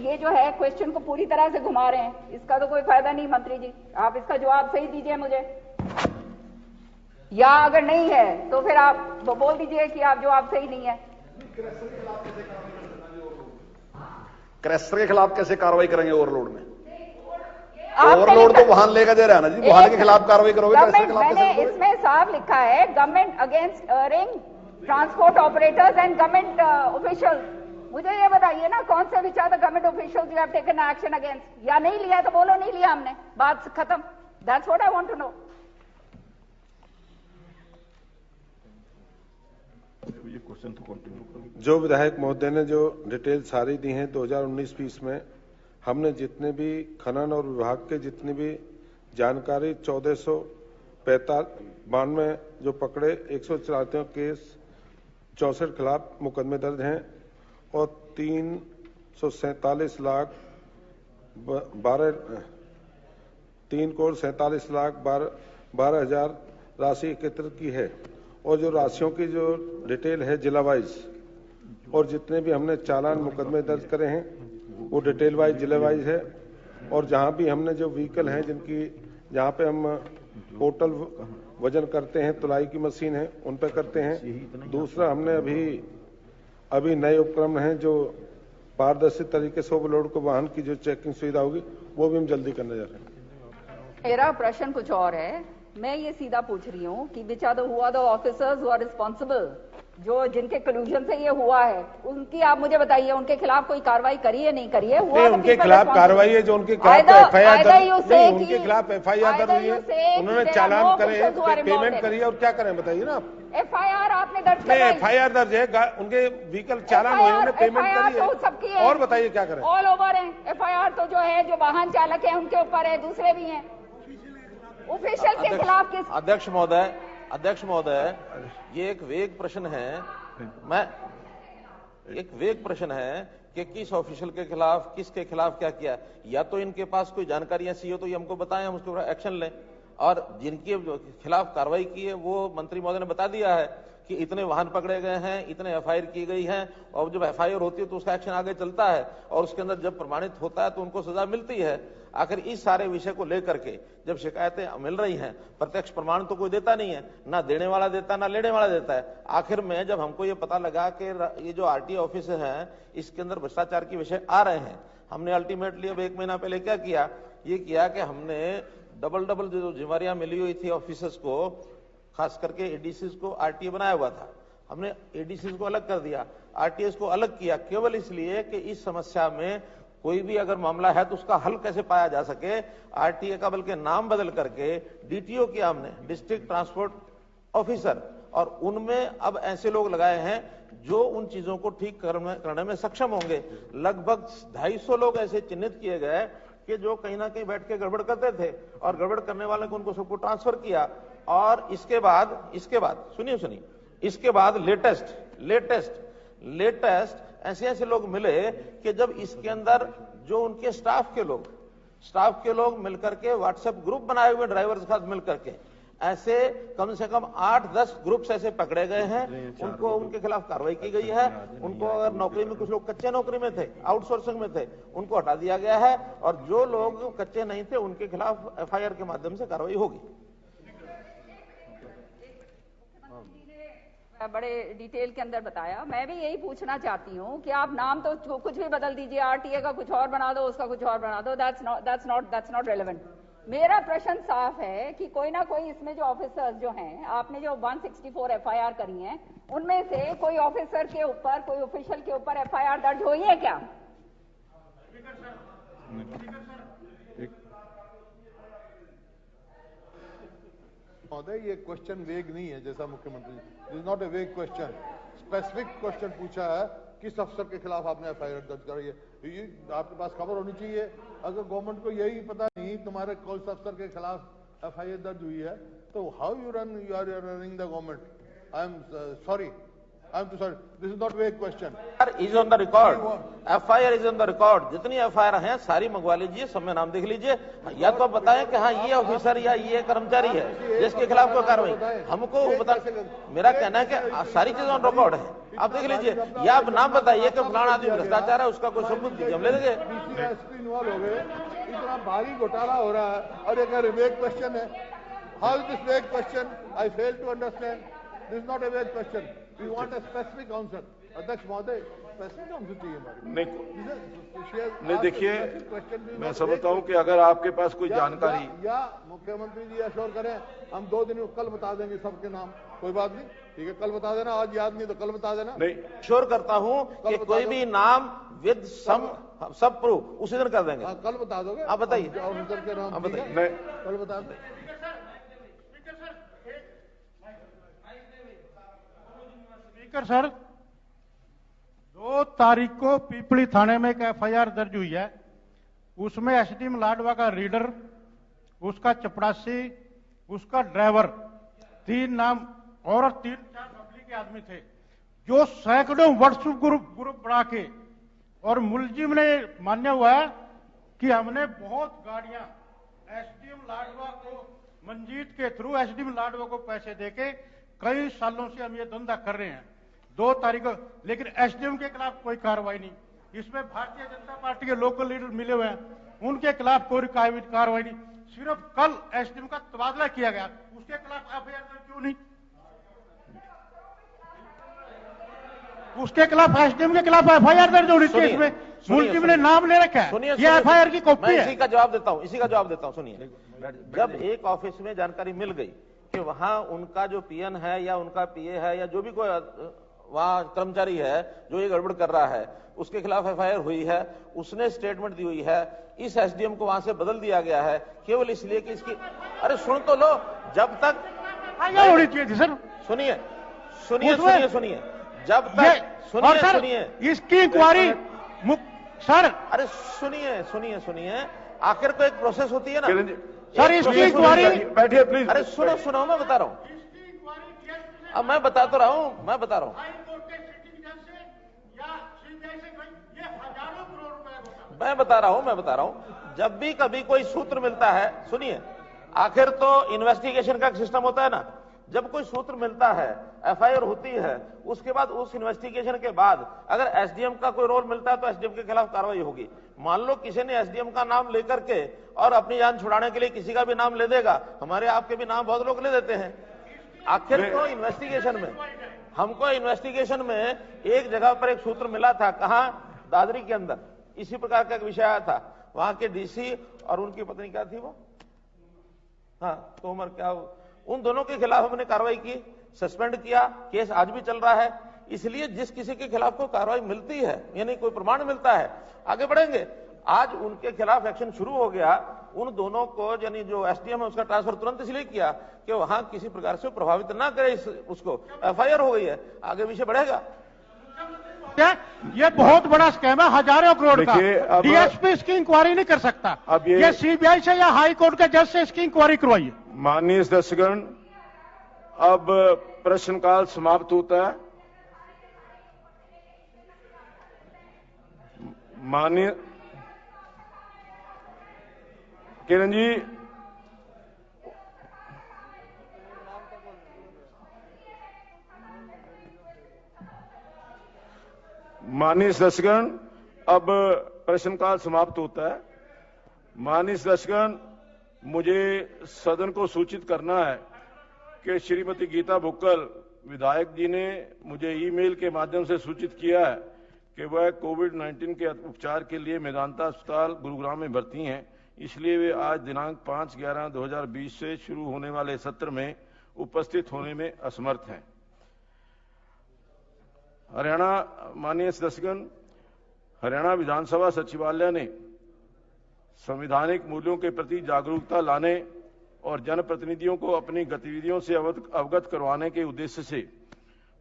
ये जो है क्वेश्चन को पूरी तरह से घुमा रहे हैं, इसका तो कोई फायदा नहीं। मंत्री जी, आप इसका जवाब सही दीजिए मुझे, या अगर नहीं है तो फिर आप बोल दीजिए कि आप जवाब सही नहीं है। क्रैशर के खिलाफ कैसे कार्रवाई करेंगे ओवरलोड में? ओवरलोड तो वाहन लेकर दे रहा है ना जी, वाहन के खिलाफ कार्रवाई करोगे? मैंने इसमें साफ लिखा है, government against ring transport operators and government officials. मुझे ये बताइए ना, कौन से which are the government officials you have taken action against, या नहीं लिया तो बोलो नहीं लिया हमने, बात खत्म। That's what I want to know. जो विधायक महोदय ने जो डिटेल सारी दी हैं 2019-20 में, हमने जितने भी खनन और विभाग के जितनी भी जानकारी 1492 जो पकड़े, 194 केस 64 खिलाफ मुकदमे दर्ज हैं और 3 करोड़ 47 लाख 12 हजार राशि एकत्रित की है। और जो राशियों की जो डिटेल है जिला वाइज, और जितने भी हमने चालान मुकदमे दर्ज करे हैं वो डिटेल वाइज जिले वाइज है। और जहां भी हमने जो व्हीकल हैं जिनकी जहां पे हम टोटल वजन करते हैं, तुलाई की मशीन है उन पे करते हैं। दूसरा, हमने अभी नए उपक्रम हैं जो पारदर्शी तरीके से ओवरलोड को वाहन की जो चेकिंग सुविधा होगी वो भी हम जल्दी करने जा रहे हैं। मेरा प्रश्न कुछ और है, मैं ये सीधा पूछ रही हूँ कि which are the who are the officers who are responsible, जो जिनके कल्यूजन से ये हुआ है, उनकी आप मुझे बताइए, उनके खिलाफ कोई कार्रवाई करी है नहीं करी है? उनके खिलाफ कार्रवाई है, जो उनके खिलाफ FIR उनके खिलाफ FIR दर्ज हुई है, उन्होंने चालान करे, पेमेंट करी है, और क्या करें बताइए ना आप। FIR आपने दर्ज नहीं, FIR दर्ज है, उनके व्हीकल चालान हुए, उन्होंने पेमेंट करी है, और बताइए क्या करें। ऑल ओवर है FIR तो जो है, जो वाहन चालक है उनके ऊपर है, दूसरे भी हैं ऑफिशियल के खिलाफ। किस अध्यक्ष महोदय, ये एक वेग प्रश्न है, एक वेग प्रश्न है कि किस ऑफिशियल के खिलाफ, किसके खिलाफ क्या किया। या तो इनके पास कोई जानकारी ऐसी हो तो ये हमको बताएं, हम उसके ऊपर एक्शन लें। और जिनके खिलाफ कार्रवाई की है वो मंत्री महोदय ने बता दिया है कि इतने वाहन पकड़े गए हैं, इतने FIR की गई हैं, और जब FIR होती है तो उसका एक्शन आगे चलता है, और उसके अंदर जब प्रमाणित होता है तो उनको सजा मिलती है। आखिर इस सारे विषय को लेकर के जब शिकायतें मिल रही हैं, प्रत्यक्ष प्रमाण तो कोई देता नहीं है, ना देने वाला देता ना लेने वाला देता है। आखिर में जब हमको ये पता लगा कि ये जो RTO ऑफिस हैं इसके अंदर भ्रष्टाचार के विषय आ रहे हैं, हमने अल्टीमेटली अब 1 महीना पहले क्या किया, ये किया कि हमने डबल जो जिम्मेवारियां मिली हुई थी ऑफिसर्स को, खास करके एडीसीज को आरटीए बनाया हुआ था, हमने एडीसीज को अलग कर दिया, आरटीएस को अलग किया, केवल इसलिए कि इस समस्या में कोई भी अगर मामला है तो उसका हल कैसे पाया जा सके। आरटीए का बल्कि नाम बदल करके डीटीओ किया हमने, डिस्ट्रिक्ट ट्रांसपोर्ट ऑफिसर, और उनमें अब ऐसे लोग लगाए हैं जो उन चीजों को ठीक करने में सक्षम होंगे। लगभग 250 लोग ऐसे चिन्हित किए गए कि जो कहीं ना कहीं बैठ के गड़बड़ करते थे, और गड़बड़ करने वाले को उनको सबको ट्रांसफर किया। और इसके बाद सुनिए, इसके बाद लेटेस्ट ऐसे लोग मिले कि जब इसके अंदर जो उनके स्टाफ के लोग मिलकर के व्हाट्सएप ग्रुप बनाए हुए ड्राइवर्स के साथ मिलकर के, ऐसे कम से कम 8-10 ग्रुप्स ऐसे पकड़े गए हैं, उनको उनके खिलाफ कार्रवाई की गई है। उनको अगर नौकरी में कुछ लोग कच्चे नौकरी में थे, आउटसोर्सिंग में थे, उनको हटा दिया गया है, और जो लोग कच्चे नहीं थे उनके खिलाफ एफआईआर के माध्यम से कार्रवाई होगी। बड़े डिटेल के अंदर बताया। मैं भी यही पूछना चाहती हूँ कि आप नाम तो कुछ भी बदल दीजिए, आरटीए का कुछ और बना दो, उसका कुछ और बना दो, दैट्स नॉट रेलेवेंट। मेरा प्रश्न साफ है कि कोई ना कोई इसमें जो ऑफिसर्स जो हैं, आपने जो 164 एफआईआर करी हैं, उनमें से कोई ऑफिसर के ऊपर, कोई ऑफिशियल के ऊपर एफआईआर दर्ज हुई है क्या? महोदय, ये क्वेश्चन वेग नहीं है जैसा मुख्यमंत्री, this is not a vague question, specific question पूछा है किस अफसर के खिलाफ आपने एफआईआर दर्ज कराई है। ये आपके पास खबर होनी चाहिए। अगर गवर्नमेंट को यही पता नहीं तुम्हारे कौन सा अफसर के खिलाफ एफआईआर दर्ज हुई है, तो how you are running the government? I am sorry, this is not vague question. Is on the record, FIR is on the record. जितनी एफआईआर हैं सारी मंगवा लीजिए, सब में नाम देख लीजिए, या तो बताएं कि हाँ ये ऑफिसर या ये कर्मचारी है जिसके खिलाफ कोई कार्रवाई। हमको बता, मेरा कहना है कि सारी चीजें ऑन रिकॉर्ड है, आप देख लीजिए, या आप नाम बताइए कि फलाना आदमी भ्रष्टाचार है, उसका कोई सबूत दीजिए, हम ले देंगे। इन्वॉल्व हो गए, इतना भारी घोटाला हो रहा है, और एक वेग क्वेश्चन है। How is this vague question? I fail to understand. This is not a vague question. We want a specific answer. अध्यक्ष महोदय, स्पेसिफिक आंसर चाहिए। नहीं देखिए, मैं समझता हूँ कि अगर आपके पास कोई जानकारी, या मुख्यमंत्री जी अश्योर करें, हम 2 दिन में कल बता देंगे सबके नाम, कोई बात नहीं, ठीक है, कल बता देना, आज याद नहीं तो कल बता देना। नहीं, श्योर करता हूँ कि कोई भी नाम विद सब प्रूफ उसी दिन कर देंगे। कल बता दोगे? आप बताइए, ऑफिसर के नाम, आप बताइए, कल बता दें। स्पीकर सर, 2 तारीख को पीपली थाने में एक एफआईआर दर्ज हुई है। उसमें एसडीएम लाडवा का रीडर, उसका चपरासी, उसका ड्राइवर, 3 नाम और 3-4 पब्लिक के आदमी थे, जो सैकड़ों व्हाट्सएप ग्रुप बना के, और मुलजिम ने मान्य हुआ है कि हमने बहुत गाड़ियां एसडीएम लाडवा को, मंजीत के थ्रू एसडीएम लाडवा को पैसे देके कई सालों से हम ये धंधा कर रहे हैं। 2 तारीख को, लेकिन एसडीएम के खिलाफ कोई कार्रवाई नहीं। इसमें भारतीय जनता पार्टी के लोकल लीडर मिले हुए हैं, उनके खिलाफ कोई कार्रवाई नहीं। सिर्फ कल एसडीएम का तबादला किया गया, उसके खिलाफ एफआईआर क्यों नहीं? उसके खिलाफ, एसडीएम के खिलाफ एफआईआर दर्ज होनी चाहिए। इसमें मुलजिम ने नाम ले रखा है, ये एफआईआर की कॉपी है। इसी का जवाब देता हूं, सुनिए। जब एक ऑफिस में जानकारी मिल गई कि वहां उनका जो पीएन है या उनका पीए है या जो भी कोई वहां कर्मचारी है जो ये गड़बड़ कर रहा है, उसके खिलाफ एफआईआर हुई है, उसने स्टेटमेंट दी हुई है, इस एसडीएम को वहां से बदल दिया गया है केवल इसलिए कि इसकी, अरे सुन तो लो, जब तक होनी चाहिए सर। सुनिए, जब तक सुनिए इसकी इंक्वायरी सर, अरे सुनिए, आखिर को एक प्रोसेस होती है ना सर, इसकी इंक्वायरी, बैठिए प्लीज। अरे सुनो, मैं बता रहा हूं, अब मैं बता रहा हूं। मैं बता रहा हूं, जब भी कभी कोई सूत्र मिलता है, सुनिए, आखिर तो इन्वेस्टिगेशन का सिस्टम होता है ना, जब कोई सूत्र मिलता है, एफआईआर होती है, उसके बाद उस इन्वेस्टिगेशन के बाद अगर एसडीएम का कोई रोल मिलता है तो एसडीएम के खिलाफ कार्रवाई होगी। मान लो किसी ने एसडीएम का नाम लेकर के और अपनी जान छुड़ाने के लिए किसी का भी नाम ले देगा, हमारे आपके भी नाम बहुत लोग ले देते हैं। आखिर तो इन्वेस्टिगेशन में, हमको इन्वेस्टिगेशन में एक जगह पर एक सूत्र मिला था, कहां? दादरी के अंदर इसी प्रकार का एक विषय आया था, वहां के डीसी और उनकी पत्नी क्या थी वो, हाँ तोमर, क्या उन दोनों के खिलाफ हमने कार्रवाई की, सस्पेंड किया, केस आज भी चल रहा है। इसलिए जिस किसी के खिलाफ कोई कार्रवाई मिलती है, यानी कोई प्रमाण मिलता है, आगे बढ़ेंगे। आज उनके खिलाफ एक्शन शुरू हो गया। उन दोनों को, यानी जो एसडीएम है, उसका ट्रांसफर तुरंत इसलिए किया कि वहां किसी प्रकार से प्रभावित ना करे उसको। एफआईआर हो गई है, आगे विषय बढ़ेगा। ये बहुत बड़ा स्कैम है, हजारों करोड़ का। डीएसपी इसकी इंक्वायरी नहीं कर सकता। अब ये सीबीआई से या हाई कोर्ट के जज से इसकी इंक्वायरी करवाइए। माननीय सदस्यगण, अब प्रश्नकाल समाप्त होता है। माननीय किरण जी, माननीय सदस्यगण, अब प्रश्नकाल समाप्त होता है। माननीय सदस्यगण, मुझे सदन को सूचित करना है कि श्रीमती गीता बुक्कल विधायक जी ने मुझे ईमेल के माध्यम से सूचित किया है कि वह कोविड-19 के उपचार के लिए मेदांता अस्पताल गुरुग्राम में भर्ती हैं। इसलिए वे आज दिनांक 5/11/2020 से शुरू होने वाले सत्र में उपस्थित होने में असमर्थ हैं। हरियाणा, माननीय सदस्यगण, हरियाणा विधानसभा सचिवालय ने संवैधानिक मूल्यों के प्रति जागरूकता लाने और जनप्रतिनिधियों को अपनी गतिविधियों से अवगत करवाने के उद्देश्य से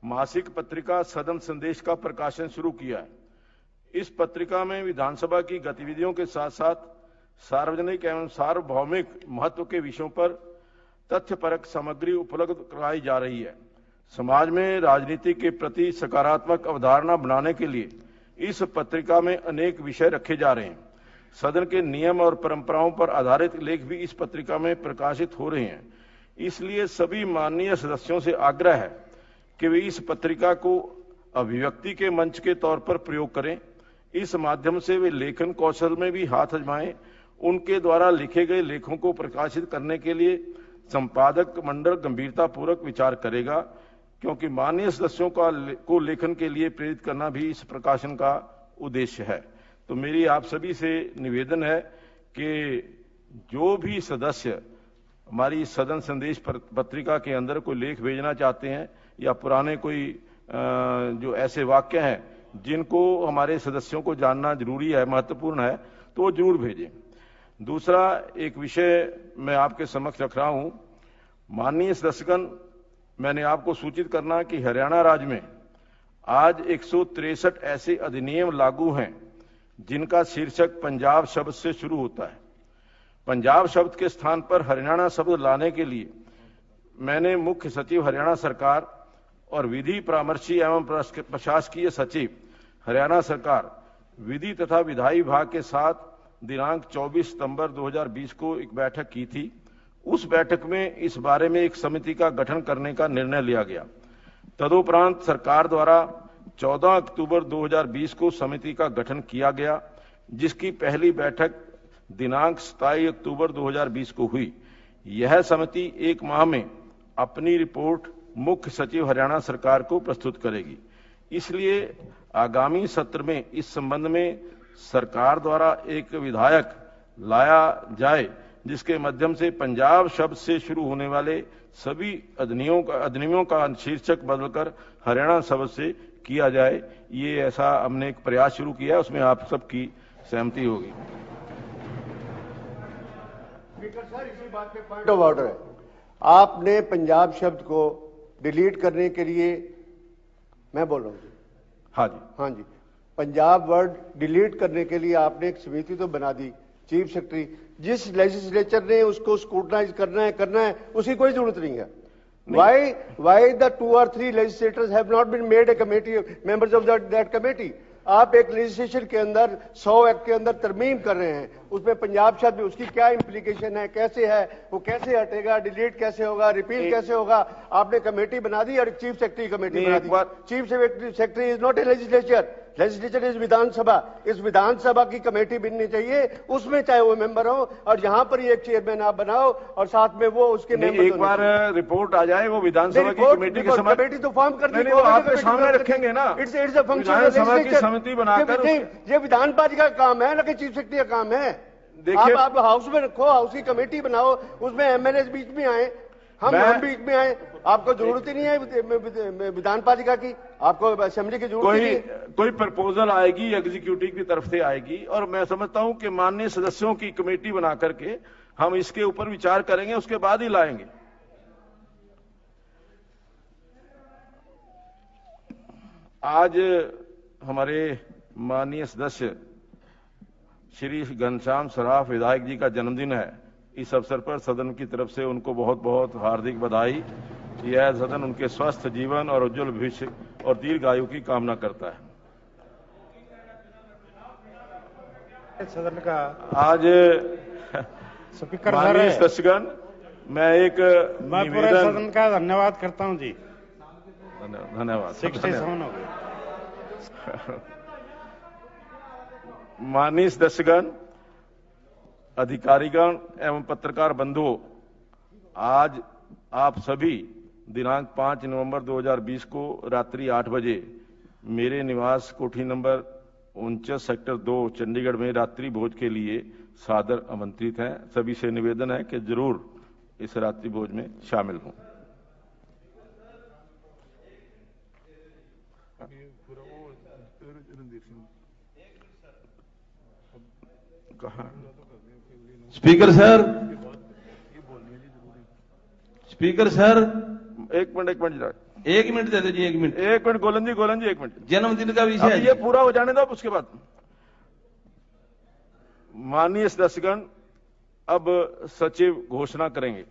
मासिक पत्रिका सदन संदेश का प्रकाशन शुरू किया है। इस पत्रिका में विधानसभा की गतिविधियों के साथ साथ सार्वजनिक एवं सार्वभौमिक महत्व के विषयों पर तथ्यपरक सामग्री उपलब्ध कराई जा रही है। समाज में राजनीति के प्रति सकारात्मक अवधारणा बनाने के लिए इस पत्रिका में अनेक विषय रखे जा रहे हैं। सदन के नियम और परंपराओं पर आधारित लेख भी इस पत्रिका में प्रकाशित हो रहे हैं। इसलिए सभी माननीय सदस्यों से आग्रह है कि वे इस पत्रिका को अभिव्यक्ति के मंच के तौर पर प्रयोग करें। इस माध्यम से वे लेखन कौशल में भी हाथ आजमाएं। उनके द्वारा लिखे गए लेखों को प्रकाशित करने के लिए संपादक मंडल गंभीरतापूर्वक विचार करेगा, क्योंकि माननीय सदस्यों को लेखन के लिए प्रेरित करना भी इस प्रकाशन का उद्देश्य है। तो मेरी आप सभी से निवेदन है कि जो भी सदस्य हमारी सदन संदेश पत्रिका के अंदर कोई लेख भेजना चाहते हैं या पुराने कोई जो ऐसे वाक्य हैं जिनको हमारे सदस्यों को जानना जरूरी है, महत्वपूर्ण है, तो वो जरूर भेजें। दूसरा एक विषय मैं आपके समक्ष रख रहा हूं। माननीय सदस्यगण, मैंने आपको सूचित करना कि हरियाणा राज्य में आज 163 ऐसे अधिनियम लागू हैं जिनका शीर्षक पंजाब शब्द से शुरू होता है। पंजाब शब्द के स्थान पर हरियाणा शब्द लाने के लिए मैंने मुख्य सचिव हरियाणा सरकार और विधि परामर्शी एवं प्रशासकीय सचिव हरियाणा सरकार, विधि तथा विधायी विभाग के साथ दिनांक 24 सितंबर 2020 को एक बैठक की थी। उस बैठक में इस बारे में एक समिति का गठन करने का निर्णय लिया गया। तदुपरांत सरकार द्वारा 14 अक्टूबर 2020 को समिति का गठन किया गया, जिसकी पहली बैठक दिनांक 27 अक्टूबर 2020 को हुई। यह समिति एक माह में अपनी रिपोर्ट मुख्य सचिव हरियाणा सरकार को प्रस्तुत करेगी। इसलिए आगामी सत्र में इस संबंध में सरकार द्वारा एक विधायक लाया जाए जिसके माध्यम से पंजाब शब्द से शुरू होने वाले सभी अधिनियमों का शीर्षक बदलकर हरियाणा शब्द से किया जाए। ये ऐसा हमने एक प्रयास शुरू किया है, उसमें आप सबकी सहमति होगी। स्पीकर सर, इसी बात पे पॉइंट ऑफ ऑर्डर है। आपने पंजाब शब्द को डिलीट करने के लिए, मैं बोल रहा हूँ जी, हाँ जी, हाँ जी, पंजाब वर्ड डिलीट करने के लिए आपने एक समिति तो बना दी, चीफ सेक्रेटरी। जिस लेजिस्लेचर ने उसको स्क्रूटनाइज करना है, उसकी कोई जरूरत नहीं है। Why the 2 or 3 legislators have not been made a committee, members of that committee? आप एक लेजिस्लेशन के अंदर 100 एक्ट के अंदर तरमीम कर रहे हैं, उसमें पंजाब शब्द, उसकी क्या इम्प्लीकेशन है, कैसे है, वो कैसे हटेगा, डिलीट कैसे होगा, रिपील कैसे होगा? आपने कमेटी बना दी और चीफ सेक्रेटरी कमेटी बना दी। Chief secretary is not a legislature, legislature is Vidhan Sabha. इस विधानसभा की कमेटी बननी चाहिए, उसमें चाहे वो मेंबर हो, और यहाँ पर एक चेयरमैन आप बनाओ और साथ में वो उसके मेंबर। एक बार रिपोर्ट आ जाए वो विधानसभा की कमेटी के समक्ष, कमेटी तो फॉर्म कर दी, आपके सामने रखेंगे ना। इट्स अ फंक्शन समिति बनाकर, ये विधानसभा का काम है ना कि चीफ सेक्रेटरी का काम है। आप हाउस में रखो, हाउस की कमेटी बनाओ, उसमें एमएलए बीच में आए। हम बीच में आए, आपको जरूरत ही नहीं है विधान पालिका की, आपको असेंबली की जरूरत नहीं है। कोई प्रपोजल आएगी एग्जीक्यूटिव की तरफ से आएगी, और मैं समझता हूं कि माननीय सदस्यों की कमेटी बना करके हम इसके ऊपर विचार करेंगे, उसके बाद ही लाएंगे। आज हमारे माननीय सदस्य श्री घनश्याम सराफ विधायक जी का जन्मदिन है। इस अवसर पर सदन की तरफ से उनको बहुत बहुत हार्दिक बधाई। यह सदन उनके स्वस्थ जीवन और उज्जवल भविष्य और दीर्घायु की कामना करता है। सदन का आज स्पीकर माननीय सदस्यगण, मैं पूरे सदन का धन्यवाद करता हूं जी। धन्यवाद। 67 हो गए। माननीय सदस्यगण, अधिकारीगण एवं पत्रकार बंधुओं, आज आप सभी दिनांक 5 नवंबर 2020 को रात्रि 8 बजे मेरे निवास कोठी नंबर 49 सेक्टर 2 चंडीगढ़ में रात्रि भोज के लिए सादर आमंत्रित हैं। सभी से निवेदन है कि जरूर इस रात्रि भोज में शामिल हों। स्पीकर सर, स्पीकर सर, एक मिनट एक मिनट दे दीजिए। एक मिनट गोलन जी एक मिनट। जन्मदिन का विषय है, ये पूरा हो जाने दो, उसके बाद। माननीय सदस्यगण, अब सचिव घोषणा करेंगे।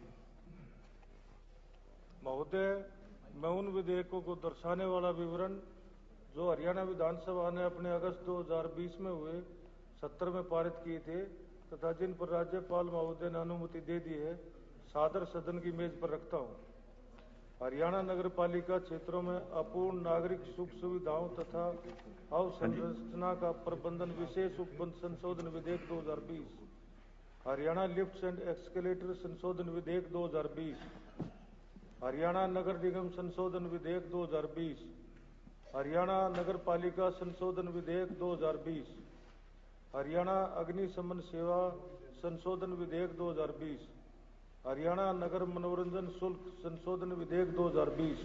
महोदय, मैं उन विधेयकों को दर्शाने वाला विवरण जो हरियाणा विधानसभा ने अपने अगस्त 2020 में हुए सत्र में पारित किए थे तथा जिन पर राज्यपाल महोदय ने अनुमति दे दी है, सादर सदन की मेज पर रखता हूं। हरियाणा नगर पालिका क्षेत्रों में अपूर्ण नागरिक सुख सुविधाओं तथा अवसंरचना का प्रबंधन विशेष उपबंध संशोधन विधेयक 2020, हरियाणा लिफ्ट एंड एक्सकेलेटर संशोधन विधेयक 2020, हरियाणा नगर निगम संशोधन विधेयक 2020, हरियाणा नगर पालिका संशोधन विधेयक 2020, हरियाणा अग्निशमन सेवा संशोधन विधेयक 2020, हरियाणा नगर मनोरंजन शुल्क संशोधन विधेयक 2020,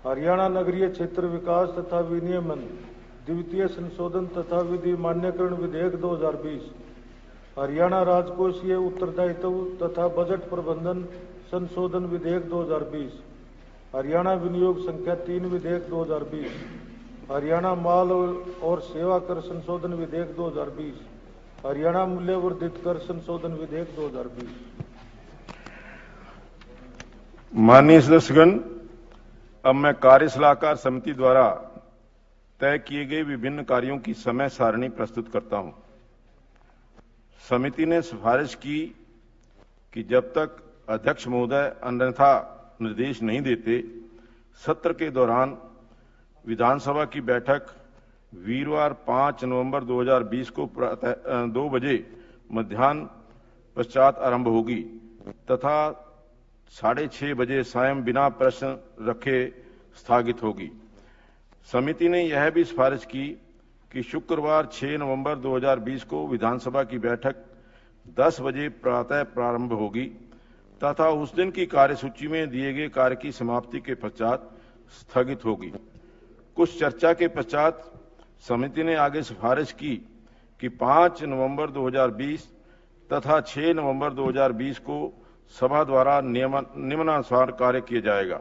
हरियाणा नगरीय क्षेत्र विकास तथा विनियमन द्वितीय संशोधन तथा विधि मान्यकरण विधेयक 2020, हरियाणा राजकोषीय उत्तरदायित्व तथा बजट प्रबंधन संशोधन विधेयक 2020, हरियाणा विनियोग संख्या 3 विधेयक 2020, हरियाणा माल और सेवा कर संशोधन विधेयक 2020, हरियाणा मूल्यवर्धित कर संशोधन विधेयक 2020। माननीय सदस्यगण, अब मैं कार्य सलाहकार समिति द्वारा तय किए गए विभिन्न कार्यों की समय सारणी प्रस्तुत करता हूं। समिति ने सिफारिश की कि जब तक अध्यक्ष महोदय अन्यथा निर्देश नहीं देते, सत्र के दौरान विधानसभा की बैठक वीरवार 5 नवंबर 2020 को प्रातः 2 बजे मध्याह्न पश्चात आरंभ होगी तथा 6:30 बजे सायं बिना प्रश्न रखे स्थगित होगी। समिति ने यह भी सिफारिश की कि शुक्रवार 6 नवंबर 2020 को विधानसभा की बैठक 10 बजे प्रातः प्रारंभ होगी तथा उस दिन की कार्यसूची में दिए गए कार्य की समाप्ति के पश्चात स्थगित होगी। कुछ चर्चा के पश्चात समिति ने आगे सिफारिश की कि 5 नवंबर 2020 तथा 6 नवंबर 2020 को सभा द्वारा निम्नानुसार कार्य किया जाएगा।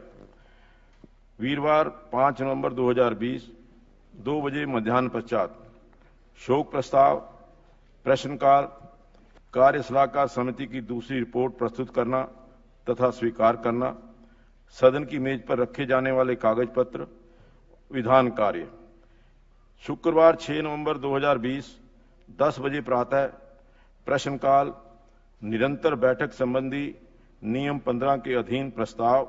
वीरवार 5 नवंबर 2020 2 बजे मध्याह्न पश्चात शोक प्रस्ताव, प्रश्नकाल, कार्य सलाहकार समिति की दूसरी रिपोर्ट प्रस्तुत करना तथा स्वीकार करना, सदन की मेज पर रखे जाने वाले कागज पत्र, विधान कार्य। शुक्रवार 6 नवंबर 2020 10 बजे प्रातः प्रश्नकाल, निरंतर बैठक संबंधी नियम 15 के अधीन प्रस्ताव,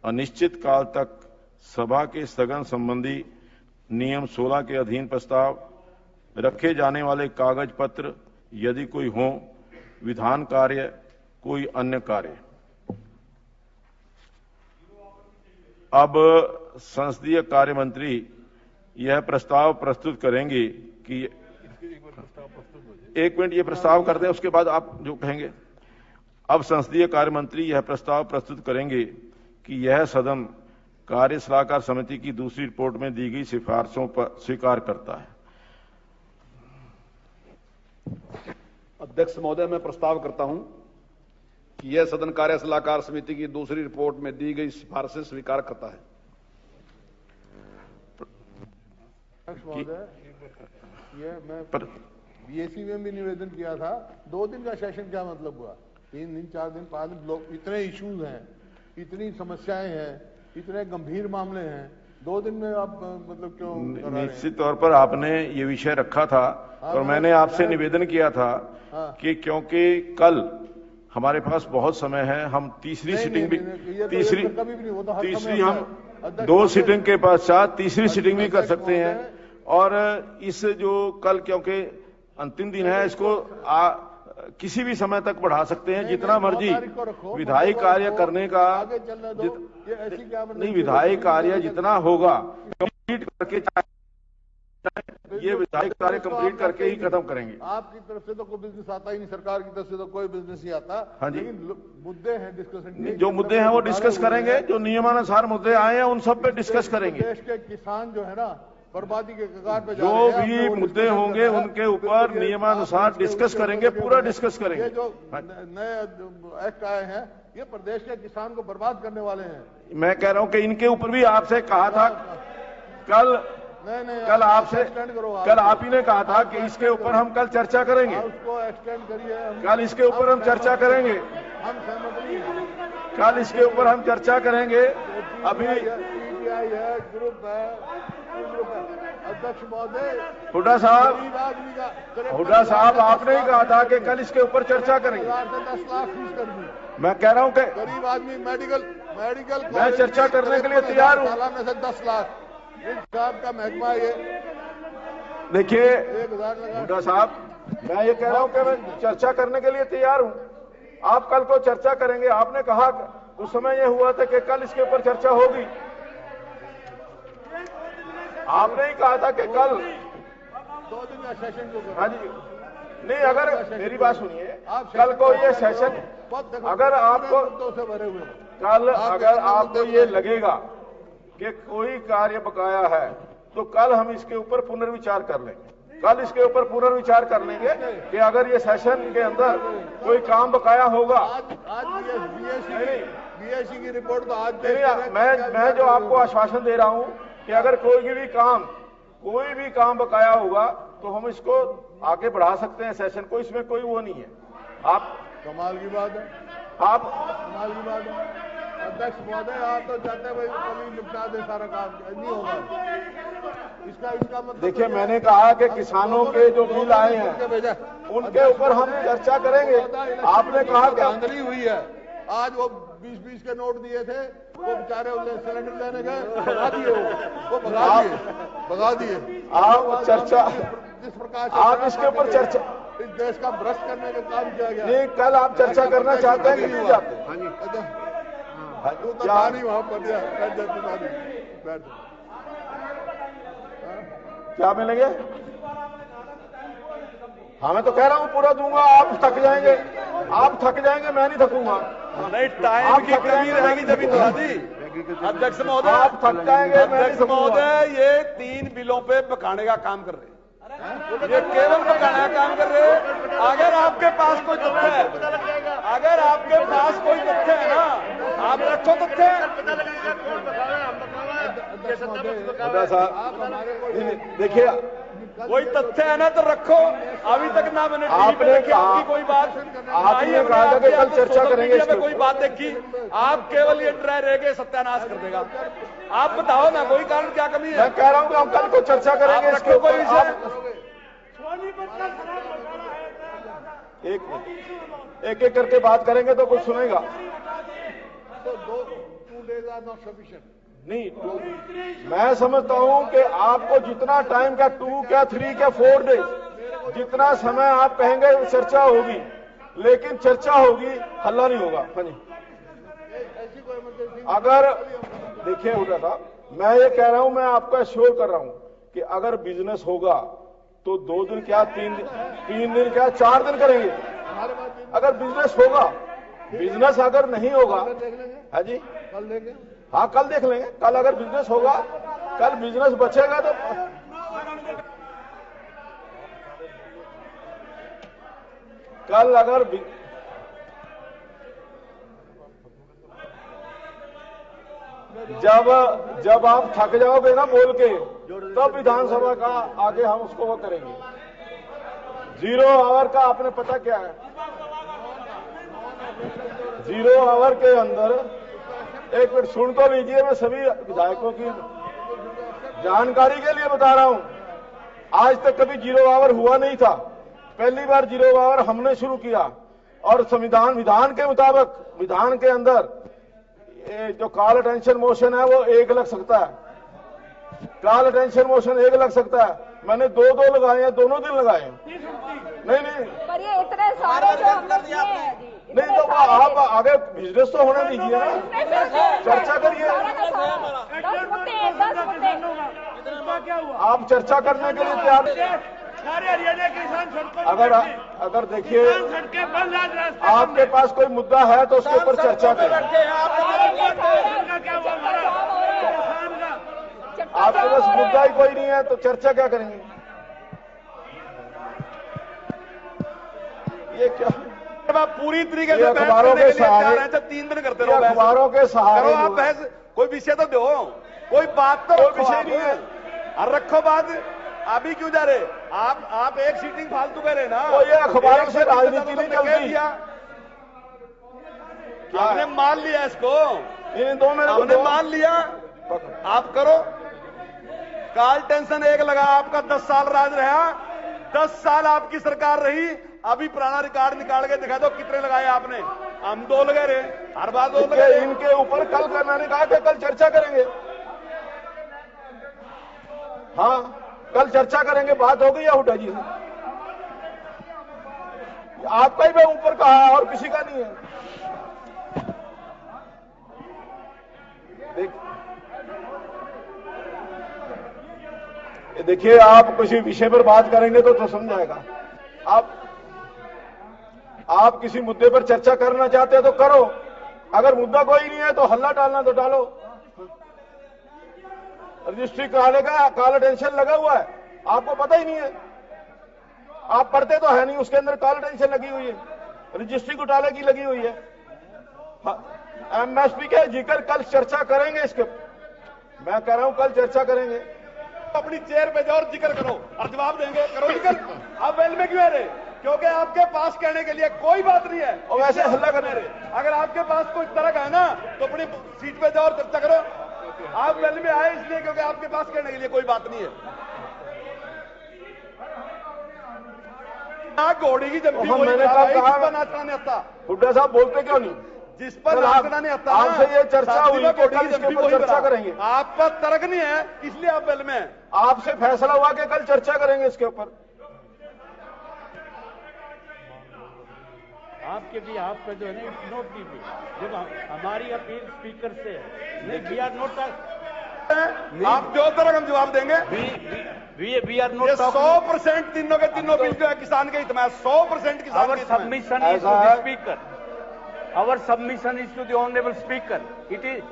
अनिश्चित काल तक सभा के स्थगन संबंधी नियम 16 के अधीन प्रस्ताव, रखे जाने वाले कागज पत्र यदि कोई हो, विधान कार्य, कोई अन्य कार्य। अब संसदीय कार्य मंत्री यह प्रस्ताव प्रस्तुत करेंगे कि एक मिनट ये प्रस्ताव करते हैं, उसके बाद आप जो कहेंगे। अब संसदीय कार्य मंत्री यह प्रस्ताव प्रस्तुत करेंगे कि यह सदन कार्य सलाहकार समिति की दूसरी रिपोर्ट में दी गई सिफारिशों पर स्वीकार करता है। अध्यक्ष महोदय, मैं प्रस्ताव करता हूं कि यह सदन कार्य सलाहकार समिति की दूसरी रिपोर्ट में दी गई सिफारिशें स्वीकार करता है। अध्यक्ष महोदय, ये मैं बीएससी में भी निवेदन किया था, 2 दिन का सेशन क्या मतलब हुआ? 3 दिन, 4 दिन, 5 दिन, लोग इतने इश्यूज हैं, इतनी समस्याएं हैं, इतने गंभीर मामले हैं, 2 दिन में आप मतलब क्यों करा रहे हैं? निश्चित तौर पर आपने ये विषय रखा था और मैंने आपसे निवेदन किया था कि क्योंकि कल हमारे पास बहुत समय है, हम तीसरी सिटिंग भी तीसरी हम 2 सिटिंग के पश्चात तीसरी सिटिंग भी कर सकते हैं और इस जो कल क्योंकि अंतिम दिन है इसको किसी भी समय तक बढ़ा सकते हैं, जितना मर्जी विधायी कार्य करने का नहीं, विधायी कार्य जितना होगा कंप्लीट करके ये विधायी कार्य कंप्लीट करके ही खत्म करेंगे। आपकी तरफ से तो कोई बिजनेस आता ही नहीं, सरकार की तरफ से तो कोई बिजनेस नहीं आता। हाँ जी, लेकिन मुद्दे हैं डिस्कशन, जो मुद्दे हैं वो डिस्कस करेंगे, जो नियमानुसार मुद्दे आए हैं उन सब पे डिस्कस करेंगे। देश के किसान जो है ना बर्बादी के कगार पे जो भी मुद्दे होंगे उनके ऊपर नियमानुसार डिस्कस करेंगे, पूरा डिस्कस करेंगे। ये जो नए एक्ट आए हैं ये प्रदेश के किसान को बर्बाद करने वाले हैं। मैं कह रहा हूं कि इनके ऊपर भी आपसे कहा था कल आपसे कल आप ही ने कहा था कि इसके ऊपर हम कल चर्चा करेंगे, उसको एक्सटेंड करिए, कल इसके ऊपर हम चर्चा करेंगे, हम सहमत नहीं हैं, कल इसके ऊपर हम चर्चा करेंगे। अभी पीटीआई है, ग्रुप है। अध्यक्ष महोदय, हुड्डा साहब आपने ही कहा था कि कल इसके ऊपर चर्चा करेंगे। 10 लाख फीस कर दी। मैं कह रहा हूं कि गरीब आदमी मेडिकल मैं चर्चा करने के लिए तैयार हूं। सालाना से 10 लाख साहब का महकमा ये देखिए हुड्डा साहब, मैं ये कह रहा हूं कि मैं चर्चा करने के लिए तैयार हूं। आप कल को चर्चा करेंगे, आपने कहा उस समय ये हुआ था कि कल इसके ऊपर चर्चा होगी, आपने ही कहा था कि कल 2 दिन का सेशन जो हाँ जी नहीं, अगर मेरी बात सुनिए, कल को ये सेशन अगर आपको कल अगर आपको ये लगेगा कि कोई कार्य बकाया है तो कल हम इसके ऊपर पुनर्विचार कर लेंगे। कल इसके ऊपर पुनर्विचार कर लेंगे कि अगर ये सेशन के अंदर कोई काम बकाया होगा। आज बीएससी की रिपोर्ट तो आज मैं जो आपको आश्वासन दे रहा हूं कि अगर कोई भी काम बकाया होगा तो हम इसको आगे बढ़ा सकते हैं सेशन को, इसमें कोई वो नहीं है। आप कमाल की बात है, आप कमाल की बात है। अध्यक्ष महोदय, आप तो चाहते हैं भाई कभी निपटा दे सारा काम, नहीं होगा इसका मतलब। देखिए, मैंने कहा कि किसानों के जो बिल आए हैं उनके ऊपर हम चर्चा करेंगे। आपने कहा कि धांधली हुई है। आज वो 20-20 के नोट दिए थे, वो बेचारे सिलेंडर लेने गए, भगा दिए। आप चर्चा, जिस प्रकार आप इसके ऊपर चर्चा, इस देश का भ्रष्ट करने का काम किया गया। नहीं, कल आप चर्चा करना चाहते हैं कि नहीं चाहते? तू तो नहीं वहां पर क्या मिलेंगे? हाँ, मैं तो कह रहा हूँ पूरा दूंगा, आप थक जाएंगे, मैं नहीं थकूंगा। नहीं, टाइम की कमी रहेगी जब तो आदि। अध्यक्ष महोदय, आप थक जाएंगे। अध्यक्ष महोदय, ये 3 बिलों पे पकाने का काम कर रहे हैं, ये केवल पकाने का काम कर रहे हैं। अगर आपके पास कोई तथ्य है, अगर आपके पास कोई तथ्य है ना, आप रखो तथ्य। देखिए, कोई तथ्य है ना तो रखो। अभी तक ना मैंने आपने आपकी कोई बात, आपने कहा था कि कल चर्चा करेंगे, कोई बात देखी। आप केवल ये ड्राई रह गए, सत्यानाश कर देगा। आप बताओ ना, कोई कारण क्या कमी है? मैं कह रहा हूँ कि हम कल को चर्चा करेंगे इसके ऊपर। कोई विषय एक एक करके बात करेंगे तो कुछ सुनेगा नहीं। मैं समझता हूं कि आपको जितना टाइम क्या 2 क्या 3 क्या 4 डेज, जितना समय आप कहेंगे चर्चा होगी, लेकिन चर्चा होगी, हल्ला नहीं होगा। हाँ जी, अगर देखिए हुड्डा साहब, मैं ये कह रहा हूं, मैं आपको एश्योर कर रहा हूं कि अगर बिजनेस होगा तो 2 दिन क्या 3 दिन क्या 4 दिन करेंगे। अगर बिजनेस होगा बिजनेस अगर नहीं होगा, हाँ जी, कल देंगे। हाँ कल देख लेंगे। कल अगर बिजनेस होगा, कल बिजनेस बचेगा तो कल अगर जब आप थक जाओगे ना बोल के, तब विधानसभा का आगे हम उसको वो करेंगे। 0 आवर का आपने पता क्या है? 0 आवर के अंदर, एक मिनट सुन तो लीजिए, मैं सभी विधायकों की जानकारी के लिए बता रहा हूं। आज तक कभी 0 आवर हुआ नहीं था, पहली बार 0 आवर हमने शुरू किया। और विधान के मुताबिक, विधान के अंदर जो कॉल अटेंशन मोशन है वो 1 लग सकता है। कॉल अटेंशन मोशन 1 लग सकता है। मैंने 2 लगाए हैं, दोनों दिन लगाए हैं। नहीं पर ये इतने सारे जो हमने किए हैं जी, नहीं तो आप आगे बिजनेस तो होने दीजिए ना, चर्चा करिए। आप चर्चा करने के लिए तैयार? अगर देखिए आपके पास कोई मुद्दा है तो उसके ऊपर चर्चा करें। आपके पास मुद्दा ही कोई नहीं है तो चर्चा क्या करेंगे? ये क्या पूरी तरीके से अखबारों के सहारे 3 दिन करते रहो, अखबारों के सहारे आप बहस, कोई विषय तो दो, कोई बात तो विषय नहीं है। और रखो बात, अभी क्यों जा रहे? आप एक सीटिंग फालतू कह रहे ना, तो ये अखबारों से राजनीति नहीं चलती। आपने मान लिया इसको, इन 2 में आपने मान लिया, आप करो। काल टेंशन 1 लगा, आपका 10 साल राज रहा, 10 साल आपकी सरकार रही। अभी पुराना रिकॉर्ड निकाल के दिखा दो कितने लगाए आपने। हम 2 लगा रहे, हर बार 2 लगा रहे। इनके ऊपर कल मैंने कहा कि कल चर्चा करेंगे। हाँ कल चर्चा करेंगे। बात हो गई है हुड्डा जी से? आपका ही मैं ऊपर कहा है और किसी का नहीं है। देखिए आप किसी विषय पर बात करेंगे तो समझ आएगा। आप किसी मुद्दे पर चर्चा करना चाहते हैं तो करो, अगर मुद्दा कोई नहीं है तो हल्ला डालना तो डालो। रजिस्ट्री कराने का कॉल अटेंशन लगा हुआ है, आपको पता ही नहीं है। आप पढ़ते तो है नहीं, उसके अंदर कॉल अटेंशन लगी हुई है, रजिस्ट्री घोटाले की लगी हुई है। एमएसपी के जिक्र कल चर्चा करेंगे इसके, मैं कह रहा हूं कल चर्चा करेंगे। अपनी चेयर पे जाओ और जिक्र करो और जवाब देंगे, करो जिक्र। आप वेल में क्यों है रहे? क्योंकि आपके पास कहने के लिए कोई बात नहीं है और वैसे हल्ला करने रहे। अगर आपके पास कोई तरक है ना तो अपनी सीट पे जाओ और चर्चा करो। आप वेल में आए इसलिए क्योंकि आपके पास कहने के लिए कोई बात नहीं है। घोड़ी की जब मैंने कहा नाचना नहीं आता। हुड्डा साहब बोलते क्यों नहीं? जिस पर नाचना नहीं आता, आपसे ये चर्चा हुई कि कल इसके ऊपर चर्चा करेंगे। आप पर तर्क नहीं है इसलिए आप वेल में। आपसे फैसला हुआ कि कल चर्चा करेंगे इसके ऊपर। आपके भी आपका जो है ना इट्स नॉट दी, जब हमारी अपील स्पीकर से है, नहीं वी आर नॉट, आप जो तरह हम जवाब देंगे। वी आर नॉट 100% तीनों के तीनों बिल जो है किसान के हित में, 100% किसान के हित में। Submission is to the speaker, our submission is to the honourable speaker. It is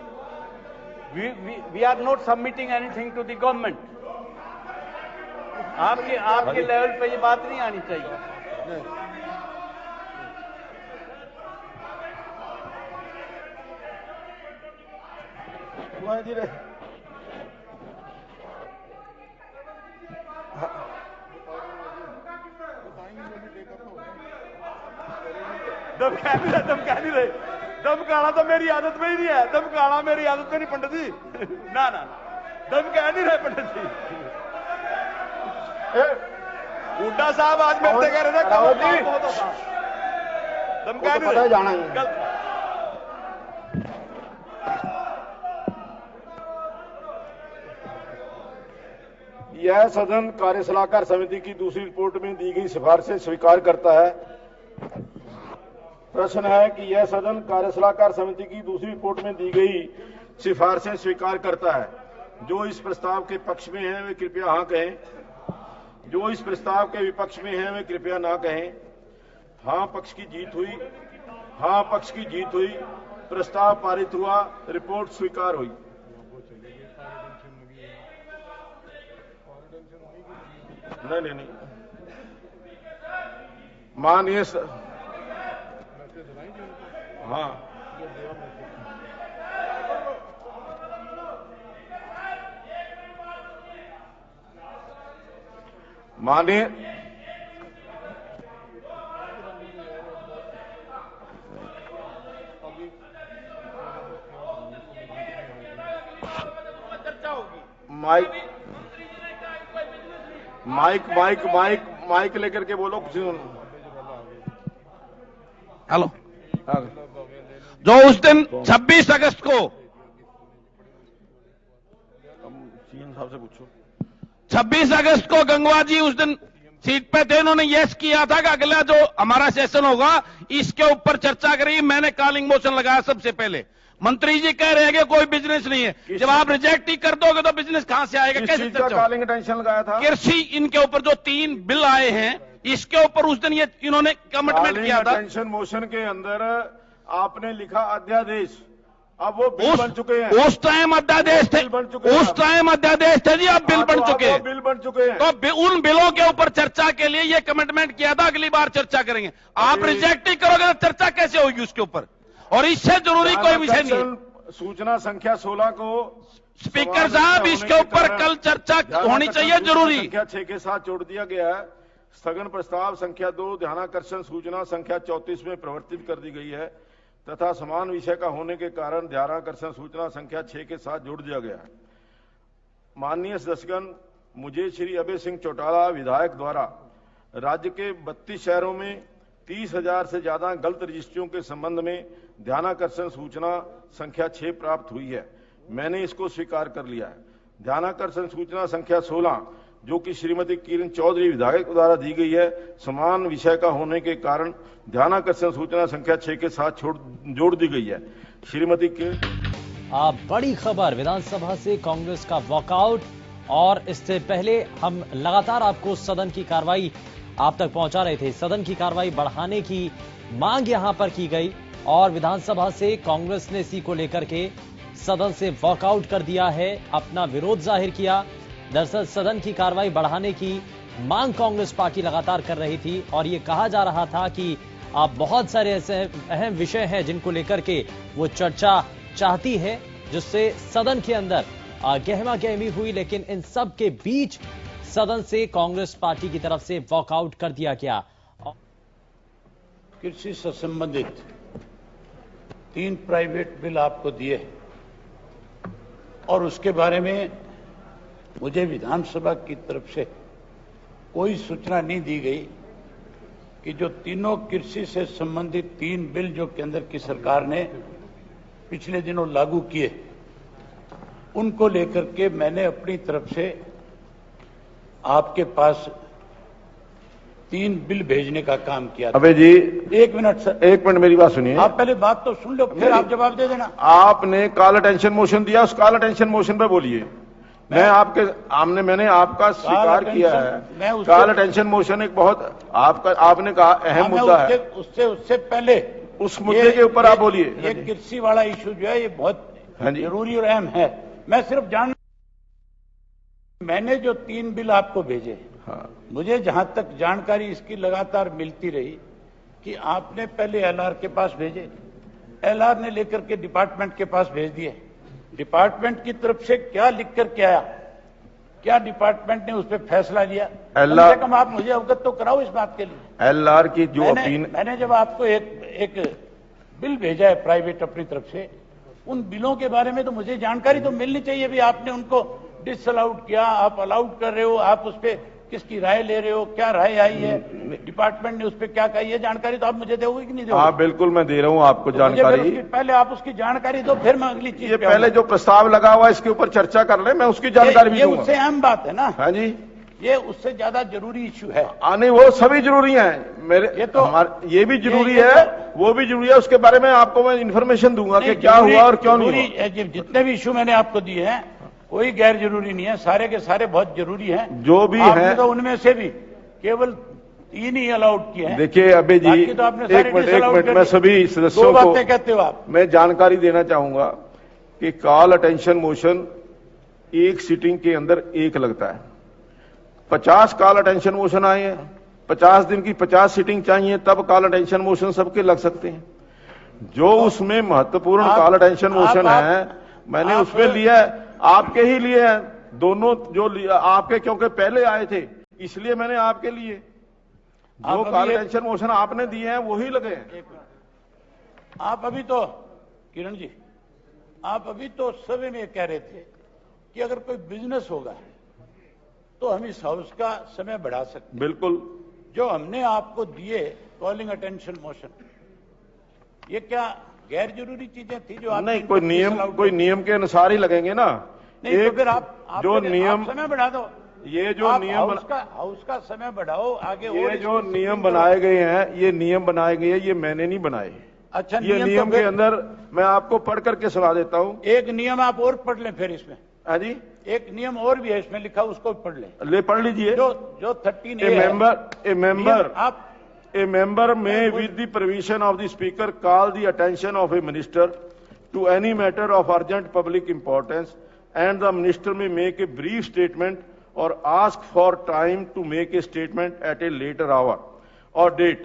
we are not submitting anything to the government. आपके लेवल पे ये बात नहीं आनी चाहिए। दमकाना तो मेरी आदत में ही नहीं है। दमकाना मेरी आदत में नहीं पंडित जी। ना ना दम कह नहीं रहे पंडित जी। हुड्डा साहब आज मेरे से कह रहे थे दम कह नहीं रहे। जाना है। यह सदन कार्य सलाहकार समिति की दूसरी रिपोर्ट में दी गई सिफारिशें स्वीकार करता है। प्रश्न है कि यह सदन कार्य सलाहकार समिति की दूसरी रिपोर्ट में दी गई सिफारिशें स्वीकार करता है। जो इस प्रस्ताव के पक्ष में हैं वे कृपया हाँ कहें, जो इस प्रस्ताव के विपक्ष में हैं वे कृपया ना कहें। हाँ पक्ष की जीत हुई, हाँ पक्ष की जीत हुई, प्रस्ताव पारित हुआ, रिपोर्ट स्वीकार हुई। नहीं माननीय हाँ माननीय माइक लेकर के बोलो कुछ। हेलो, जो उस दिन 26 अगस्त को साहब से पूछो, 26 अगस्त को गंगवा जी उस दिन सीट पे थे, उन्होंने यस किया था कि अगला जो हमारा सेशन होगा इसके ऊपर चर्चा करेंगे। मैंने कॉलिंग मोशन लगाया सबसे पहले। मंत्री जी कह रहे हैं कि कोई बिजनेस नहीं है। जब आप रिजेक्ट ही कर दोगे तो बिजनेस कहां से आएगा? कैसे कॉलिंग अटेंशन लगाया था? कृषि इनके ऊपर जो 3 बिल आए हैं इसके ऊपर उस दिन ये इन्होंने कमिटमेंट किया था। अटेंशन मोशन के अंदर आपने लिखा अध्यादेश, अब वो बिल बन चुके हैं। उस टाइम अध्यादेश थे, उस टाइम अध्यादेश थे जी, अब बिल बन चुके हैं। बिल बन चुके हैं तो उन बिलों के ऊपर चर्चा के लिए ये कमिटमेंट किया था, अगली बार चर्चा करेंगे। आप रिजेक्ट ही करोगे तो चर्चा कैसे होगी उसके ऊपर? और इससे जरूरी कोई विषय नहीं है। सूचना संख्या 16 को स्पीकर साहब इसके ऊपर कल चर्चा होनी चाहिए, जरूरी। संख्या 6 के साथ जोड़ दिया गया है। स्थगन प्रस्ताव संख्या 2 ध्यानाकर्षण सूचना संख्या 34 में प्रवर्तित कर दी गई है तथा समान विषय का होने के कारण ध्यानाकर्षण सूचना संख्या 6 के साथ जोड़ दिया गया है। माननीय सदस्यगण, मुझे श्री अभय सिंह चौटाला विधायक द्वारा राज्य के 32 शहरों में 30,000 से ज्यादा गलत रजिस्ट्रियों के संबंध में ध्यानाकर्षण सूचना संख्या 6 प्राप्त हुई है। मैंने इसको स्वीकार कर लिया है। ध्यानाकर्षण सूचना संख्या 16 जो कि श्रीमती किरण चौधरी विधायक द्वारा दी गई है, समान विषय का होने के कारण ध्यानाकर्षण सूचना संख्या 6 के साथ जोड़ दी गई है। श्रीमती किरण। बड़ी खबर, विधानसभा से कांग्रेस का वॉकआउट। और इससे पहले हम लगातार आपको सदन की कार्रवाई आप तक पहुंचा रहे थे। सदन की कार्रवाई बढ़ाने की मांग यहां पर की गई और विधानसभा से कांग्रेस ने इसी को लेकर के सदन से वॉकआउट कर दिया है, अपना विरोध जाहिर किया। दरअसल सदन की कार्रवाई बढ़ाने की मांग कांग्रेस पार्टी लगातार कर रही थी और ये कहा जा रहा था कि आप बहुत सारे ऐसे अहम विषय हैं जिनको लेकर के वो चर्चा चाहती है, जिससे सदन के अंदर गहमा गहमी हुई। लेकिन इन सब के बीच सदन से कांग्रेस पार्टी की तरफ से वॉकआउट कर दिया गया। कृषि से संबंधित 3 प्राइवेट बिल आपको दिए और उसके बारे में मुझे विधानसभा की तरफ से कोई सूचना नहीं दी गई कि जो तीनों कृषि से संबंधित 3 बिल जो केंद्र की सरकार ने पिछले दिनों लागू किए, उनको लेकर के मैंने अपनी तरफ से आपके पास 3 बिल भेजने का काम किया। अबे जी 1 मिनट सर, 1 मिनट मेरी बात सुनिए। आप पहले बात तो सुन लो, फिर आप जवाब दे देना। आपने कॉल अटेंशन मोशन दिया, उस कॉल अटेंशन मोशन पर बोलिए। मैंने आपका स्वीकार किया है। कॉल अटेंशन मोशन एक बहुत आपने कहा अहम मुद्दा है। उससे पहले उस मुद्दे के ऊपर आप बोलिए। ये कृषि वाला इशू जो है ये बहुत जरूरी और अहम है। मैं सिर्फ मैंने जो 3 बिल आपको भेजे, मुझे जहां तक जानकारी इसकी लगातार मिलती रही कि आपने पहले एलआर के पास भेजे, एलआर ने लेकर के डिपार्टमेंट के पास भेज दिए। डिपार्टमेंट की तरफ से क्या लिख कर के आया, क्या डिपार्टमेंट ने उस पर फैसला लिया, कम से कम आप मुझे अवगत तो कराओ इस बात के लिए। एलआर की जो मैंने जब आपको एक बिल भेजा है प्राइवेट अपनी तरफ से, उन बिलों के बारे में तो मुझे जानकारी तो मिलनी चाहिए। भी आपने उनको डिसअलाउड किया, आप अलाउड कर रहे हो, आप उस पर किसकी राय ले रहे हो, क्या राय आई है, डिपार्टमेंट ने उस पर क्या कही है, जानकारी तो आप मुझे दोगे कि नहीं दोगे? हाँ बिल्कुल मैं दे रहा हूँ आपको जानकारी। पहले आप उसकी जानकारी दो, फिर मैं अगली चीज। ये पहले जो प्रस्ताव लगा हुआ है इसके ऊपर चर्चा कर रहे हैं, मैं उसकी जानकारी भी दूंगा। उससे अहम बात है ना। हाँ जी, ये उससे ज्यादा जरूरी इशू है। नहीं वो सभी जरूरी हैं मेरे, ये भी जरूरी है, वो भी जरूरी है। उसके बारे में आपको मैं इन्फॉर्मेशन दूंगा कि क्या हुआ और क्यों नहीं हुआ। जितने भी इशू मैंने आपको दिए हैं कोई गैर जरूरी नहीं है, सारे के सारे बहुत जरूरी हैं। जो भी है तो उनमें से भी केवल 3 ही अलाउड किए हैं। देखिए अबे जी, बाकी तो आपने सारे एक मिनट मैं सभी सदस्यों दो को बातें कहते हो आप। मैं जानकारी देना चाहूंगा कि कॉल अटेंशन मोशन एक सीटिंग के अंदर एक लगता है। 50 कॉल अटेंशन मोशन आए हैं, 50 दिन की 50 सीटिंग चाहिए, तब कॉल अटेंशन मोशन सबके लग सकते हैं। जो उसमें महत्वपूर्ण कॉल अटेंशन मोशन है मैंने उसमें लिया है, आपके ही लिए है दोनों, जो आपके क्योंकि पहले आए थे इसलिए मैंने आपके लिए जो कॉल अटेंशन मोशन आपने दिए हैं वही लगे हैं। आप अभी तो किरण जी, आप अभी तो सभी में कह रहे थे कि अगर कोई बिजनेस होगा तो हम इस हाउस का समय बढ़ा सकते हैं। बिल्कुल। जो हमने आपको दिए कॉलिंग अटेंशन मोशन, ये क्या गैर जरूरी चीजें थी जो आप नहीं, कोई नियम के अनुसार ही लगेंगे ना। नहीं तो फिर आप जो नियम समय बढ़ा दो, ये जो नियम हाउस का समय बढ़ाओ आगे। ये जो नियम बनाए गए हैं, ये नियम बनाए गए हैं, ये मैंने नहीं बनाए। अच्छा, ये नियम के अंदर मैं आपको पढ़ करके सुना देता हूँ। एक नियम आप और पढ़ लें फिर इसमें। हाँ जी, एक नियम और भी है इसमें लिखा, उसको पढ़ लें। पढ़ लीजिए। जो 13 A member may, with the permission of the speaker, call the attention of a minister to any matter of urgent public importance, and the minister may make a brief statement or ask for time to make a statement at a later hour or date.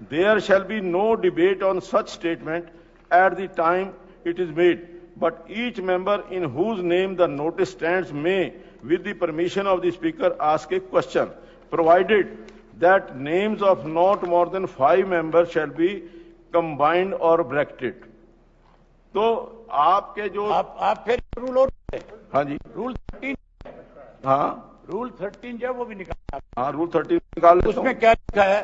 There shall be no debate on such statement at the time it is made, but each member in whose name the notice stands may, with the permission of the speaker, ask a question, provided that names of not more than 5 members shall be combined or bracketed. तो आपके जो आप फिर rule और, हाँ जी, rule 13, हाँ rule 13 जो वो भी निकाल, हाँ रूल 13 निकाल, उसमें क्या लिखा है